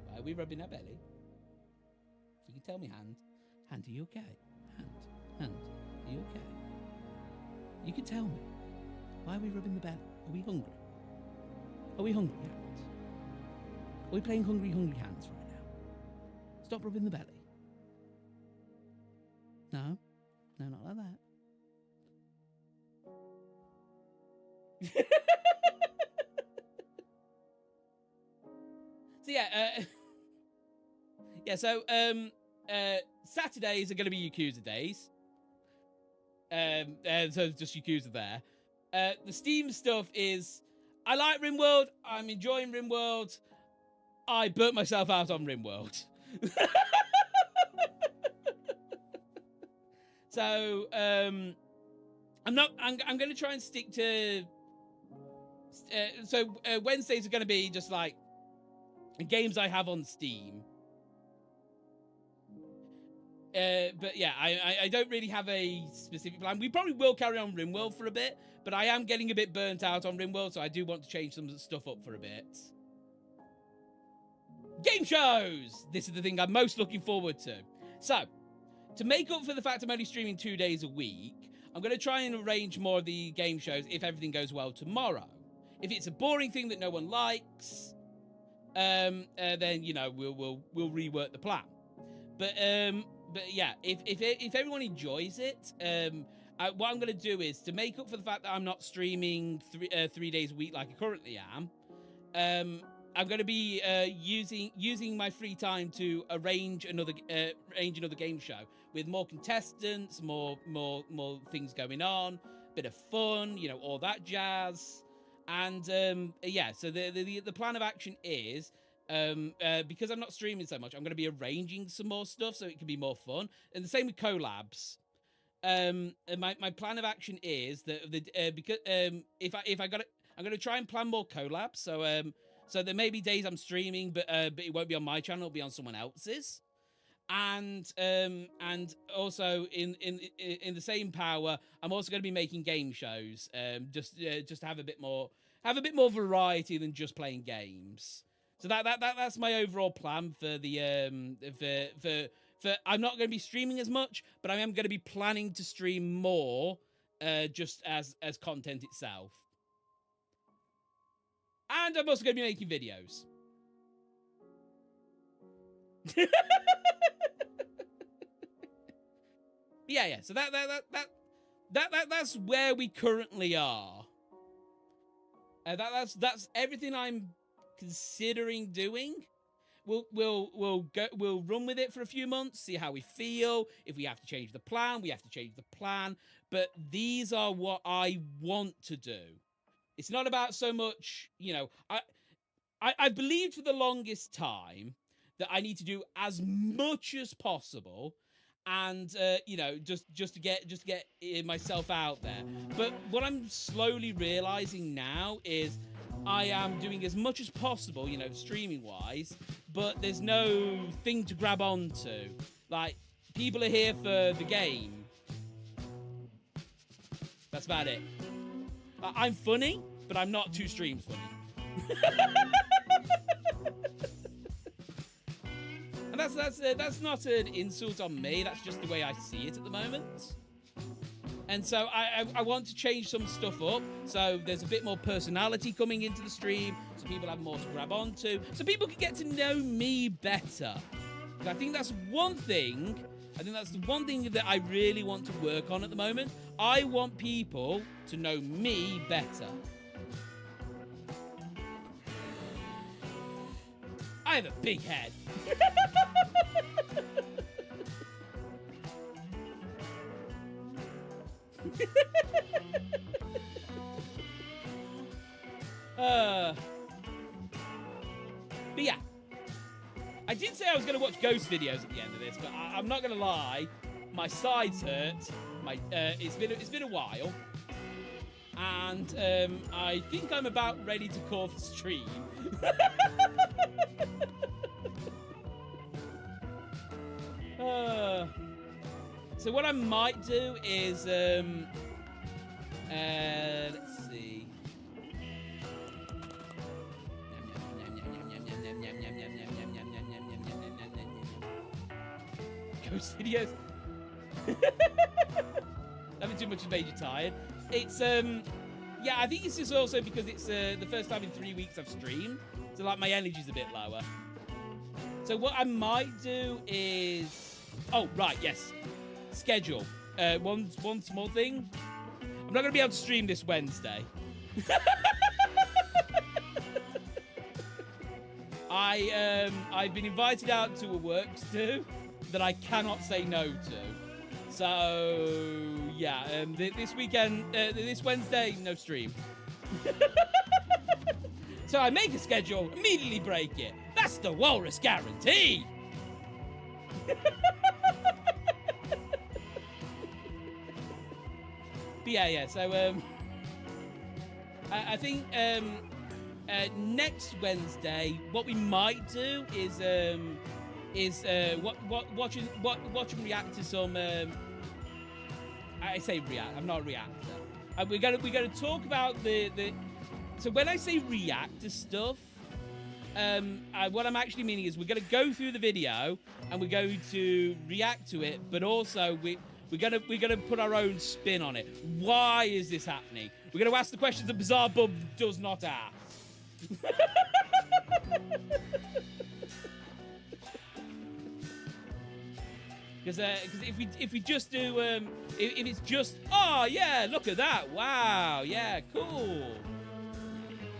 Why are we rubbing our belly? You can tell me, Hand. Hand, are you okay? Hand, are you okay? You can tell me. Why are we rubbing the belly? Are we hungry? Are we hungry, Hand? Are we playing hungry hands right now? Stop rubbing the belly. No, not like that. So yeah, so Saturdays are going to be Yakuza days. So just Yakuza there. The Steam stuff is, I like RimWorld. I'm enjoying RimWorld. I burnt myself out on RimWorld. So I'm going to try and stick to. So Wednesdays are going to be just like games I have on Steam. But yeah, I don't really have a specific plan. We probably will carry on RimWorld for a bit, but I am getting a bit burnt out on RimWorld, so I do want to change some stuff up for a bit. Game shows! This is the thing I'm most looking forward to. So, to make up for the fact I'm only streaming 2 days a week, I'm going to try and arrange more of the game shows if everything goes well tomorrow. If it's a boring thing that no one likes, then, you know, we'll rework the plan. But yeah, if everyone enjoys it, what I'm going to do is, to make up for the fact that I'm not streaming 3 days a week like I currently am, I'm going to be using my free time to arrange another game show with more contestants, more things going on, bit of fun, you know, all that jazz. And yeah, so the plan of action is, because I'm not streaming so much, I'm going to be arranging some more stuff so it can be more fun. And the same with collabs. And my plan of action is that because if I got it, I'm going to try and plan more collabs. So there may be days I'm streaming, but it won't be on my channel; it'll be on someone else's. And also in the same power, I'm also going to be making game shows, just to have a bit more variety than just playing games. So that's my overall plan for the for I'm not going to be streaming as much, but I am going to be planning to stream more, just as content itself. And I'm also going to be making videos. Yeah. So that's where we currently are. That's everything I'm considering doing. We'll run with it for a few months, see how we feel. If we have to change the plan, we have to change the plan. But these are what I want to do. It's not about so much, I believed for the longest time that I need to do as much as possible, and just to get myself out there. But what I'm slowly realizing now is I am doing as much as possible, streaming wise, but there's no thing to grab onto. Like, people are here for the game. That's about it. I'm funny, but I'm not too stream funny. And that's not an insult on me. That's just the way I see it at the moment. And so I want to change some stuff up, so there's a bit more personality coming into the stream, so people have more to grab onto, so people can get to know me better. I think that's one thing. I think that's the one thing that I really want to work on at the moment. I want people to know me better. I have a big head. But yeah, I did say I was going to watch ghost videos at the end of this, but I'm not going to lie, my sides hurt. It's been a while, and I think I'm about ready to call the stream. So what I might do is let's see. Ghost videos. Having too much has made you tired. It's yeah, I think it's just also because it's the first time in 3 weeks I've streamed, so like my energy's a bit lower. So what I might do is, oh right, yes, schedule. One small thing. I'm not gonna be able to stream this Wednesday. I've been invited out to a works do that I cannot say no to. So yeah, this weekend, this Wednesday, no stream. So I make a schedule, immediately break it. That's the Walrus guarantee. But yeah. So I think next Wednesday, what we might do is watch and react to some. I say react. I'm not a reactor. We're gonna talk about the. So when I say react to stuff, what I'm actually meaning is we're gonna go through the video and we're going to react to it, but also we're gonna put our own spin on it. Why is this happening? We're gonna ask the questions that Bizarre Bub does not ask. Because if we just do if it's just, oh yeah, look at that, wow, yeah, cool.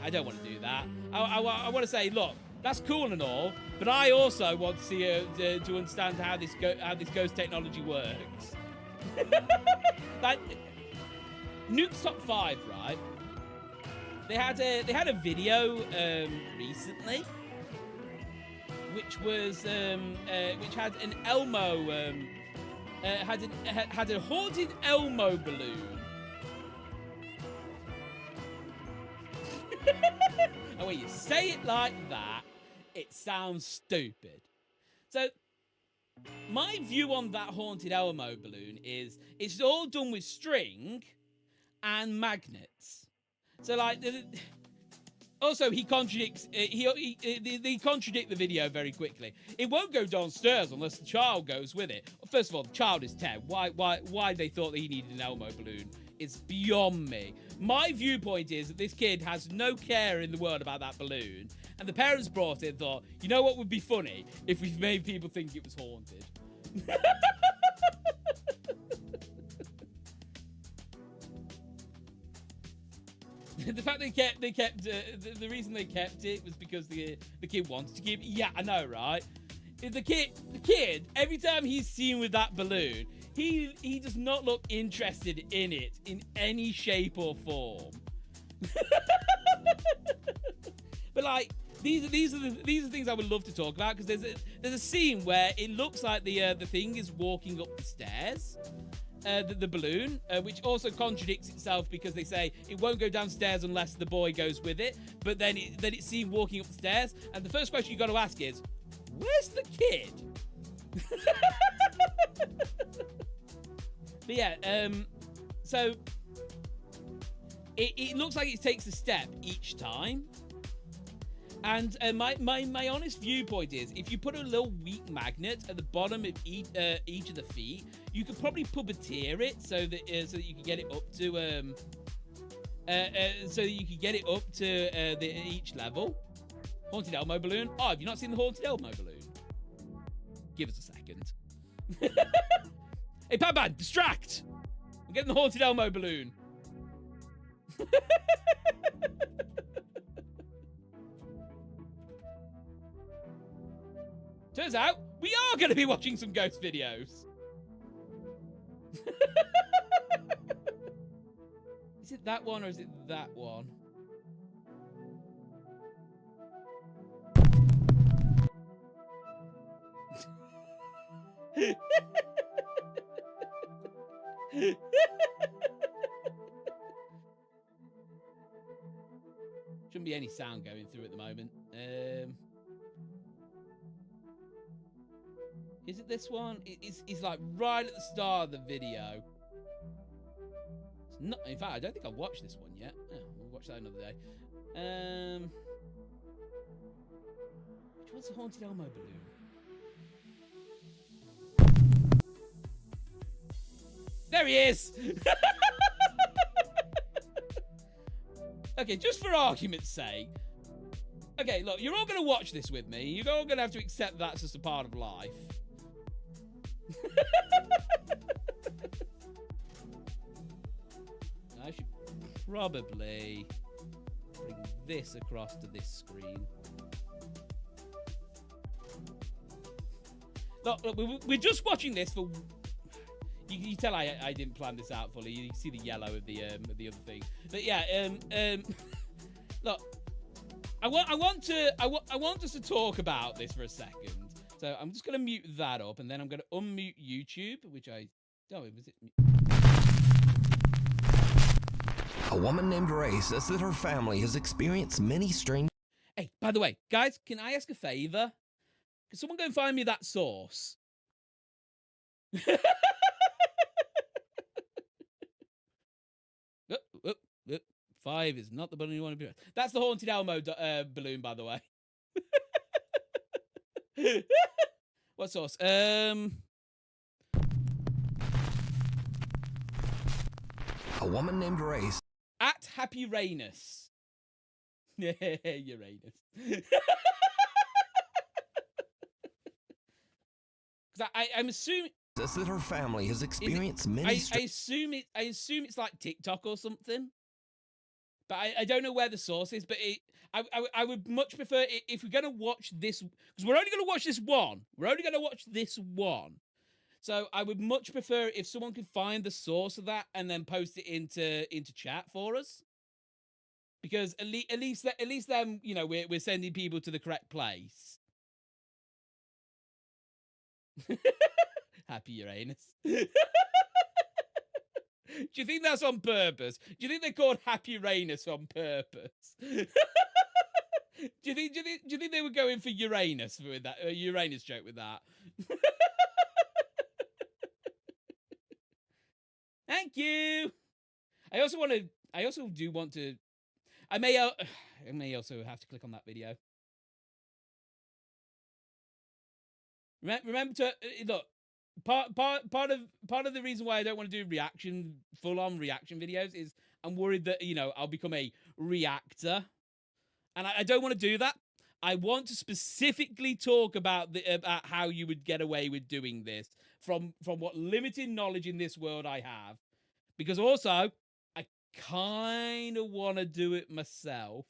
I don't want to do that. I want to say, look, that's cool and all, but I also want to see to understand how this ghost technology works. Like Nuke's Top 5, right? They had a video recently, which was which had an Elmo had a haunted Elmo balloon. And when you say it like that, it sounds stupid. So my view on that Haunted Elmo balloon is it's all done with string and magnets. So like, also he contradicts. They contradict the video very quickly. It won't go downstairs unless the child goes with it. First of all, the child is 10. Why they thought that he needed an Elmo balloon is beyond me. My viewpoint is that this kid has no care in the world about that balloon, and the parents brought it and thought, you know what would be funny if we made people think it was haunted. The fact they kept the reason they kept it was because the kid wanted to keep. Yeah, I know, right? The kid, every time he's seen with that balloon, he does not look interested in it in any shape or form. But like, these are things I would love to talk about, because there's a scene where it looks like the thing is walking up the stairs. The balloon, which also contradicts itself, because they say it won't go downstairs unless the boy goes with it, but then it's seen walking up the stairs, and the first question you got to ask is, where's the kid? But yeah, so it looks like it takes a step each time. And my honest viewpoint is, if you put a little weak magnet at the bottom of each of the feet, you could probably puppeteer it so that you can get it up to each level. Haunted Elmo balloon. Oh, have you not seen the Haunted Elmo balloon? Give us a second. Hey, Padman, distract! I'm getting the Haunted Elmo balloon. Turns out, we are going to be watching some ghost videos. Is it that one or is it that one? Shouldn't be any sound going through at the moment. Is it this one? It's like right at the start of the video. It's not. In fact, I don't think I've watched this one yet. Oh, we'll watch that another day. Which one's the Haunted Elmo balloon? There he is! Okay, just for argument's sake. Okay, look, you're all going to watch this with me. You're all going to have to accept that's just a part of life. I should probably bring this across to this screen. Look, we're just watching this for... You tell I didn't plan this out fully. You see the yellow of the other thing. But yeah, look, I want us to talk about this for a second. So I'm just going to mute that up, and then I'm going to unmute YouTube, which I... Oh, was it... A woman named Ray says that her family has experienced many strange... Hey, by the way, guys, can I ask a favor? Can someone go and find me that source? 5 is not the balloon you want to be. That's the Haunted Elmo balloon, by the way. What source? A woman named Ray... At Happy Uranus. Uranus. Because I'm assuming... Says that her family has experienced many... I assume it's like TikTok or something. But I don't know where the source is, but I would much prefer it if we're going to watch this, because we're only going to watch this one. We're only going to watch this one. So I would much prefer if someone could find the source of that and then post it into chat for us. Because at least then, you know, we're sending people to the correct place. Happy Uranus. Do you think that's on purpose? Do you think they're called Happy Uranus on purpose? Do you think they were going for Uranus with that Uranus joke with that? Thank you. I also do want to. I may also have to click on that video. Remember to look. Part of the reason why I don't want to do full on reaction videos is I'm worried that I'll become a reactor, and I don't want to do that. I want to specifically talk about how you would get away with doing this from what limited knowledge in this world I have, because also I kind of want to do it myself.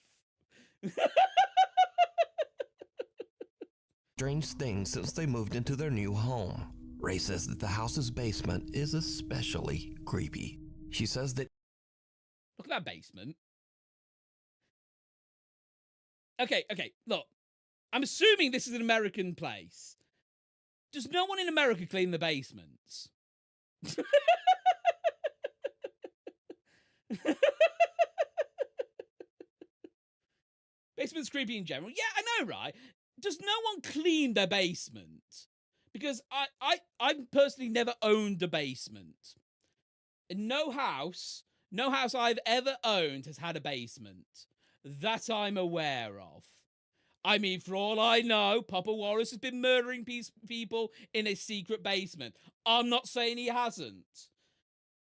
Strange things since they moved into their new home. Ray says that the house's basement is especially creepy. She says that... Look at that basement. Okay, look. I'm assuming this is an American place. Does no one in America clean the basements? Basement's creepy in general. Yeah, I know, right? Does no one clean their basement? Because I personally never owned a basement. And no house I've ever owned has had a basement that I'm aware of. I mean, for all I know, Papa Walrus has been murdering people in a secret basement. I'm not saying he hasn't.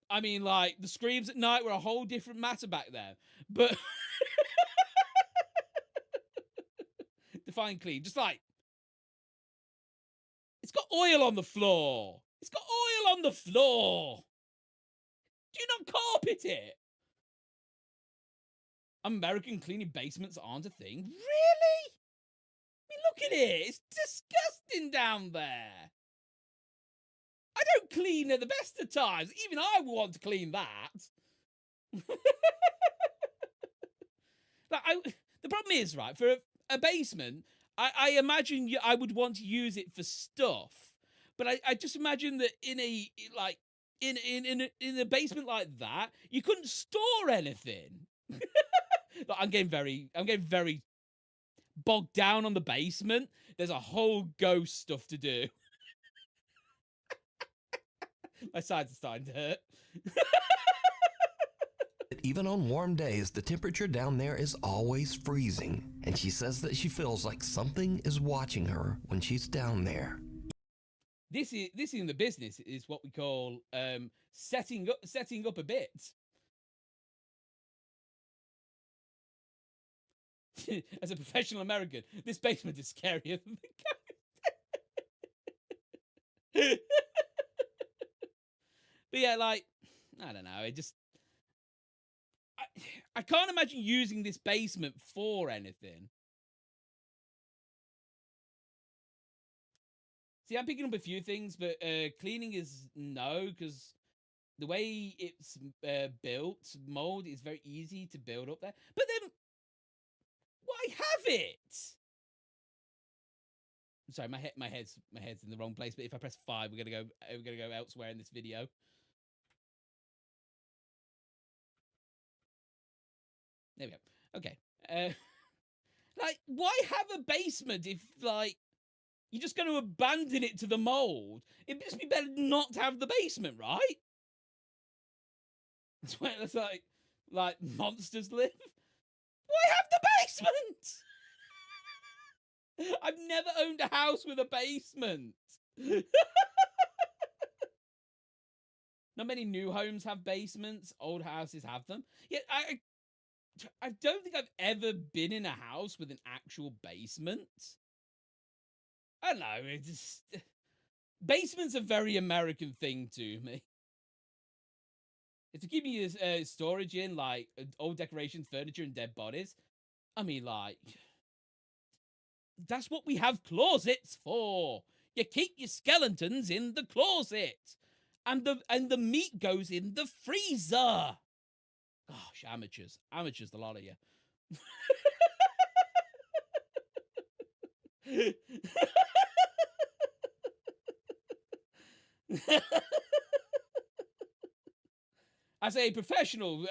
I mean, like, the screams at night were a whole different matter back then. But define clean, just like, it's got oil on the floor. It's got oil on the floor. Do you not carpet it? American cleaning basements aren't a thing. Really? I mean, look at it. It's disgusting down there. I don't clean at the best of times. Even I would want to clean that. The problem is, right, for a basement, I imagine I would want to use it for stuff. But I just imagine that in a basement like that, you couldn't store anything. Like, I'm getting very bogged down on the basement. There's a whole ghost stuff to do. My sides are starting to hurt. Even on warm days, the temperature down there is always freezing, and she says that she feels like something is watching her when she's down there. This in the business is what we call setting up a bit. As a professional American, this basement is scarier than the ghost. But yeah, like, I don't know. I can't imagine using this basement for anything. See, I'm picking up a few things, but cleaning is no, because the way it's built, mold is very easy to build up there. But then, why have it? I'm sorry, my head's in the wrong place. But if I press 5, we're gonna go elsewhere in this video. There we go. Okay. Like, why have a basement if, like, you're just going to abandon it to the mold? It'd just be better not to have the basement, right? That's where it's like monsters live. Why have the basement? I've never owned a house with a basement. Not many new homes have basements. Old houses have them. Yet I don't think I've ever been in a house with an actual basement. I don't know. Basement's a very American thing to me. If to keep me storage in, like, old decorations, furniture, and dead bodies, I mean, like, that's what we have closets for. You keep your skeletons in the closet, and the meat goes in the freezer. Gosh, amateurs, the lot of you. As a professional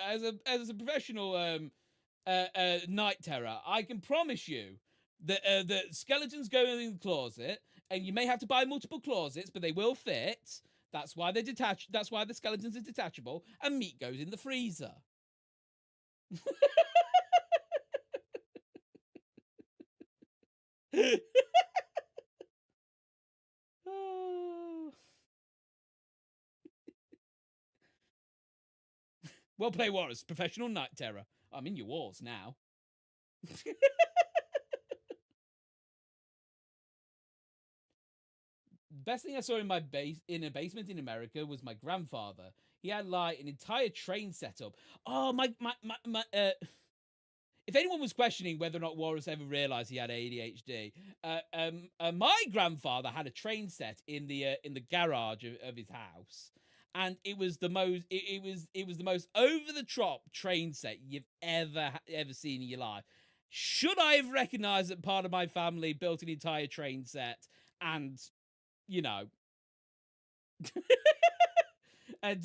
night terror, I can promise you that the skeletons go in the closet, and you may have to buy multiple closets, but they will fit. That's why they're detached. That's why the skeletons are detachable, and meat goes in the freezer. Oh. Wellplayedwalrus, professional night terror. I'm in your walls now. Best thing I saw in a basement in America was my grandfather. He had like an entire train set up. Oh my. If anyone was questioning whether or not Walrus ever realized he had ADHD, my grandfather had a train set in the garage of his house, and it was the most it was the most over the top train set you've ever seen in your life. Should I have recognized that part of my family built an entire train set and you know and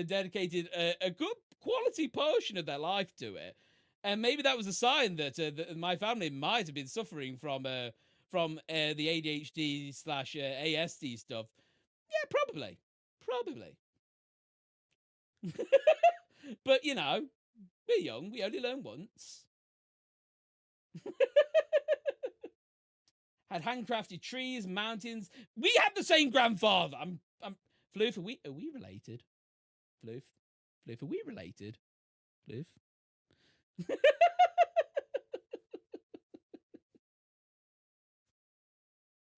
dedicated a good quality portion of their life to it? And maybe that was a sign that my family might have been suffering from the ADHD slash ASD stuff. Yeah, probably. But you know, we're young. We only learn once. Had handcrafted trees, mountains. We had the same grandfather. I'm Floof. Are we related? Floof, are we related? Floof.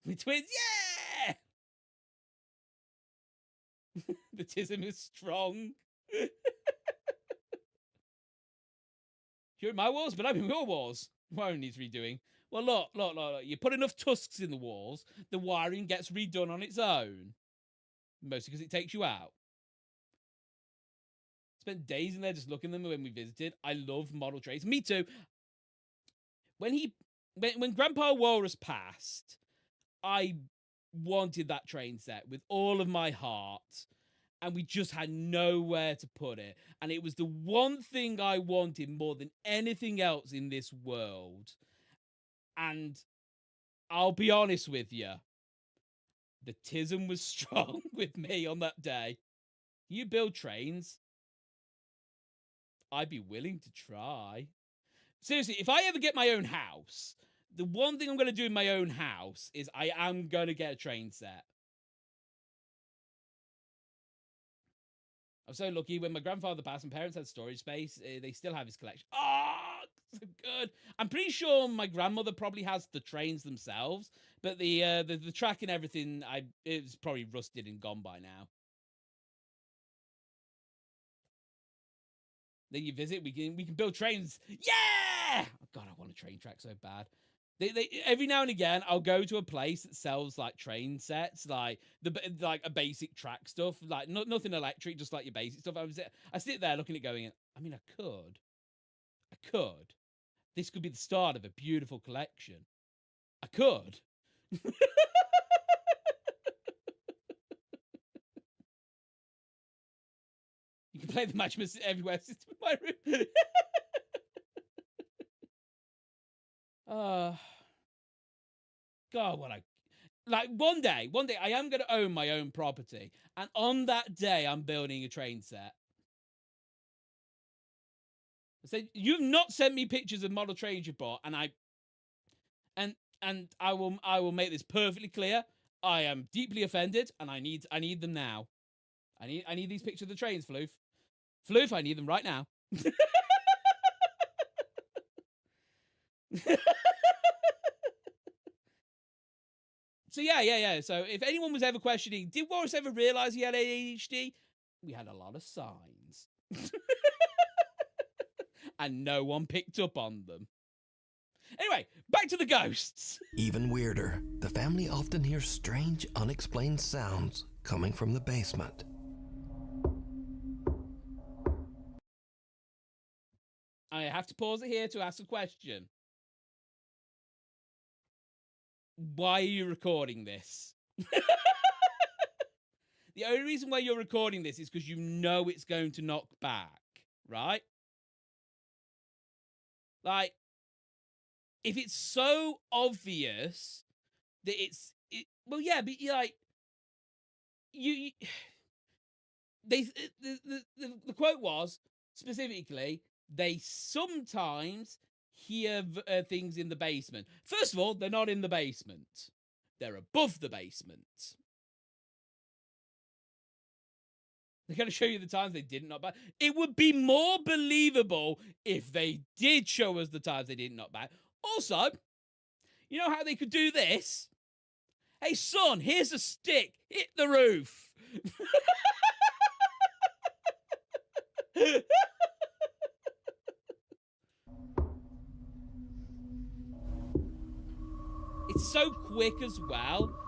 We twins. Yeah. The tism is strong. You're in my walls, but I'm in your walls. Wiring needs redoing. Well, look. You put enough tusks in the walls, the wiring gets redone on its own. Mostly because it takes you out. Spent days in there just looking at them when we visited. I love model trains. Me too. When Grandpa Walrus passed, I wanted that train set with all of my heart, and we just had nowhere to put it. And it was the one thing I wanted more than anything else in this world. And I'll be honest with you, the tism was strong with me on that day. You build trains, I'd be willing to try. Seriously, if I ever get my own house, the one thing I'm going to do in my own house is I am going to get a train set. I'm so lucky. When my grandfather passed, my parents had storage space. They still have his collection. Oh, so good. I'm pretty sure my grandmother probably has the trains themselves, but the track and everything, it's probably rusted and gone by now. Then you visit. We can build trains. Yeah! Oh, God, I want a train track so bad. They every now and again I'll go to a place that sells like train sets, like a basic track stuff, like nothing electric, just like your basic stuff. I sit there looking at going. I mean, I could. This could be the start of a beautiful collection. I could. You can play the Match Everywhere system in my room. God, one day I am going to own my own property, and on that day I'm building a train set. I said, you've not sent me pictures of model trains you bought, and I will make this perfectly clear. I am deeply offended, and I need them now. I need these pictures of the trains, Floof. Floof, I need them right now. So yeah. So if anyone was ever questioning, did Walrus ever realize he had ADHD? We had a lot of signs. And no one picked up on them. Anyway, back to the ghosts. Even weirder, the family often hears strange, unexplained sounds coming from the basement. I have to pause it here to ask a question. Why are you recording this? The only reason why you're recording this is because you know it's going to knock back, right? Like, if it's so obvious that well, yeah, but you're like, they the quote was specifically, they sometimes hear things in the basement. First of all, they're not in the basement. They're above the basement. They're going to show you the times they didn't knock back. It would be more believable if they did show us the times they didn't knock back. Also, you know how they could do this? Hey, son, here's a stick. Hit the roof. It's so quick as well.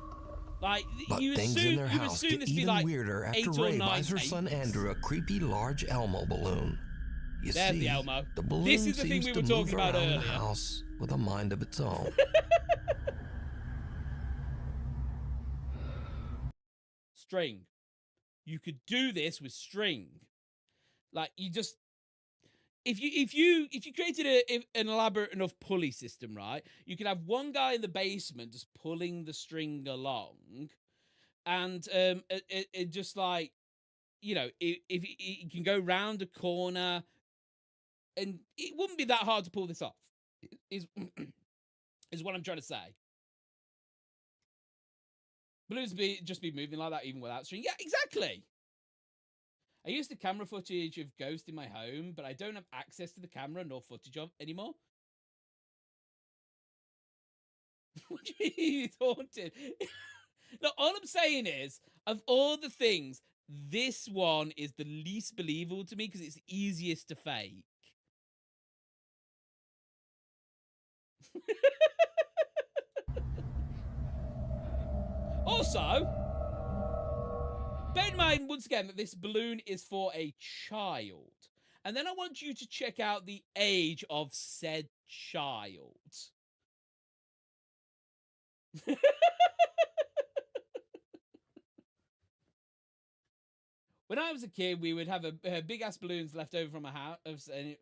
Like, But you things assume, in their you house assume get this be even like weirder after 8 or Ray 9 buys her son takes. Andrew a creepy large Elmo balloon. You There's see, the Elmo. the balloon This is the thing seems we to were talking move about around the earlier. house with a mind of its own. String. You could do this with string. Like, you just, if you created an elaborate enough pulley system, right, you could have one guy in the basement just pulling the string along, and it just like, you know, if it can go round a corner, and it wouldn't be that hard to pull this off. Is is what I'm trying to say. Balloons just be moving like that even without string. Yeah, exactly. I used the camera footage of Ghost in my home, but I don't have access to the camera nor footage of anymore. What do you mean it's haunted? No, all I'm saying is, of all the things, this one is the least believable to me because it's the easiest to fake. Also, bear in mind, once again, that this balloon is for a child. And then I want you to check out the age of said child. When I was a kid, we would have a big ass balloons left over from a house, and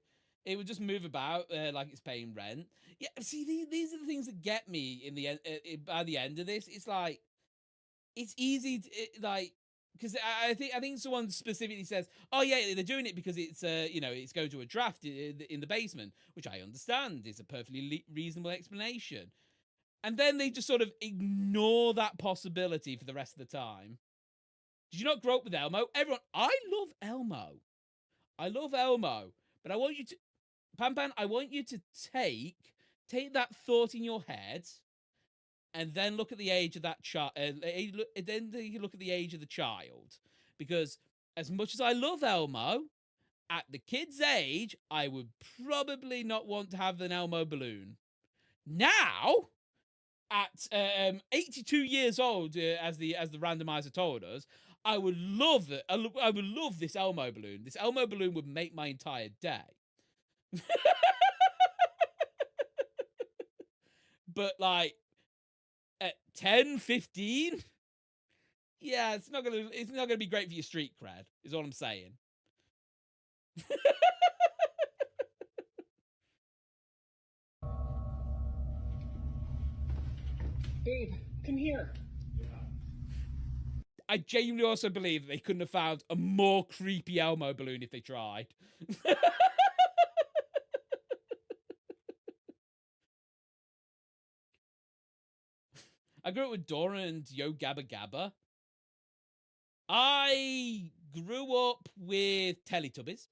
it would just move about like it's paying rent. Yeah, see, these are the things that get me in the end. By the end of this, it's like it's easy to, like, because I think someone specifically says, "Oh yeah, they're doing it because it's you know, it's going to a draft in the basement," which I understand is a perfectly reasonable explanation. And then they just sort of ignore that possibility for the rest of the time. Did you not grow up with Elmo? Everyone, I love Elmo. I love Elmo, but I want you to, Pan, I want you to take that thought in your head, and then look at the age of that child. Then you look at the age of the child, because as much as I love Elmo, at the kid's age, I would probably not want to have an Elmo balloon. Now, at 82 years old, as the randomizer told us, I would love it. I would love this Elmo balloon. This Elmo balloon would make my entire day. But like at 10, 15, yeah, it's not gonna be great for your street cred, is all I'm saying. Babe, come here. I genuinely also believe that they couldn't have found a more creepy Elmo balloon if they tried. I grew up with Dora and Yo Gabba Gabba. I grew up with Teletubbies.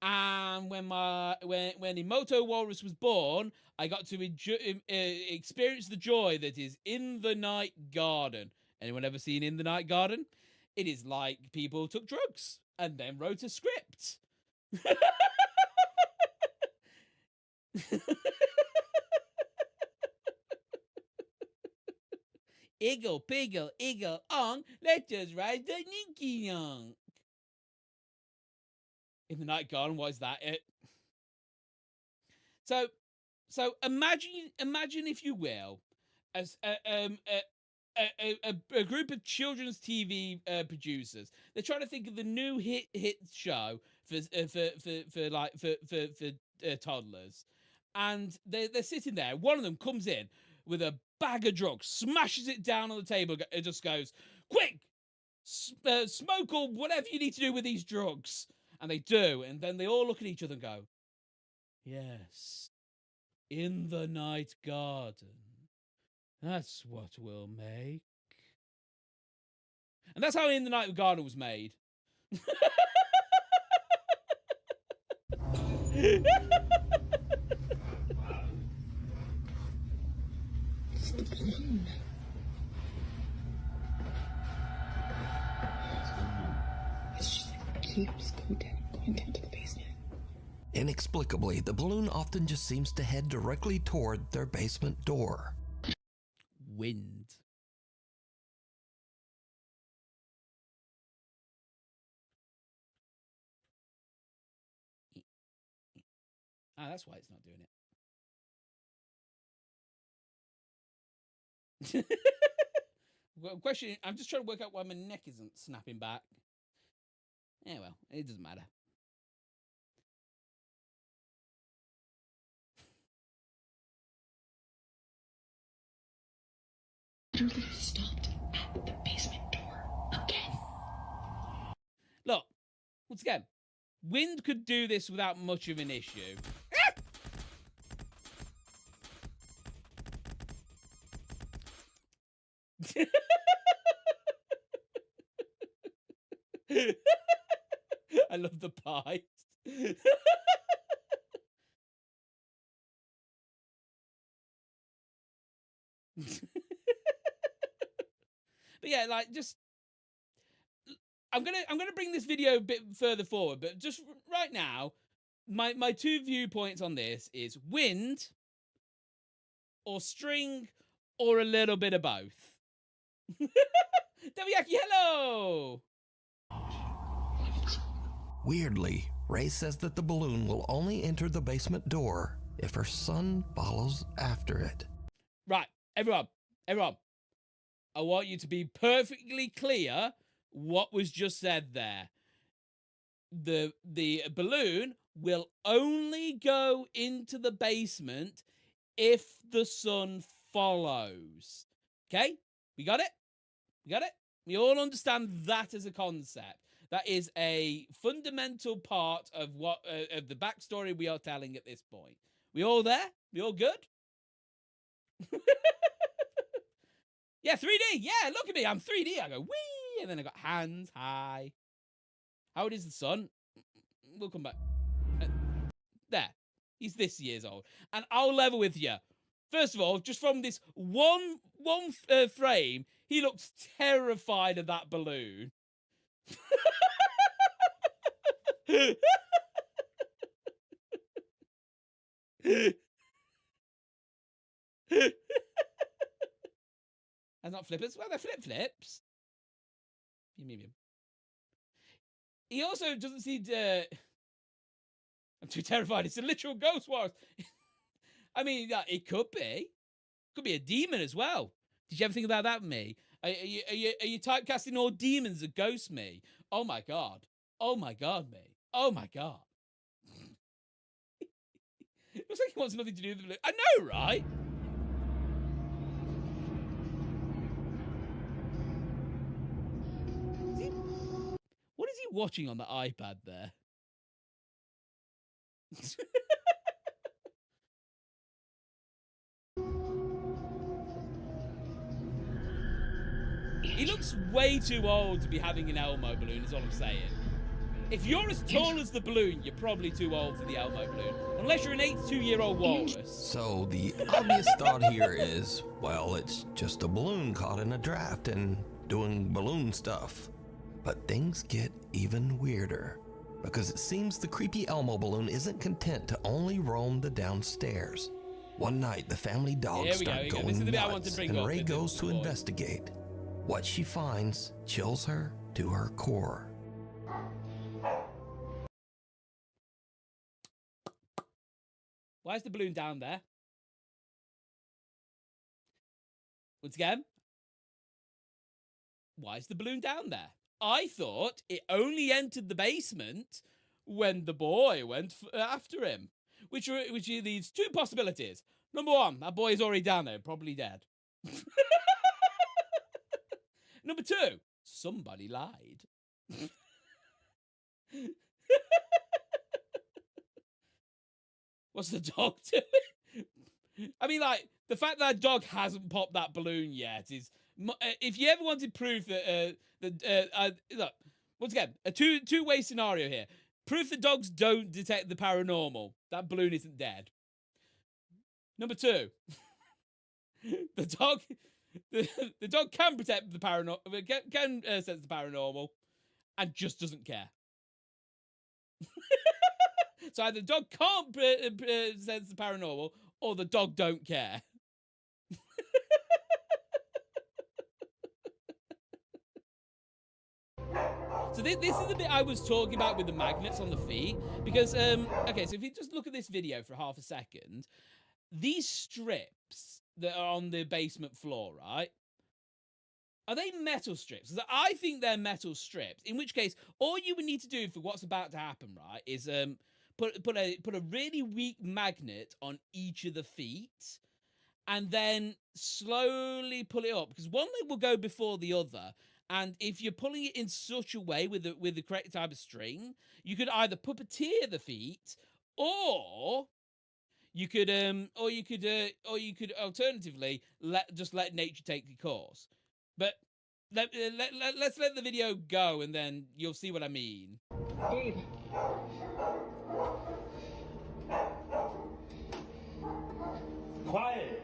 And when Envtuber Walrus was born, I got to experience the joy that is In the Night Garden. Anyone ever seen In the Night Garden? It is like people took drugs and then wrote a script. Iggle, piggle, iggle, on, let us ride the Ninky Yonk. In the Night Garden, what is that? So imagine if you will, as a group of children's TV producers. They're trying to think of the new hit show for toddlers, and they're sitting there. One of them comes in with a bag of drugs, smashes it down on the table, and just goes, "Quick, Smoke or whatever you need to do with these drugs. And they do. And then they all look at each other and go, yes, in the night garden. That's what we'll make. And that's how In the Night Garden was made. It's the balloon. It's just like keeps going down to the basement. Inexplicably, the balloon often just seems to head directly toward their basement door. Wind. Ah, that's why it's not doing it. Well, question, I'm just trying to work out why my neck isn't snapping back. Yeah, well, it doesn't matter. Literally stopped at the basement door again. Look, once again, wind could do this without much of an issue. I love the pies. But yeah, like, just I'm gonna bring this video a bit further forward, but just right now, my two viewpoints on this is wind or string or a little bit of both. Deviaki, hello! Weirdly, Ray says that the balloon will only enter the basement door if her son follows after it. Right, everyone, I want you to be perfectly clear what was just said there. The balloon will only go into the basement if the son follows. Okay? We got it? We got it? We all understand that as a concept. That is a fundamental part of what of the backstory we are telling at this point. We all there? We all good? Yeah, 3D. Yeah, look at me. I'm 3D. I go, wee. And then I got hands. Hi. How old is the son? We'll come back. There. He's this years old. And I'll level with you. First of all, just from this one frame, he looks terrified of that balloon. That's not flippers. Well, they're flips. Medium. He also doesn't seem to... I'm too terrified. It's a literal ghost wars. I mean, it could be. Could be a demon as well. Did you ever think about that, me? Are you typecasting all demons as ghosts, me? Oh my god. Oh my god, me. Oh my god. It looks like he wants nothing to do with the... I know, right? What is he watching on the iPad there? He looks way too old to be having an Elmo balloon, is all I'm saying. If you're as tall as the balloon, you're probably too old for the Elmo balloon. Unless you're an 82-year-old walrus. So the obvious thought here is, well, it's just a balloon caught in a draft and doing balloon stuff. But things get even weirder, because it seems the creepy Elmo balloon isn't content to only roam the downstairs. One night, the family dogs start going nuts, and Ray goes to investigate. What she finds chills her to her core. Why is the balloon down there? Once again, why is the balloon down there? I thought it only entered the basement when the boy went after him, which leaves two possibilities. Number one, that boy is already down there, probably dead. Number two, Somebody lied. What's the dog doing? I mean, like, the fact that dog hasn't popped that balloon yet is... if you ever wanted proof that... look, once again, a two-way scenario here. Proof that dogs don't detect the paranormal. That balloon isn't dead. Number 2. The dog... The dog can protect the paranormal... Can sense the paranormal. And just doesn't care. So either the dog can't sense the paranormal, or the dog don't care. So this is the bit I was talking about with the magnets on the feet. Because, okay, so if you just look at this video for half a second, these strips that are on the basement floor, right? Are they metal strips? Because I think they're metal strips. In which case, all you would need to do for what's about to happen, right, is put a really weak magnet on each of the feet, and then slowly pull it up, because one leg will go before the other. And if you're pulling it in such a way with the correct type of string, you could either puppeteer the feet, or you could alternatively just let nature take the course. But let's let the video go, and then you'll see what I mean. Babe. Quiet.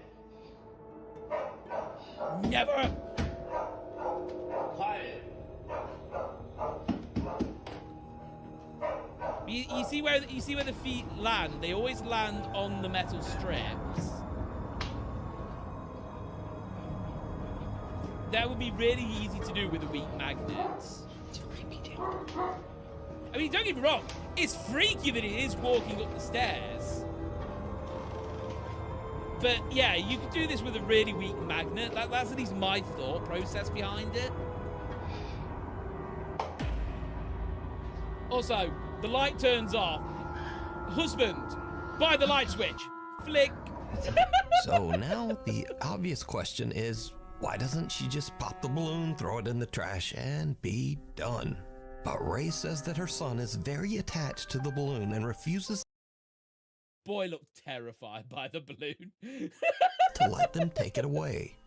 Never. Quiet. You see where the feet land? They always land on the metal strips. That would be really easy to do with a weak magnet. I mean, don't get me wrong. It's freaky that it is walking up the stairs. But yeah, you could do this with a really weak magnet. That's at least my thought process behind it. Also, the light turns off. Husband, buy the light switch. Flick. So now the obvious question is, why doesn't she just pop the balloon, throw it in the trash, and be done? But Ray says that her son is very attached to the balloon and refuses Boy looked terrified by the balloon. to let them take it away.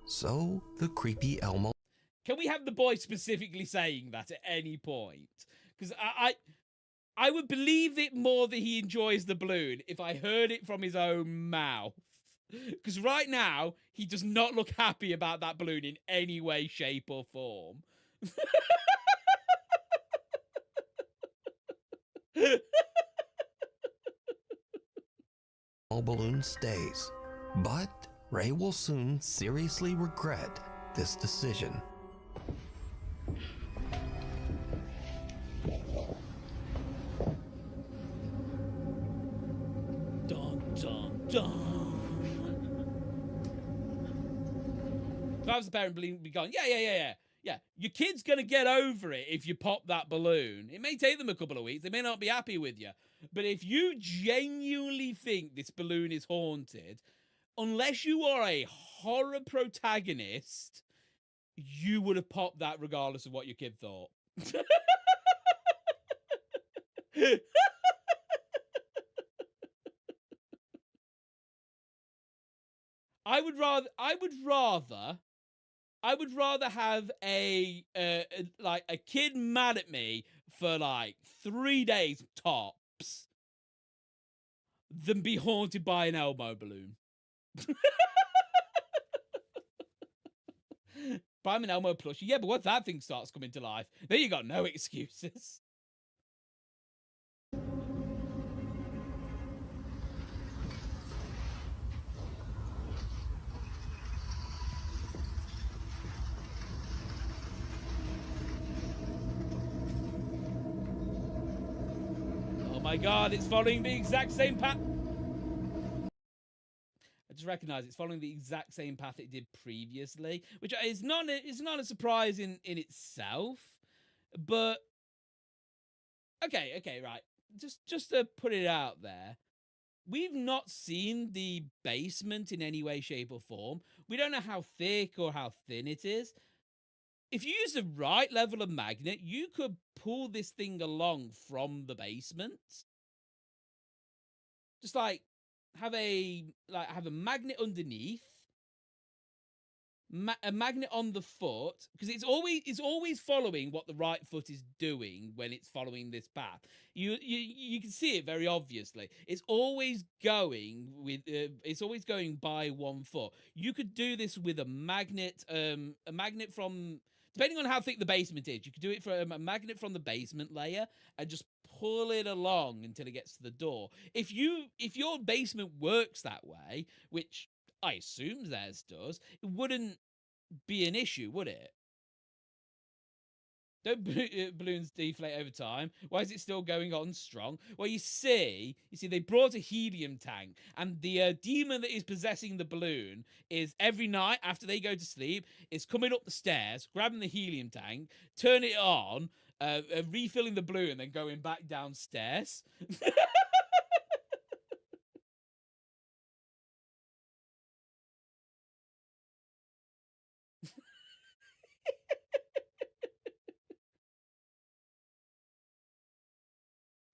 So the creepy Elmo Can we have the boy specifically saying that at any point? Because I would believe it more that he enjoys the balloon if I heard it from his own mouth. Because right now, he does not look happy about that balloon in any way, shape, or form. balloon stays. But Ray will soon seriously regret this decision. Dun, dun, dun. If I was the parent, balloon would be going, yeah. Your kid's going to get over it if you pop that balloon. It may take them a couple of weeks. They may not be happy with you. But if you genuinely think this balloon is haunted, unless you are a horror protagonist, you would have popped that regardless of what your kid thought. I would rather have a kid mad at me for like 3 days tops than be haunted by an Elmo balloon. But I'm an Elmo plushie. Yeah, but once that thing starts coming to life, then you got no excuses. Oh my god, it's following the exact same path. I just recognize it's following the exact same path it did previously, which is not a surprise in itself, but okay, right. Just to put it out there, we've not seen the basement in any way, shape, or form. We don't know how thick or how thin it is. if you use the right level of magnet, you could pull this thing along from the basement. Just like have a magnet underneath, a magnet on the foot, because it's always following what the right foot is doing when it's following this path. You can see it very obviously. It's always going by one foot. You could do this with a magnet from, depending on how thick the basement is. You could do it from a magnet from the basement layer and just pull it along until it gets to the door. If your basement works that way, which I assume theirs does, it wouldn't be an issue, would it? Don't balloons deflate over time? Why is it still going on strong? Well, you see, they brought a helium tank, and the demon that is possessing the balloon is every night after they go to sleep is coming up the stairs, grabbing the helium tank, turning it on, refilling the balloon, and then going back downstairs.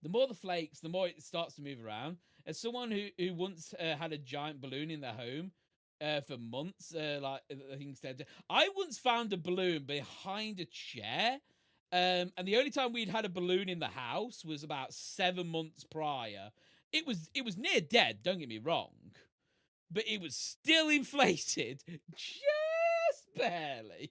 The more the flakes, the more it starts to move around. As someone who once had a giant balloon in their home for months, I once found a balloon behind a chair, and the only time we'd had a balloon in the house was about 7 months prior. It was near dead, don't get me wrong, but it was still inflated, just barely.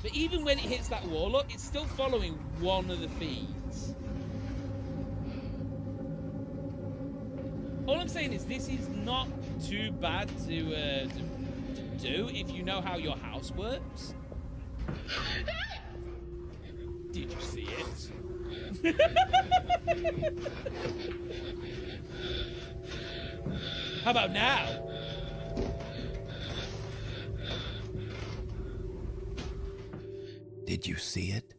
But even when it hits that wall, look, it's still following one of the feeds. All I'm saying is this is not too bad to do if you know how your house works. Did you see it? How about now? Did you see it?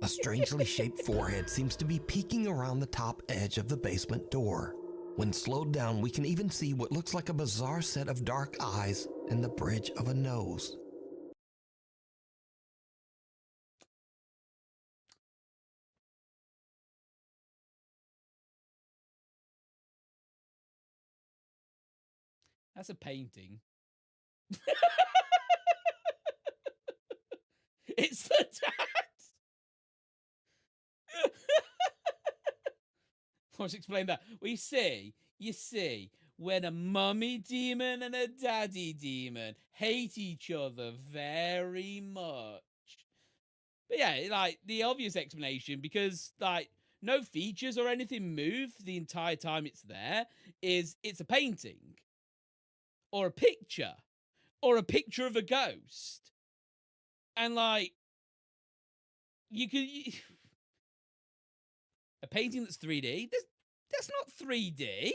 A strangely shaped forehead seems to be peeking around the top edge of the basement door. When slowed down, we can even see what looks like a bizarre set of dark eyes and the bridge of a nose. That's a painting. It's the dad. Let's explain that. Well, you see, when a mummy demon and a daddy demon hate each other very much. But yeah, like the obvious explanation, because like no features or anything move the entire time it's there, is it's a painting or a picture of a ghost. And like you could a painting that's 3D, that's not 3D.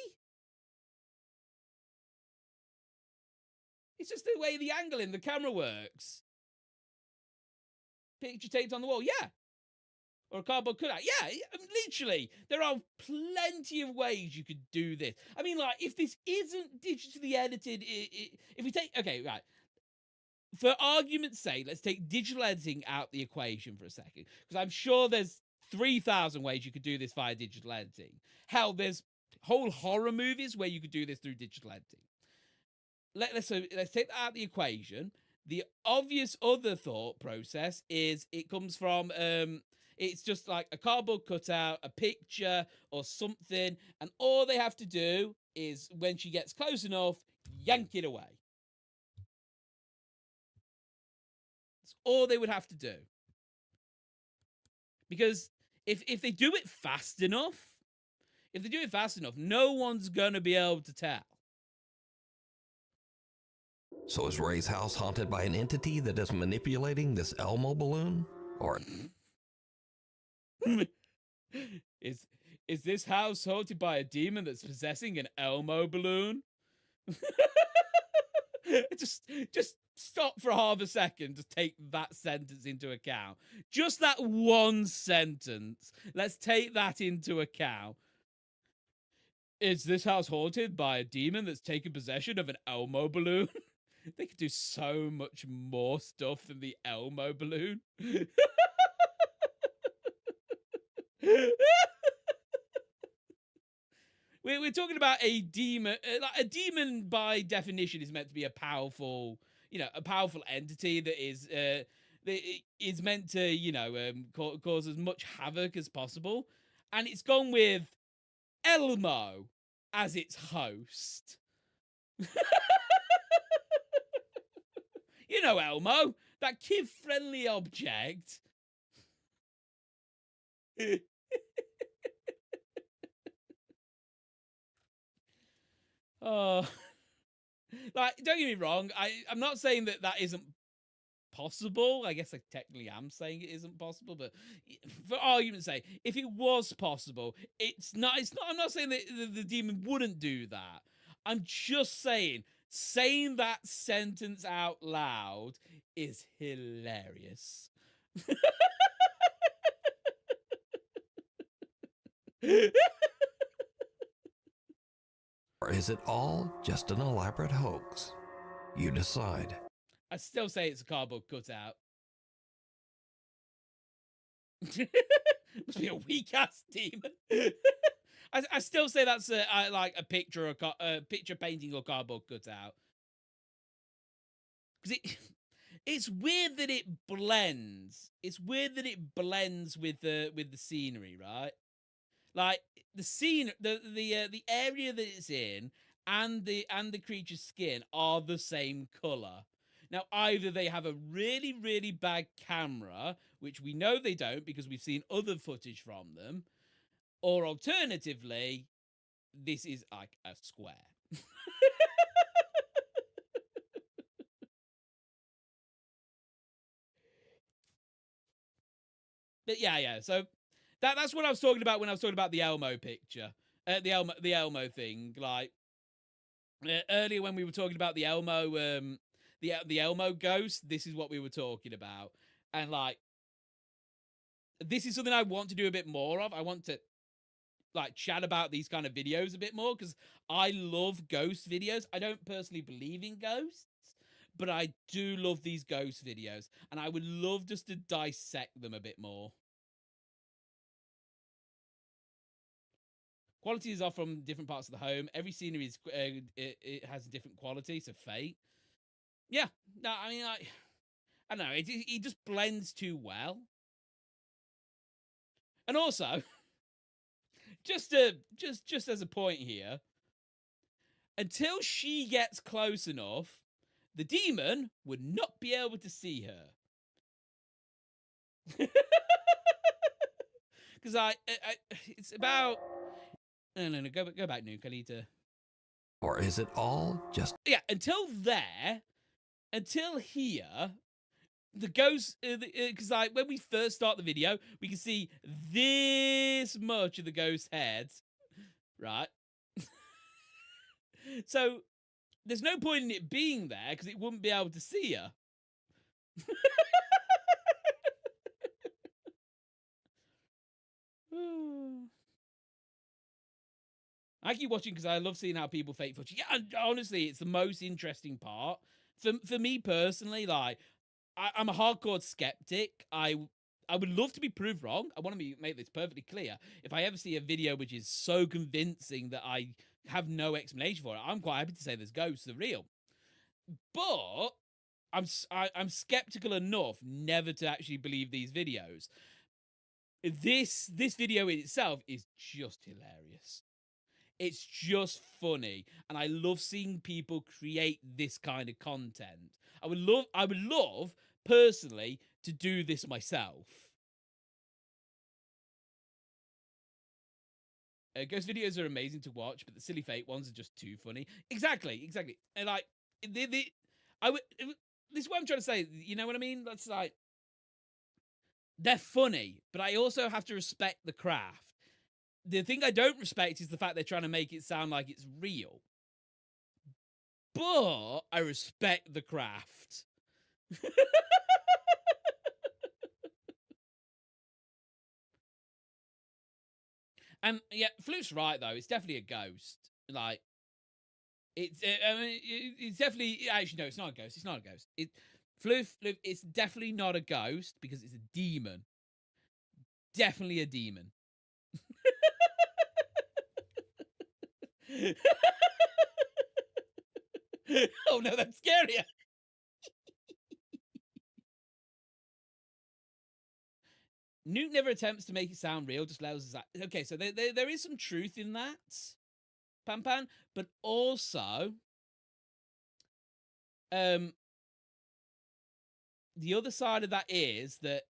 It's just the way the angle in the camera works. Picture taped on the wall, yeah. Or a cardboard cutout, yeah. Literally, there are plenty of ways you could do this. I mean, like, if this isn't digitally edited, if we take, okay, right. For argument's sake, let's take digital editing out the equation for a second, because I'm sure there's 3,000 ways you could do this via digital editing. Hell, there's whole horror movies where you could do this through digital editing. Let's take that out of the equation. The obvious other thought process is it comes from it's just like a cardboard cutout, a picture or something, and all they have to do is when she gets close enough, yank it away. That's all they would have to do. Because if they do it fast enough, no one's gonna be able to tell. So is Ray's house haunted by an entity that is manipulating this Elmo balloon? Or is this house haunted by a demon that's possessing an Elmo balloon? Just stop for half a second to take that sentence into account. Just that one sentence. Let's take that into account. Is this house haunted by a demon that's taken possession of an Elmo balloon? They could do so much more stuff than the Elmo balloon. We're talking about a demon. Like a demon, by definition, is meant to be a powerful, a powerful entity that is meant to, cause as much havoc as possible. And it's gone with Elmo as its host. You know Elmo, that kid-friendly object. Oh, like, don't get me wrong. I'm not saying that isn't possible. I guess I technically am saying it isn't possible, but for argument's sake, if it was possible, it's not. I'm not saying that the demon wouldn't do that. I'm just saying that sentence out loud is hilarious. Or is it all just an elaborate hoax? You decide. I still say it's a cardboard cutout. Must be a weak ass demon. I still say that's like a picture, picture painting or cardboard cutout. Because it's weird that it blends. It's weird that it blends with the scenery, right? Like the scene, the area that it's in, and the creature's skin are the same color. Now, either they have a really, really bad camera, which we know they don't because we've seen other footage from them, or alternatively, this is like a square. But yeah. So that's what I was talking about when I was talking about the Elmo picture, the Elmo thing. Like earlier when we were talking about the Elmo, the Elmo ghost. This is what we were talking about, and like this is something I want to do a bit more of. I want to like chat about these kind of videos a bit more because I love ghost videos. I don't personally believe in ghosts, but I do love these ghost videos, and I would love just to dissect them a bit more. Qualities are from different parts of the home. Every scenery is it has a different quality, so fate. Yeah, no, I mean, I don't know. It just blends too well, and also, just as a point here, until she gets close enough, the demon would not be able to see her. Because it's about. No. Go back, Nuke. I need to. Or is it all just... Yeah, until here, the ghost, because like when we first start the video, we can see this much of the ghost's head, right? So there's no point in it being there because it wouldn't be able to see her. I keep watching because I love seeing how people fake footage. Yeah, honestly, it's the most interesting part. For me personally, like, I'm a hardcore skeptic. I would love to be proved wrong. I want to make this perfectly clear. If I ever see a video which is so convincing that I have no explanation for it, I'm quite happy to say there's ghosts are real. But I'm skeptical enough never to actually believe these videos. This video in itself is just hilarious. It's just funny, and I love seeing people create this kind of content. I would love personally to do this myself. Ghost videos are amazing to watch, but the silly fake ones are just too funny. Exactly. And like this is what I'm trying to say. You know what I mean? That's like they're funny, but I also have to respect the craft. The thing I don't respect is the fact they're trying to make it sound like it's real. but I respect the craft. And yeah, Flute's right though. It's definitely a ghost. Like, it's. I mean, it's definitely. Actually, no, it's not a ghost. It's not a ghost. Floof. It's definitely not a ghost because it's a demon. Definitely a demon. Oh no, that's scarier. Nuke never attempts to make it sound real, just allows us that. Okay, so there is some truth in that, Pan, but also, the other side of that is that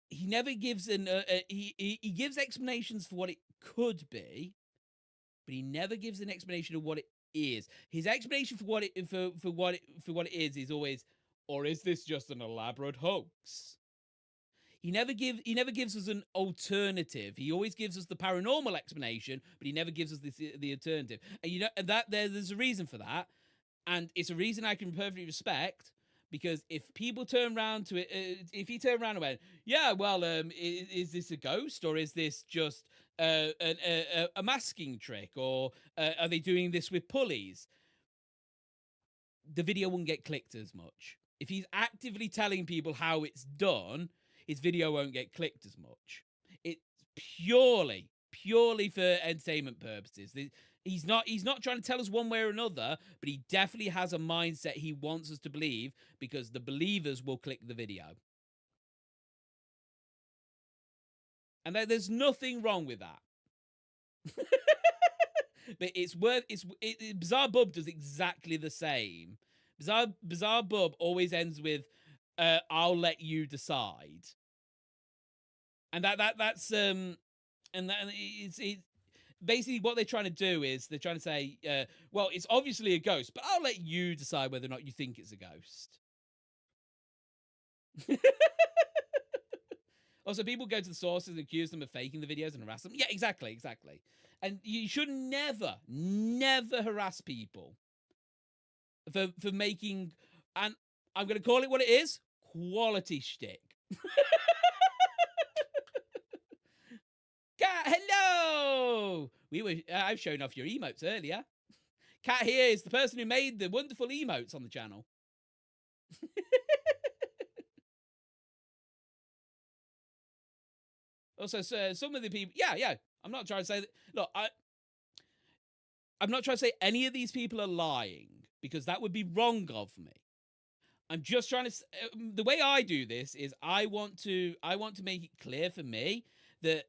he never gives he gives explanations for what it could be, but he never gives an explanation of what it is. His explanation for what it for what it is always, or is this just an elaborate hoax? He never gives us an alternative. He always gives us the paranormal explanation, but he never gives us the alternative. And you know, and that there's a reason for that, and it's a reason I can perfectly respect. Because if people turn around to it, if he turned around and went, yeah, well, is this a ghost or is this just a masking trick, or are they doing this with pulleys? The video wouldn't get clicked as much. If he's actively telling people how it's done, his video won't get clicked as much. It's purely for entertainment purposes. He's not trying to tell us one way or another, but he definitely has a mindset he wants us to believe, because the believers will click the video. And there's nothing wrong with that. But Bizarre Bub does exactly the same. Bizarre Bub always ends with, I'll let you decide. And that's and it's basically what they're trying to do is they're trying to say, well, it's obviously a ghost, but I'll let you decide whether or not you think it's a ghost. Also, people go to the sources and accuse them of faking the videos and harass them. Yeah, exactly. And you should never harass people for making, and I'm going to call it what it is, quality shtick. Cat, hello! I've shown off your emotes earlier. Cat here is the person who made the wonderful emotes on the channel. Also, some of the people, yeah. I'm not trying to say that. Look, I'm not trying to say any of these people are lying, because that would be wrong of me. I'm just trying to. The way I do this is I want to make it clear for me that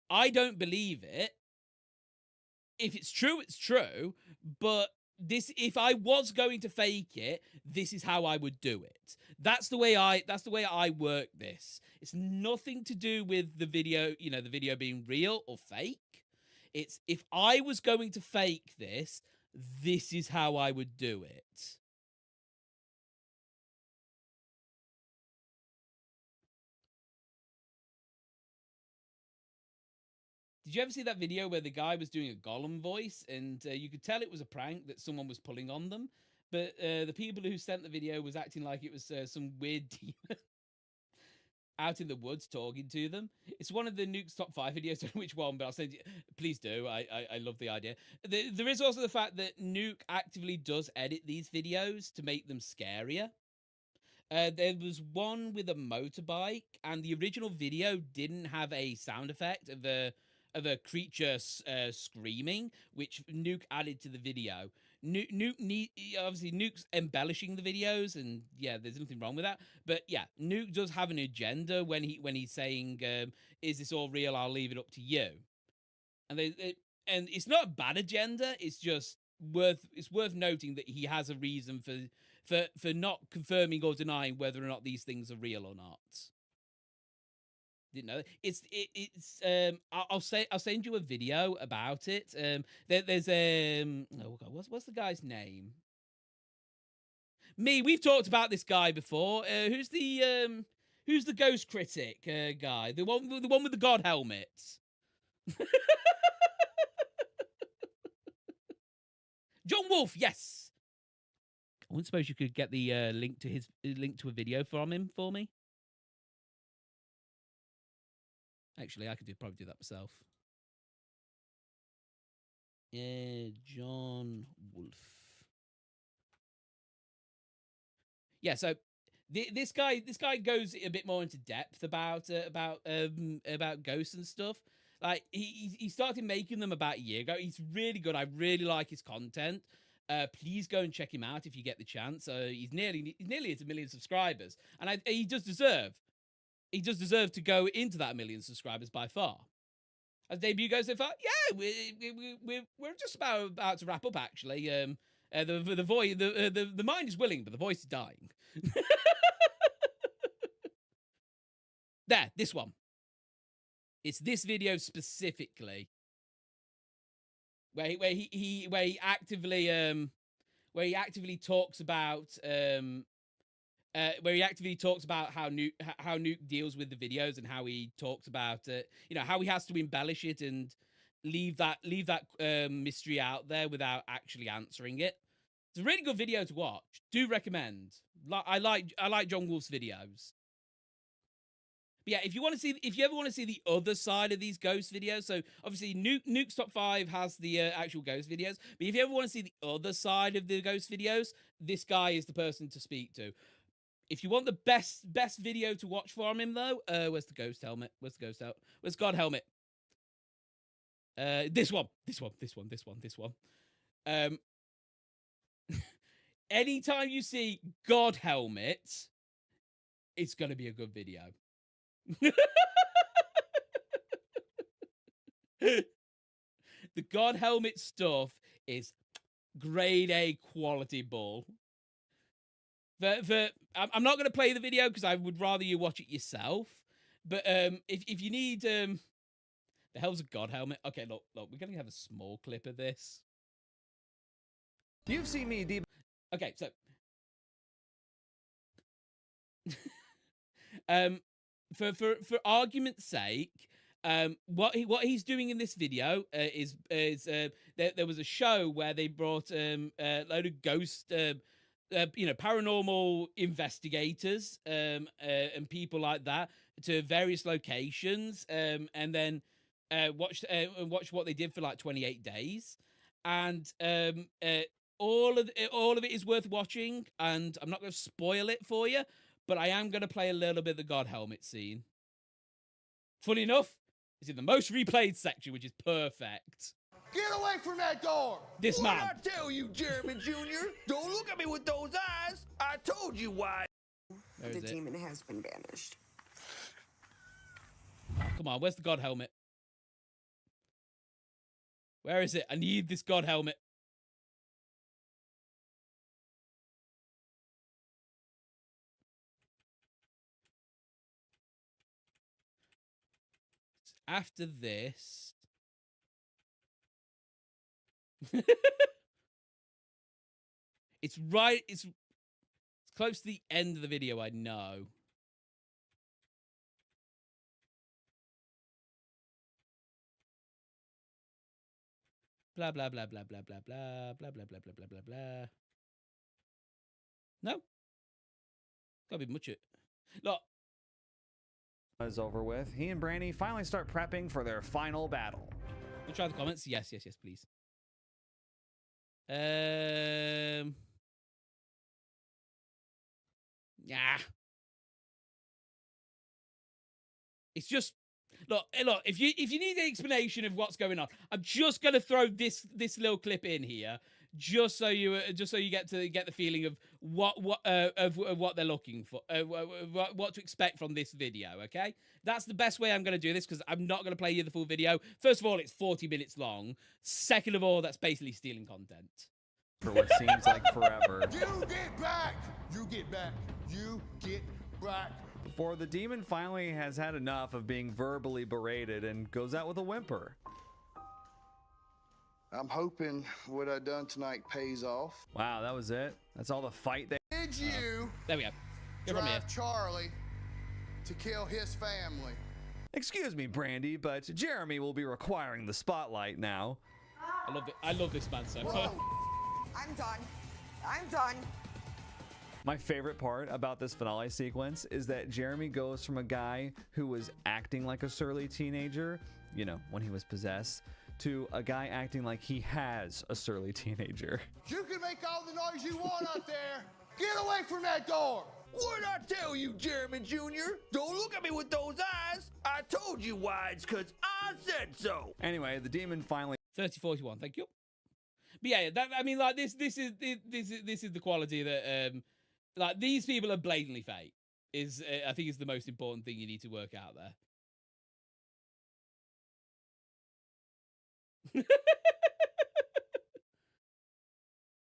I don't believe it. If it's true, it's true. But if I was going to fake it, this is how I would do it. That's the way I work this. It's nothing to do with the video, the video being real or fake. It's, if I was going to fake this, this is how I would do it. Did you ever see that video where the guy was doing a Gollum voice, and you could tell it was a prank, that someone was pulling on them, but the people who sent the video was acting like it was some weird demon out in the woods talking to them? It's one of the Nuke's top 5 videos. I don't know which one, but I'll send you. Please do. I love the idea. There is also the fact that Nuke actively does edit these videos to make them scarier. There was one with a motorbike, and the original video didn't have a sound effect of a creature screaming, which Nuke added to the video. Obviously Nuke's embellishing the videos, and yeah, there's nothing wrong with that. But yeah, Nuke does have an agenda when he's saying, "Is this all real? I'll leave it up to you." And and it's not a bad agenda. It's just worth noting that he has a reason for not confirming or denying whether or not these things are real or not. Didn't know. I'll send you a video about it. There's oh god, what's the guy's name? We've talked about this guy before. Who's the ghost critic guy? The one with the god helmet. John Wolf, yes. I wouldn't suppose you could get the link to a video from him for me. Actually, I could probably do that myself. Yeah, John Wolf. Yeah, so this guy goes a bit more into depth about ghosts and stuff. Like he started making them about a year ago. He's really good. I really like his content. Please go and check him out if you get the chance. He's nearly at 1 million subscribers, and he does deserve to go into that 1 million subscribers by far. As debut goes so far, yeah, we're just about to wrap up actually. The mind is willing, but the voice is dying. There, this one. It's this video specifically where he actively talks about how Nuke deals with the videos and how he talks about how he has to embellish it and leave that mystery out there without actually answering it. It's a really good video to watch. Do recommend. I like John Wolf's videos. But yeah, if you ever want to see the other side of these ghost videos, so obviously Nuke's Top 5 has the actual ghost videos, but if you ever want to see the other side of the ghost videos, this guy is the person to speak to. If you want the best video to watch from him though, where's the ghost helmet? Where's God helmet? This one. Anytime you see God helmet, it's gonna be a good video. The God helmet stuff is grade A quality bull. I'm not going to play the video because I would rather you watch it yourself. But if you need the hell's a God helmet? Okay, look, we're going to have a small clip of this. You've seen me Okay, so for argument's sake, what he's doing in this video is there was a show where they brought a load of ghost paranormal investigators and people like that to various locations and then watch what they did for like 28 days, and all of it is worth watching, and I'm not going to spoil it for you, but I am going to play a little bit of the God helmet scene. Funny enough, it's in the most replayed section, which is perfect. Get away from that door! This man. What did I tell you, Jeremy Jr.? Don't look at me with those eyes. I told you why. Where is The it? demon has been banished. Oh, come on, where's the God helmet? Where is it? I need this God helmet. After this... it's close to the end of the video, I know. Blah blah blah blah blah blah blah blah blah blah blah blah blah blah. No, gotta be much it. Look, is over with. He and Brandy finally start prepping for their final battle. we'll try the comments. Yes, please. Yeah. It's just look. If you need an explanation of what's going on, I'm just gonna throw this little clip in here, just so you get the feeling of what they're looking for, what to expect from this video. Okay, that's the best way I'm gonna do this, because I'm not gonna play you the full video. First of all, it's 40 minutes long. Second of all, that's basically stealing content. For what seems like forever. You get back! You get back! You get back! Before the demon finally has had enough of being verbally berated and goes out with a whimper. I'm hoping what I done tonight pays off. Wow, that was it? That's all the fight they... Did you There we go. Go from here. drive Charlie to kill his family? Excuse me, Brandy, but Jeremy will be requiring the spotlight now. I love this man so much. Whoa! I'm done. I'm done. My favorite part about this finale sequence is that Jeremy goes from a guy who was acting like a surly teenager, you know, when he was possessed, to a guy acting like he has a surly teenager. You can make all the noise you want out there. Get away from that door. What'd I tell you, Jeremy Jr.? Don't look at me with those eyes. I told you why. It's because I said so. Anyway, the demon finally 3041, thank you. But yeah, that, I mean, like this is the quality that like these people are blatantly fake. Is I think is the most important thing you need to work out there.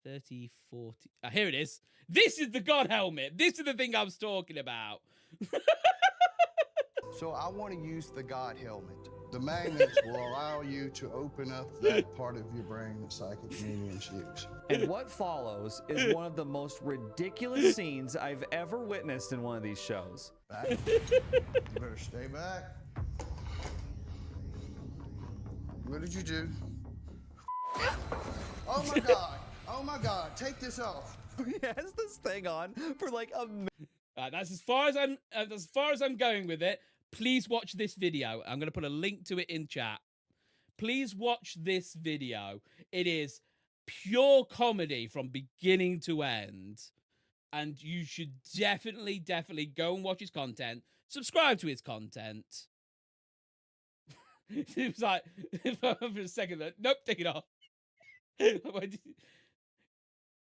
30, 40. Here it is. This is the God helmet. This is the thing I was talking about. So I want to use the God helmet. The magnets will allow you to open up that part of your brain that psychic mediums use. And what follows is one of the most ridiculous scenes I've ever witnessed in one of these shows. Back. You better stay back. What did you do? Oh my God. Oh my God. Take this off. He has this thing on for like a minute. That's as far as I'm going with it. Please watch this video. I'm going to put a link to it in chat. Please watch this video. It is pure comedy from beginning to end. And you should definitely go and watch his content. Subscribe to his content. It was like, for a second, nope, take it off.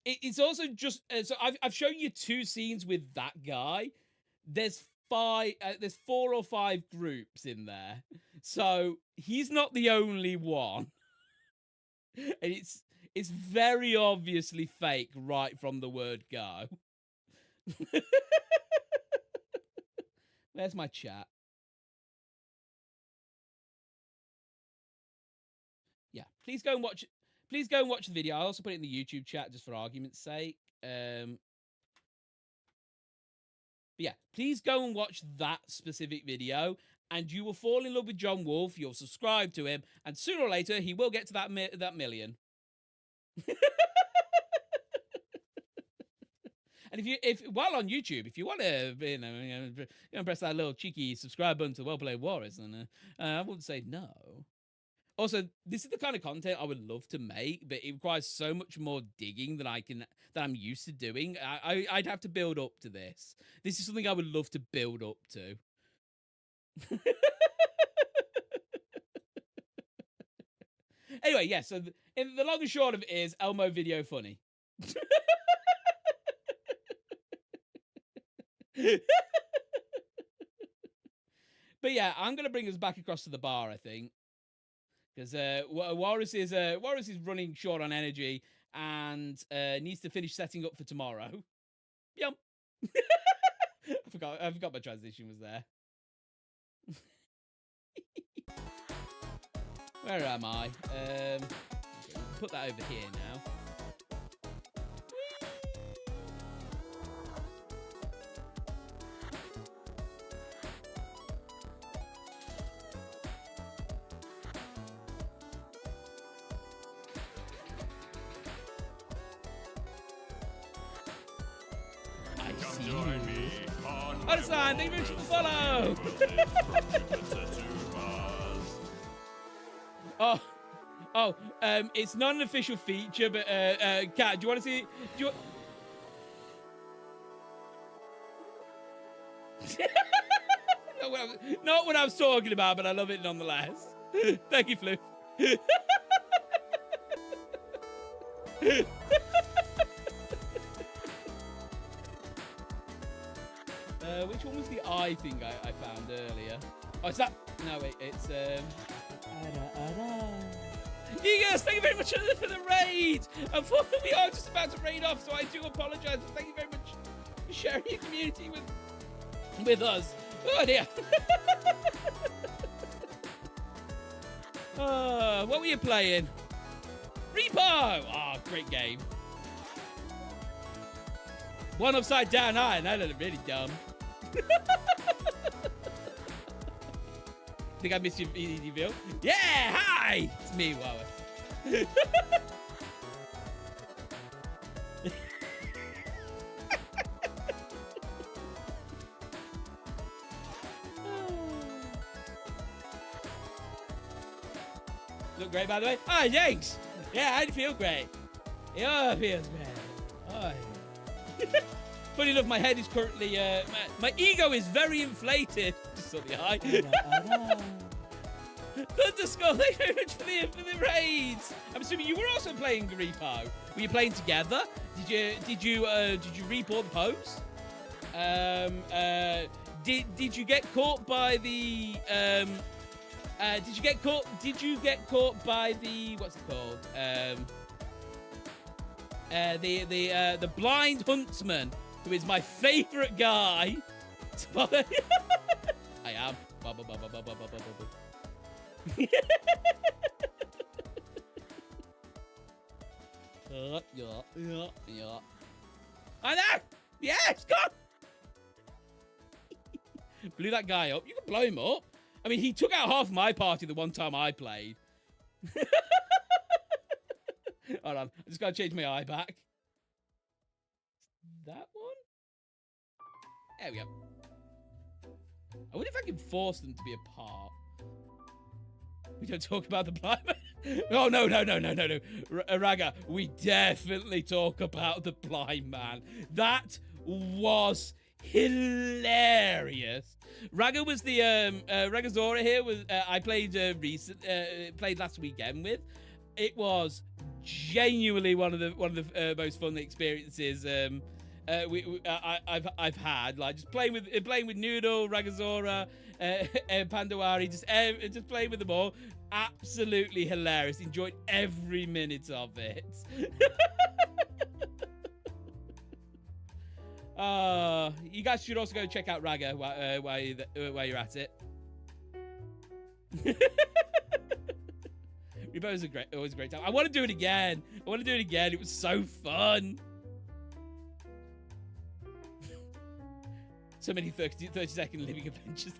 It's also just, so I've shown you 2 scenes with that guy. There's 4 or 5 groups in there. So he's not the only one. And it's very obviously fake right from the word go. Where's my chat? Yeah, please go and watch the video. I also put it in the YouTube chat just for argument's sake. But yeah, please go and watch that specific video, and you will fall in love with John Wolfe. You'll subscribe to him, and sooner or later he will get to that million. And if while on YouTube, if you want to, press that little cheeky subscribe button to Wellplayedwalrus, and I wouldn't say no. Also, this is the kind of content I would love to make, but it requires so much more digging than I'm used to doing. I'd have to build up to this. This is something I would love to build up to. Anyway, yeah, so the long and short of it is Elmo video funny. But yeah, I'm going to bring us back across to the bar, I think. Because Walrus is running short on energy and needs to finish setting up for tomorrow. Yum. I forgot my transition was there. Where am I? Put that over here now. Understand, thank you very much for the follow. It's not an official feature, but Kat, do you want to see? Not what I was talking about, but I love it nonetheless. Thank you, Floof. Which one was the eye thing I found earlier? Oh, it's that. No, wait, it's You guys, thank you very much for the raid. Unfortunately, we are just about to raid off, so I do apologize. Thank you very much for sharing your community with us. Oh dear. What were you playing? Repo. Oh, great game. One upside down eye, and that is really dumb. Think I missed your Bill? Yeah, hi! It's me, Wallace. Look great, by the way. Oh, thanks. Yeah, I feel great. Yeah, it feels great. Oh, yeah. Funny enough, my head is currently, my ego is very inflated. Just saw the eye. Thunderskull, thank you very much for the raids. I'm assuming you were also playing Repo. Were you playing together? Did you reap all the posts? Did you get caught by the did you get caught by the what's it called? The blind huntsman, who is my favorite guy. I am. Yeah. I know. Yeah, it's gone. Blew that guy up. You can blow him up. I mean, he took out half my party the one time I played. Hold on. I just got to change my eye back. That one? There we go. I wonder if I can force them to be apart. We don't talk about the blind man. Oh, no. Raga, we definitely talk about the blind man. That was hilarious. Raga was the Ragazora here was I played played last weekend with. It was genuinely one of the most fun experiences I've had. Like just playing with Noodle, Ragazora, Pandawari, just playing with them all. Absolutely hilarious. Enjoyed every minute of it. You guys should also go check out Raga while you're at it. Repo is always a great time. I want to do it again. It was so fun. So many 30-second living adventures.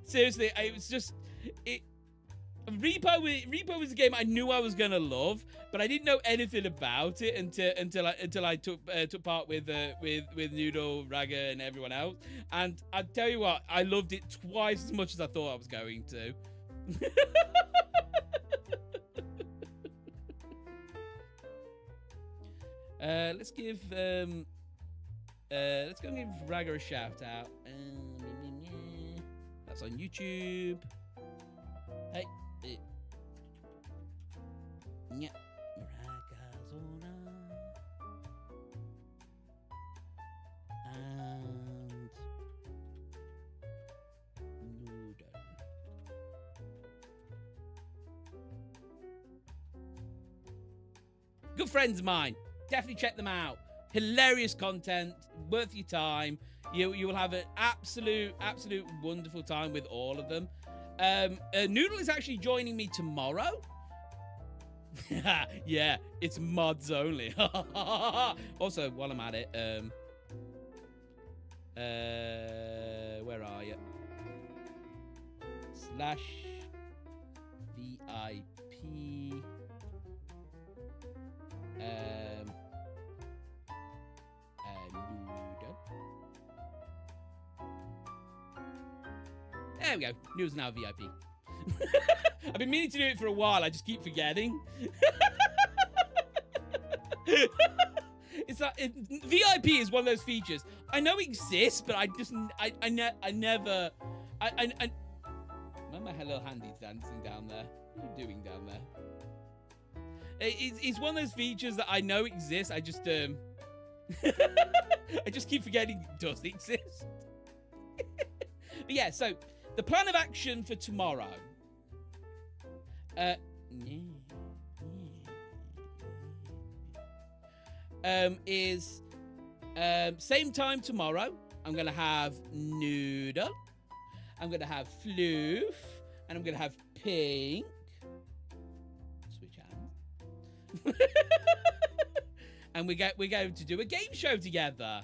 Seriously, it was just Repo was a game I knew I was gonna love, but I didn't know anything about it until I took part with Noodle, Raga, and everyone else. And I tell you what, I loved it twice as much as I thought I was going to. Let's go and give Raga a shout out. That's on YouTube. Hey. Yeah. Ragazona. And Noodle. Good friends of mine. Definitely check them out. Hilarious content, worth your time. You will have an absolute wonderful time with all of them. Noodle is actually joining me tomorrow. Yeah, it's mods only. Also, while I'm at it, where are you? /VIP. Noodle. There we go. Noodle's now VIP. I've been meaning to do it for a while. I just keep forgetting. It's like VIP is one of those features I know exists, but I never. My little handy's dancing down there. What are you doing down there? It's one of those features that I know exists. I just I just keep forgetting it does exist. But yeah, so the plan of action for tomorrow. Is same time tomorrow. I'm gonna have Noodle. I'm gonna have Floof, and I'm gonna have Pink. Switch hands. And we're going to do a game show together,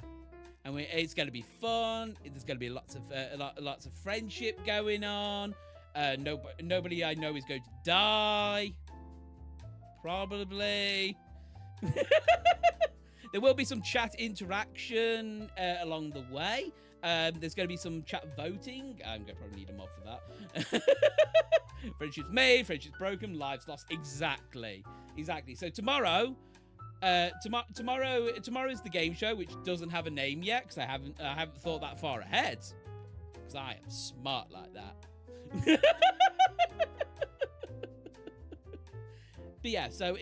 and it's going to be fun. There's going to be lots of friendship going on. Nobody I know is going to die. Probably. There will be some chat interaction along the way. There's going to be some chat voting. I'm going to probably need a mod for that. Friendships made, friendships broken, lives lost. Exactly. So tomorrow, tomorrow is the game show, which doesn't have a name yet because I haven't thought that far ahead. Because I am smart like that. But yeah, so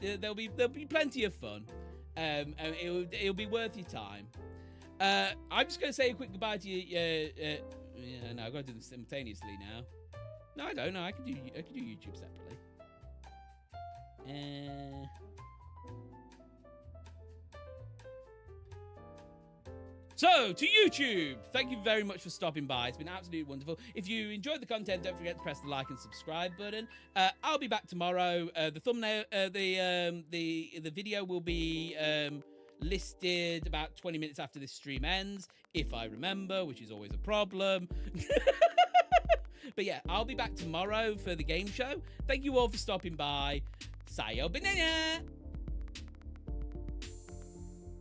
there'll be plenty of fun. And it'll be worth your time. I'm just gonna say a quick goodbye to you. Yeah, no, I've got to do them simultaneously now. No, I don't know. I can do YouTube separately. So, to YouTube, thank you very much for stopping by. It's been absolutely wonderful. If you enjoyed the content, don't forget to press the like and subscribe button. I'll be back tomorrow. The thumbnail, the video will be listed about 20 minutes after this stream ends, if I remember, which is always a problem. But yeah, I'll be back tomorrow for the game show. Thank you all for stopping by. Sayonara.